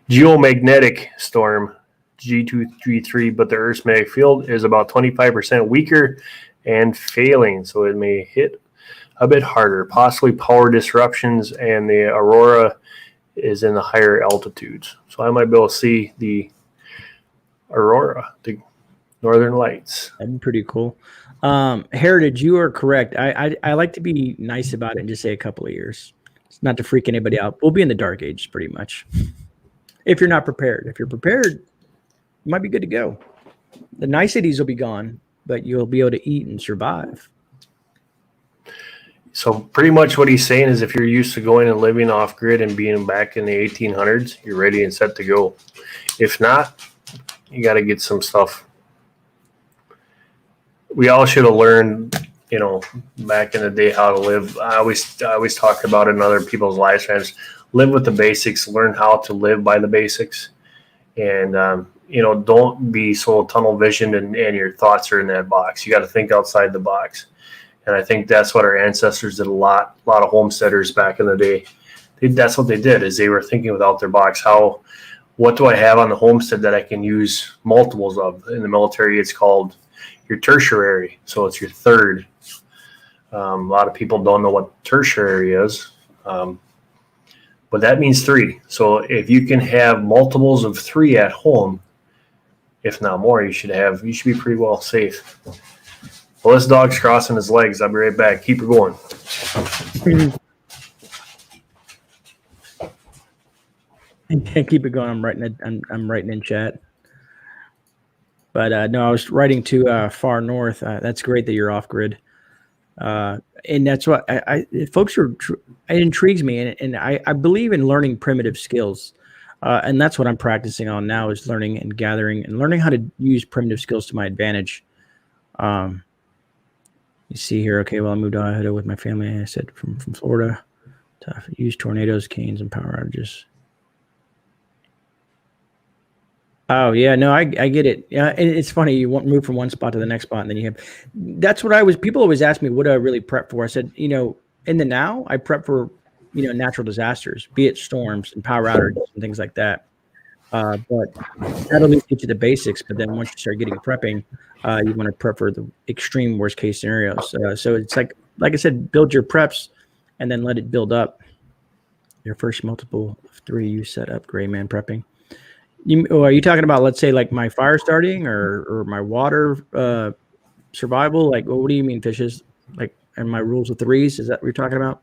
geomagnetic storm, G233, but the Earth's magnetic field is about 25% weaker and failing, so it may hit a bit harder, possibly power disruptions, and the aurora is in the higher altitudes. So I might be able to see the aurora, the northern lights. That'd be pretty cool. Heritage, you are correct. I like to be nice about it and just say a couple of years. It's not to freak anybody out. We'll be in the dark age pretty much. If you're not prepared. If you're prepared, you might be good to go. The niceties will be gone, but you'll be able to eat and survive. So pretty much what he's saying is if you're used to going and living off grid and being back in the 1800s, you're ready and set to go. If not, you got to get some stuff. We all should have learned, back in the day how to live. I always talk about it in other people's lifetimes. Live with the basics. Learn how to live by the basics, and don't be so tunnel visioned and your thoughts are in that box. You got to think outside the box, and I think that's what our ancestors did a lot. A lot of homesteaders back in the day, that's what they did. Is they were thinking without their box. What do I have on the homestead that I can use multiples of? In the military, it's called your tertiary, so it's your third. A lot of people don't know what tertiary is, but that means 3. So if you can have multiples of 3 at home, if not more, you should be pretty well safe. Well, this dog's crossing his legs. I'll be right back. Keep it going. Keep it going. I'm writing in chat. But no, I was writing to far north. That's great that you're off grid. And that's what folks are. It intrigues me, and I believe in learning primitive skills, and that's what I'm practicing on now is learning and gathering and learning how to use primitive skills to my advantage. You see here, okay. Well, I moved to Idaho with my family. I said from Florida to use tornadoes, canes, and power outages. Oh yeah, no, I get it. Yeah, and it's funny. You want to move from one spot to the next spot, and then you have. That's what people always ask me. What do I really prep for? I said, in the now, I prep for, natural disasters, be it storms and power outages and things like that. But that'll lead you to the basics. But then once you start getting prepping, you want to prep for the extreme worst case scenarios. So it's like I said, build your preps, and then let it build up. Your first multiple of 3 you set up GreyMan prepping. Are you talking about, let's say, like my fire starting or my water survival? Like, what do you mean, fishes? Like, and my rules of 3s? Is that what you're talking about?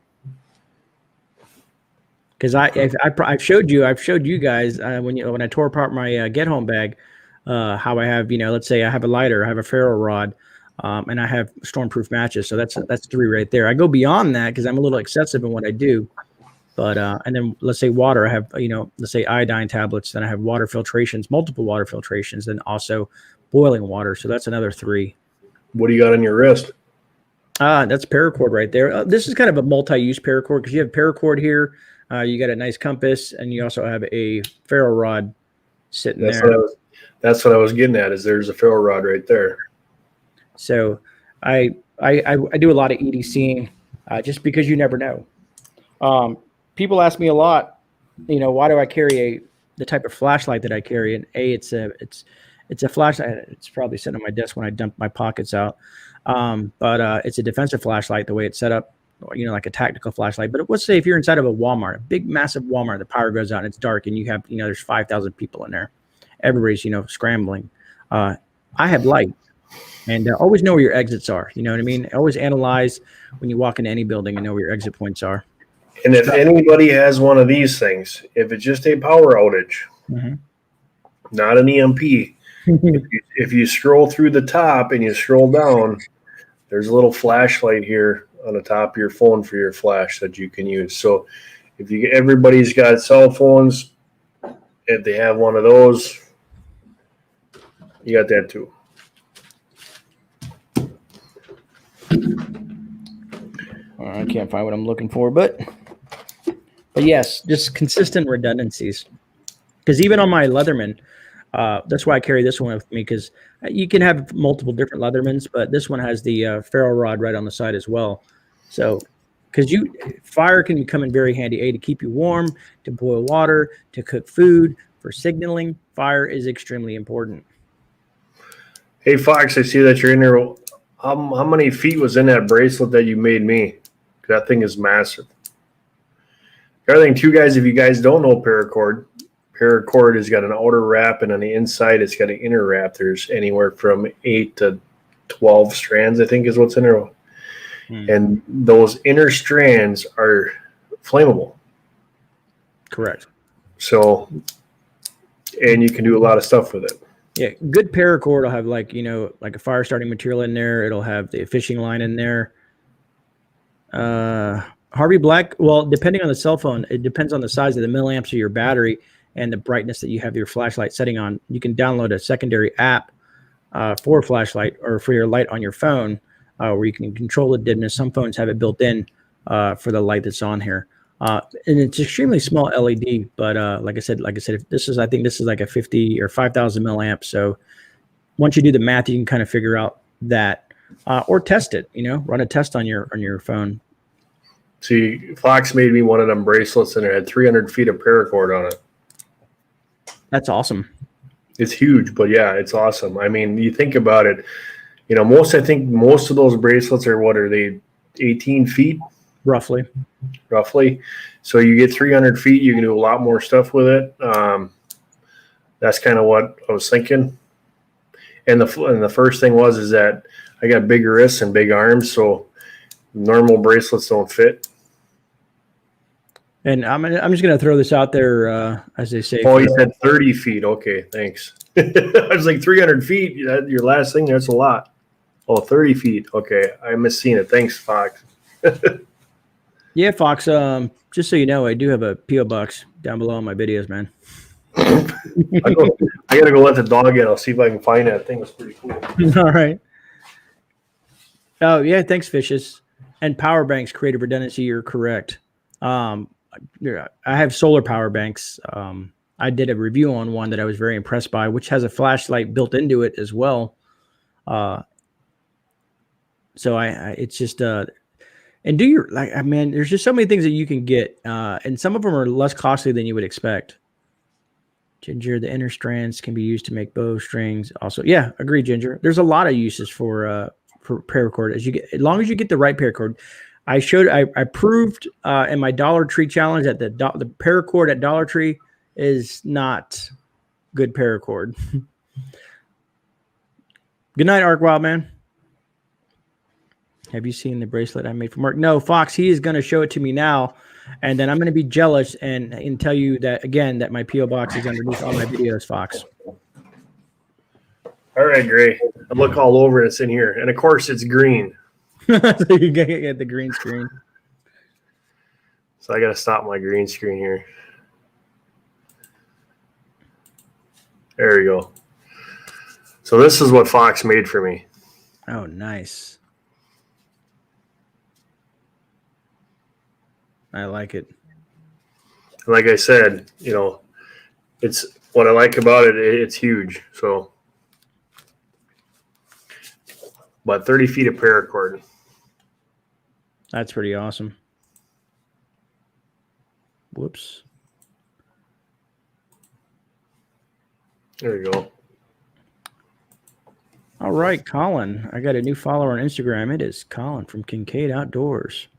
Because I've showed you guys when I tore apart my get home bag, how I have let's say I have a lighter, I have a ferro rod, and I have stormproof matches. So that's 3 right there. I go beyond that because I'm a little excessive in what I do. But and then let's say water, I have let's say iodine tablets. Then I have water filtrations, multiple water filtrations, then also boiling water. So that's another 3. What do you got on your wrist? That's paracord right there. This is kind of a multi-use paracord because you have paracord here. You got a nice compass, and you also have a ferro rod sitting there. That's what I was getting at. Is there's a ferro rod right there. So I do a lot of EDCing just because you never know. People ask me a lot, why do I carry the type of flashlight that I carry? And it's a flashlight. It's probably sitting on my desk when I dump my pockets out. But it's a defensive flashlight, the way it's set up, like a tactical flashlight. But let's say if you're inside of a Walmart, a big, massive Walmart, the power goes out and it's dark and you have, there's 5,000 people in there. Everybody's, scrambling. I have light. And always know where your exits are. You know what I mean? Always analyze when you walk into any building and know where your exit points are. And if anybody has one of these things, if it's just a power outage, not an EMP, if you scroll through the top and you scroll down, there's a little flashlight here on the top of your phone for your flash that you can use. So if everybody's got cell phones, if they have one of those, you got that too. I can't find what I'm looking for, but yes, just consistent redundancies. Because even on my Leatherman, that's why I carry this one with me, because you can have multiple different Leathermans, but this one has the ferro rod right on the side as well. So, because fire can come in very handy, to keep you warm, to boil water, to cook food, for signaling. Fire is extremely important. Hey, Fox, I see that you're in there. How many feet was in that bracelet that you made me? That thing is massive. The other thing too, guys, if you guys don't know paracord has got an outer wrap, and on the inside it's got an inner wrap. There's anywhere from 8 to 12 strands, I think, is what's in there. And those inner strands are flammable. Correct. So, and you can do a lot of stuff with it. Yeah, good paracord will have like a fire starting material in there. It'll have the fishing line in there. Harvey Black, well, depending on the cell phone, it depends on the size of the milliamps of your battery and the brightness that you have your flashlight setting on. You can download a secondary app for a flashlight or for your light on your phone where you can control the dimness. Some phones have it built in for the light that's on here. And it's extremely small LED, but like I said, I think this is like a 50 or 5,000 milliamps. So once you do the math, you can kind of figure out that, or test it. Run a test on your phone. See, Fox made me one of them bracelets, and it had 300 feet of paracord on it. That's awesome. It's huge, but yeah, it's awesome. I mean, you think about it. I think most of those bracelets are, what are they, 18 feet? Roughly. So you get 300 feet, you can do a lot more stuff with it. That's kind of what I was thinking. And the first thing is that I got big wrists and big arms, so normal bracelets don't fit. And I'm just going to throw this out there, as they say. Oh, you said 30 feet. Okay, thanks. I was like 300 feet. Your last thing, that's a lot. Oh, 30 feet. Okay, I missed seeing it. Thanks, Fox. Yeah, Fox, just so you know, I do have a P.O. box down below on my videos, man. I got to go let the dog in. I'll see if I can find that thing. It's pretty cool. All right. Oh, yeah, thanks, Fishes. And power banks, creative redundancy, you're correct. I have solar power banks. I did a review on one that I was very impressed by, which has a flashlight built into it as well. So it's just and there's just so many things that you can get, and some of them are less costly than you would expect. Ginger, the inner strands can be used to make bow strings. Also, yeah, agree, Ginger. There's a lot of uses for paracord as long as you get the right paracord. I proved in my Dollar Tree challenge that the paracord at Dollar Tree is not good paracord. Good night, Arc Wildman. Have you seen the bracelet I made for Mark? No, Fox, he is going to show it to me now. And then I'm going to be jealous and tell you that, again, that my P.O. box is underneath all my videos, Fox. All right, Gray. I look all over it. It's in here. And, of course, it's green. So you get the green screen. So I got to stop my green screen here. There we go. So this is what Fox made for me. Oh, nice. I like it. Like I said, it's what I like about it. It's huge. So, but 30 feet of paracord. That's pretty awesome. Whoops. There you go. All right, Colin. I got a new follower on Instagram. It is Colin from Kincaid Outdoors.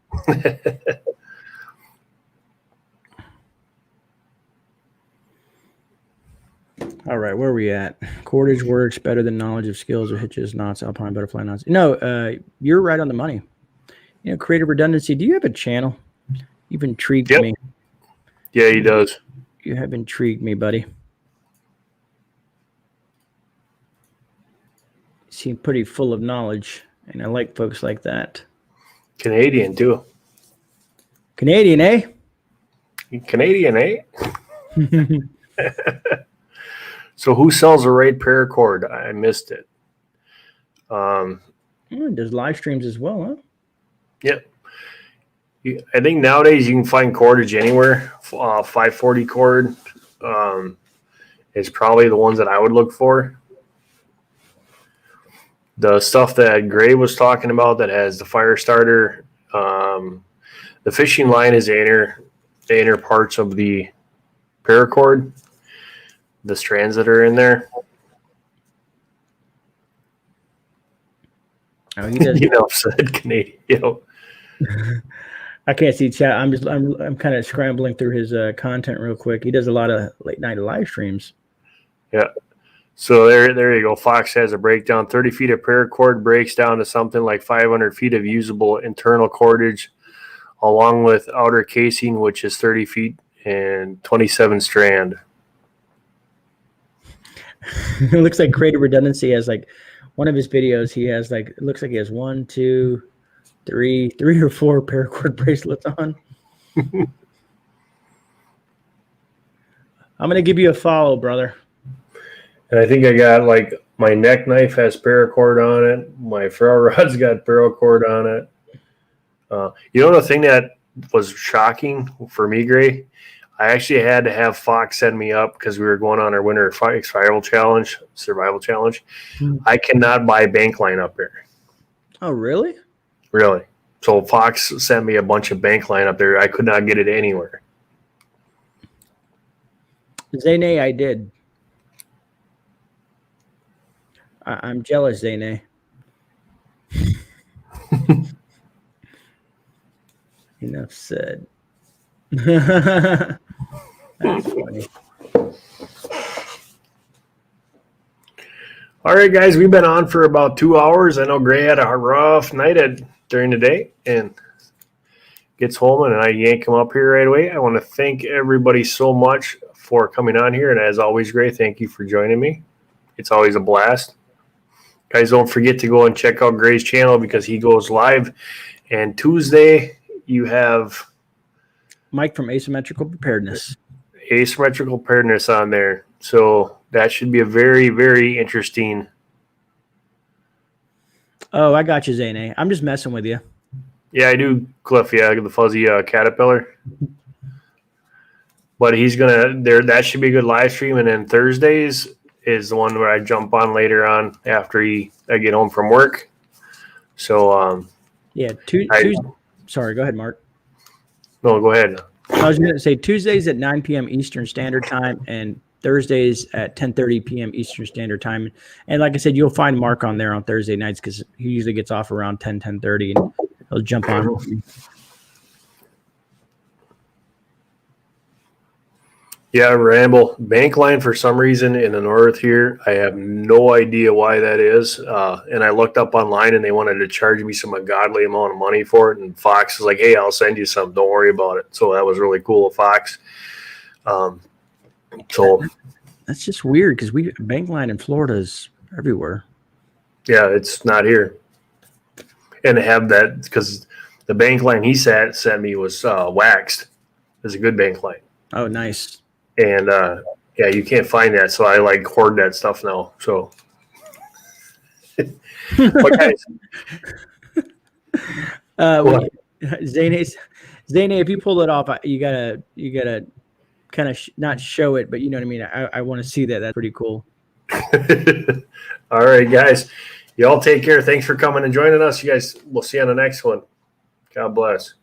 All right, where are we at? Cordage works better than knowledge of skills or hitches, knots, alpine, butterfly knots. No, you're right on the money. Creative redundancy. Do you have a channel? You've intrigued me. Yeah, he does. You have intrigued me, buddy. You seem pretty full of knowledge, and I like folks like that. Canadian, too. Canadian, eh? Canadian, eh? So who sells the right paracord? I missed it. There's live streams as well, huh? Yep. I think nowadays you can find cordage anywhere. 540 cord is probably the ones that I would look for. The stuff that Gray was talking about that has the fire starter, the fishing line is the inner parts of the paracord. The strands that are in there. Oh, he does. Said Canadian. I can't see chat. I'm kind of scrambling through his content real quick. He does a lot of late night live streams. Yeah. So there you go. Fox has a breakdown. 30 feet of paracord breaks down to something like 500 feet of usable internal cordage, along with outer casing, which is 30 feet and 27 strand. It looks like Creative Redundancy has like one of his videos. He has like, it looks like he has 1, 2, 3 or 4 paracord bracelets on. I'm gonna give you a follow, brother. And I think I got like my neck knife has paracord on it. My ferro rod's got paracord on it. The thing that was shocking for me, Gray, I actually had to have Fox send me up because we were going on our winter survival challenge. I cannot buy bank line up here. Oh, really? Really? So Fox sent me a bunch of bank line up there. I could not get it anywhere. Zane, I did. I'm jealous, Zane. Enough said. That's funny. All right, guys, we've been on for about 2 hours. I know Gray had a rough night during the day and gets home, and I yank him up here right away. I want to thank everybody so much for coming on here, and as always, Gray, thank you for joining me. It's always a blast. Guys, don't forget to go and check out Gray's channel because he goes live. And Tuesday, you have Mike from Asymmetrical Preparedness on there. So that should be a very, very interesting. Oh, I got you, Zane. I'm just messing with you. Yeah, I do, Cliff. Yeah, the fuzzy caterpillar. But he's that should be a good live stream. And then Thursdays is the one where I jump on later on after I get home from work. So, yeah, sorry, go ahead, Mark. No, go ahead. I was going to say Tuesdays at 9 p.m. Eastern Standard Time and Thursdays at 10:30 p.m. Eastern Standard Time. And like I said, you'll find Mark on there on Thursday nights because he usually gets off around 10:30, and he'll jump on. Yeah, ramble. Bank line for some reason in the north here. I have no idea why that is. And I looked up online and they wanted to charge me some ungodly amount of money for it. And Fox is like, hey, I'll send you some. Don't worry about it. So that was really cool of Fox. So that's just weird because bank line in Florida is everywhere. Yeah, it's not here. And to have that, because the bank line he sent me was waxed. It's a good bank line. Oh, nice. And yeah, you can't find that, so I like hoard that stuff now. So, but guys, Zane, if you pull it off, you gotta kind of not show it, but you know what I mean. I want to see that. That's pretty cool. All right, guys, y'all take care. Thanks for coming and joining us. You guys, we'll see you on the next one. God bless.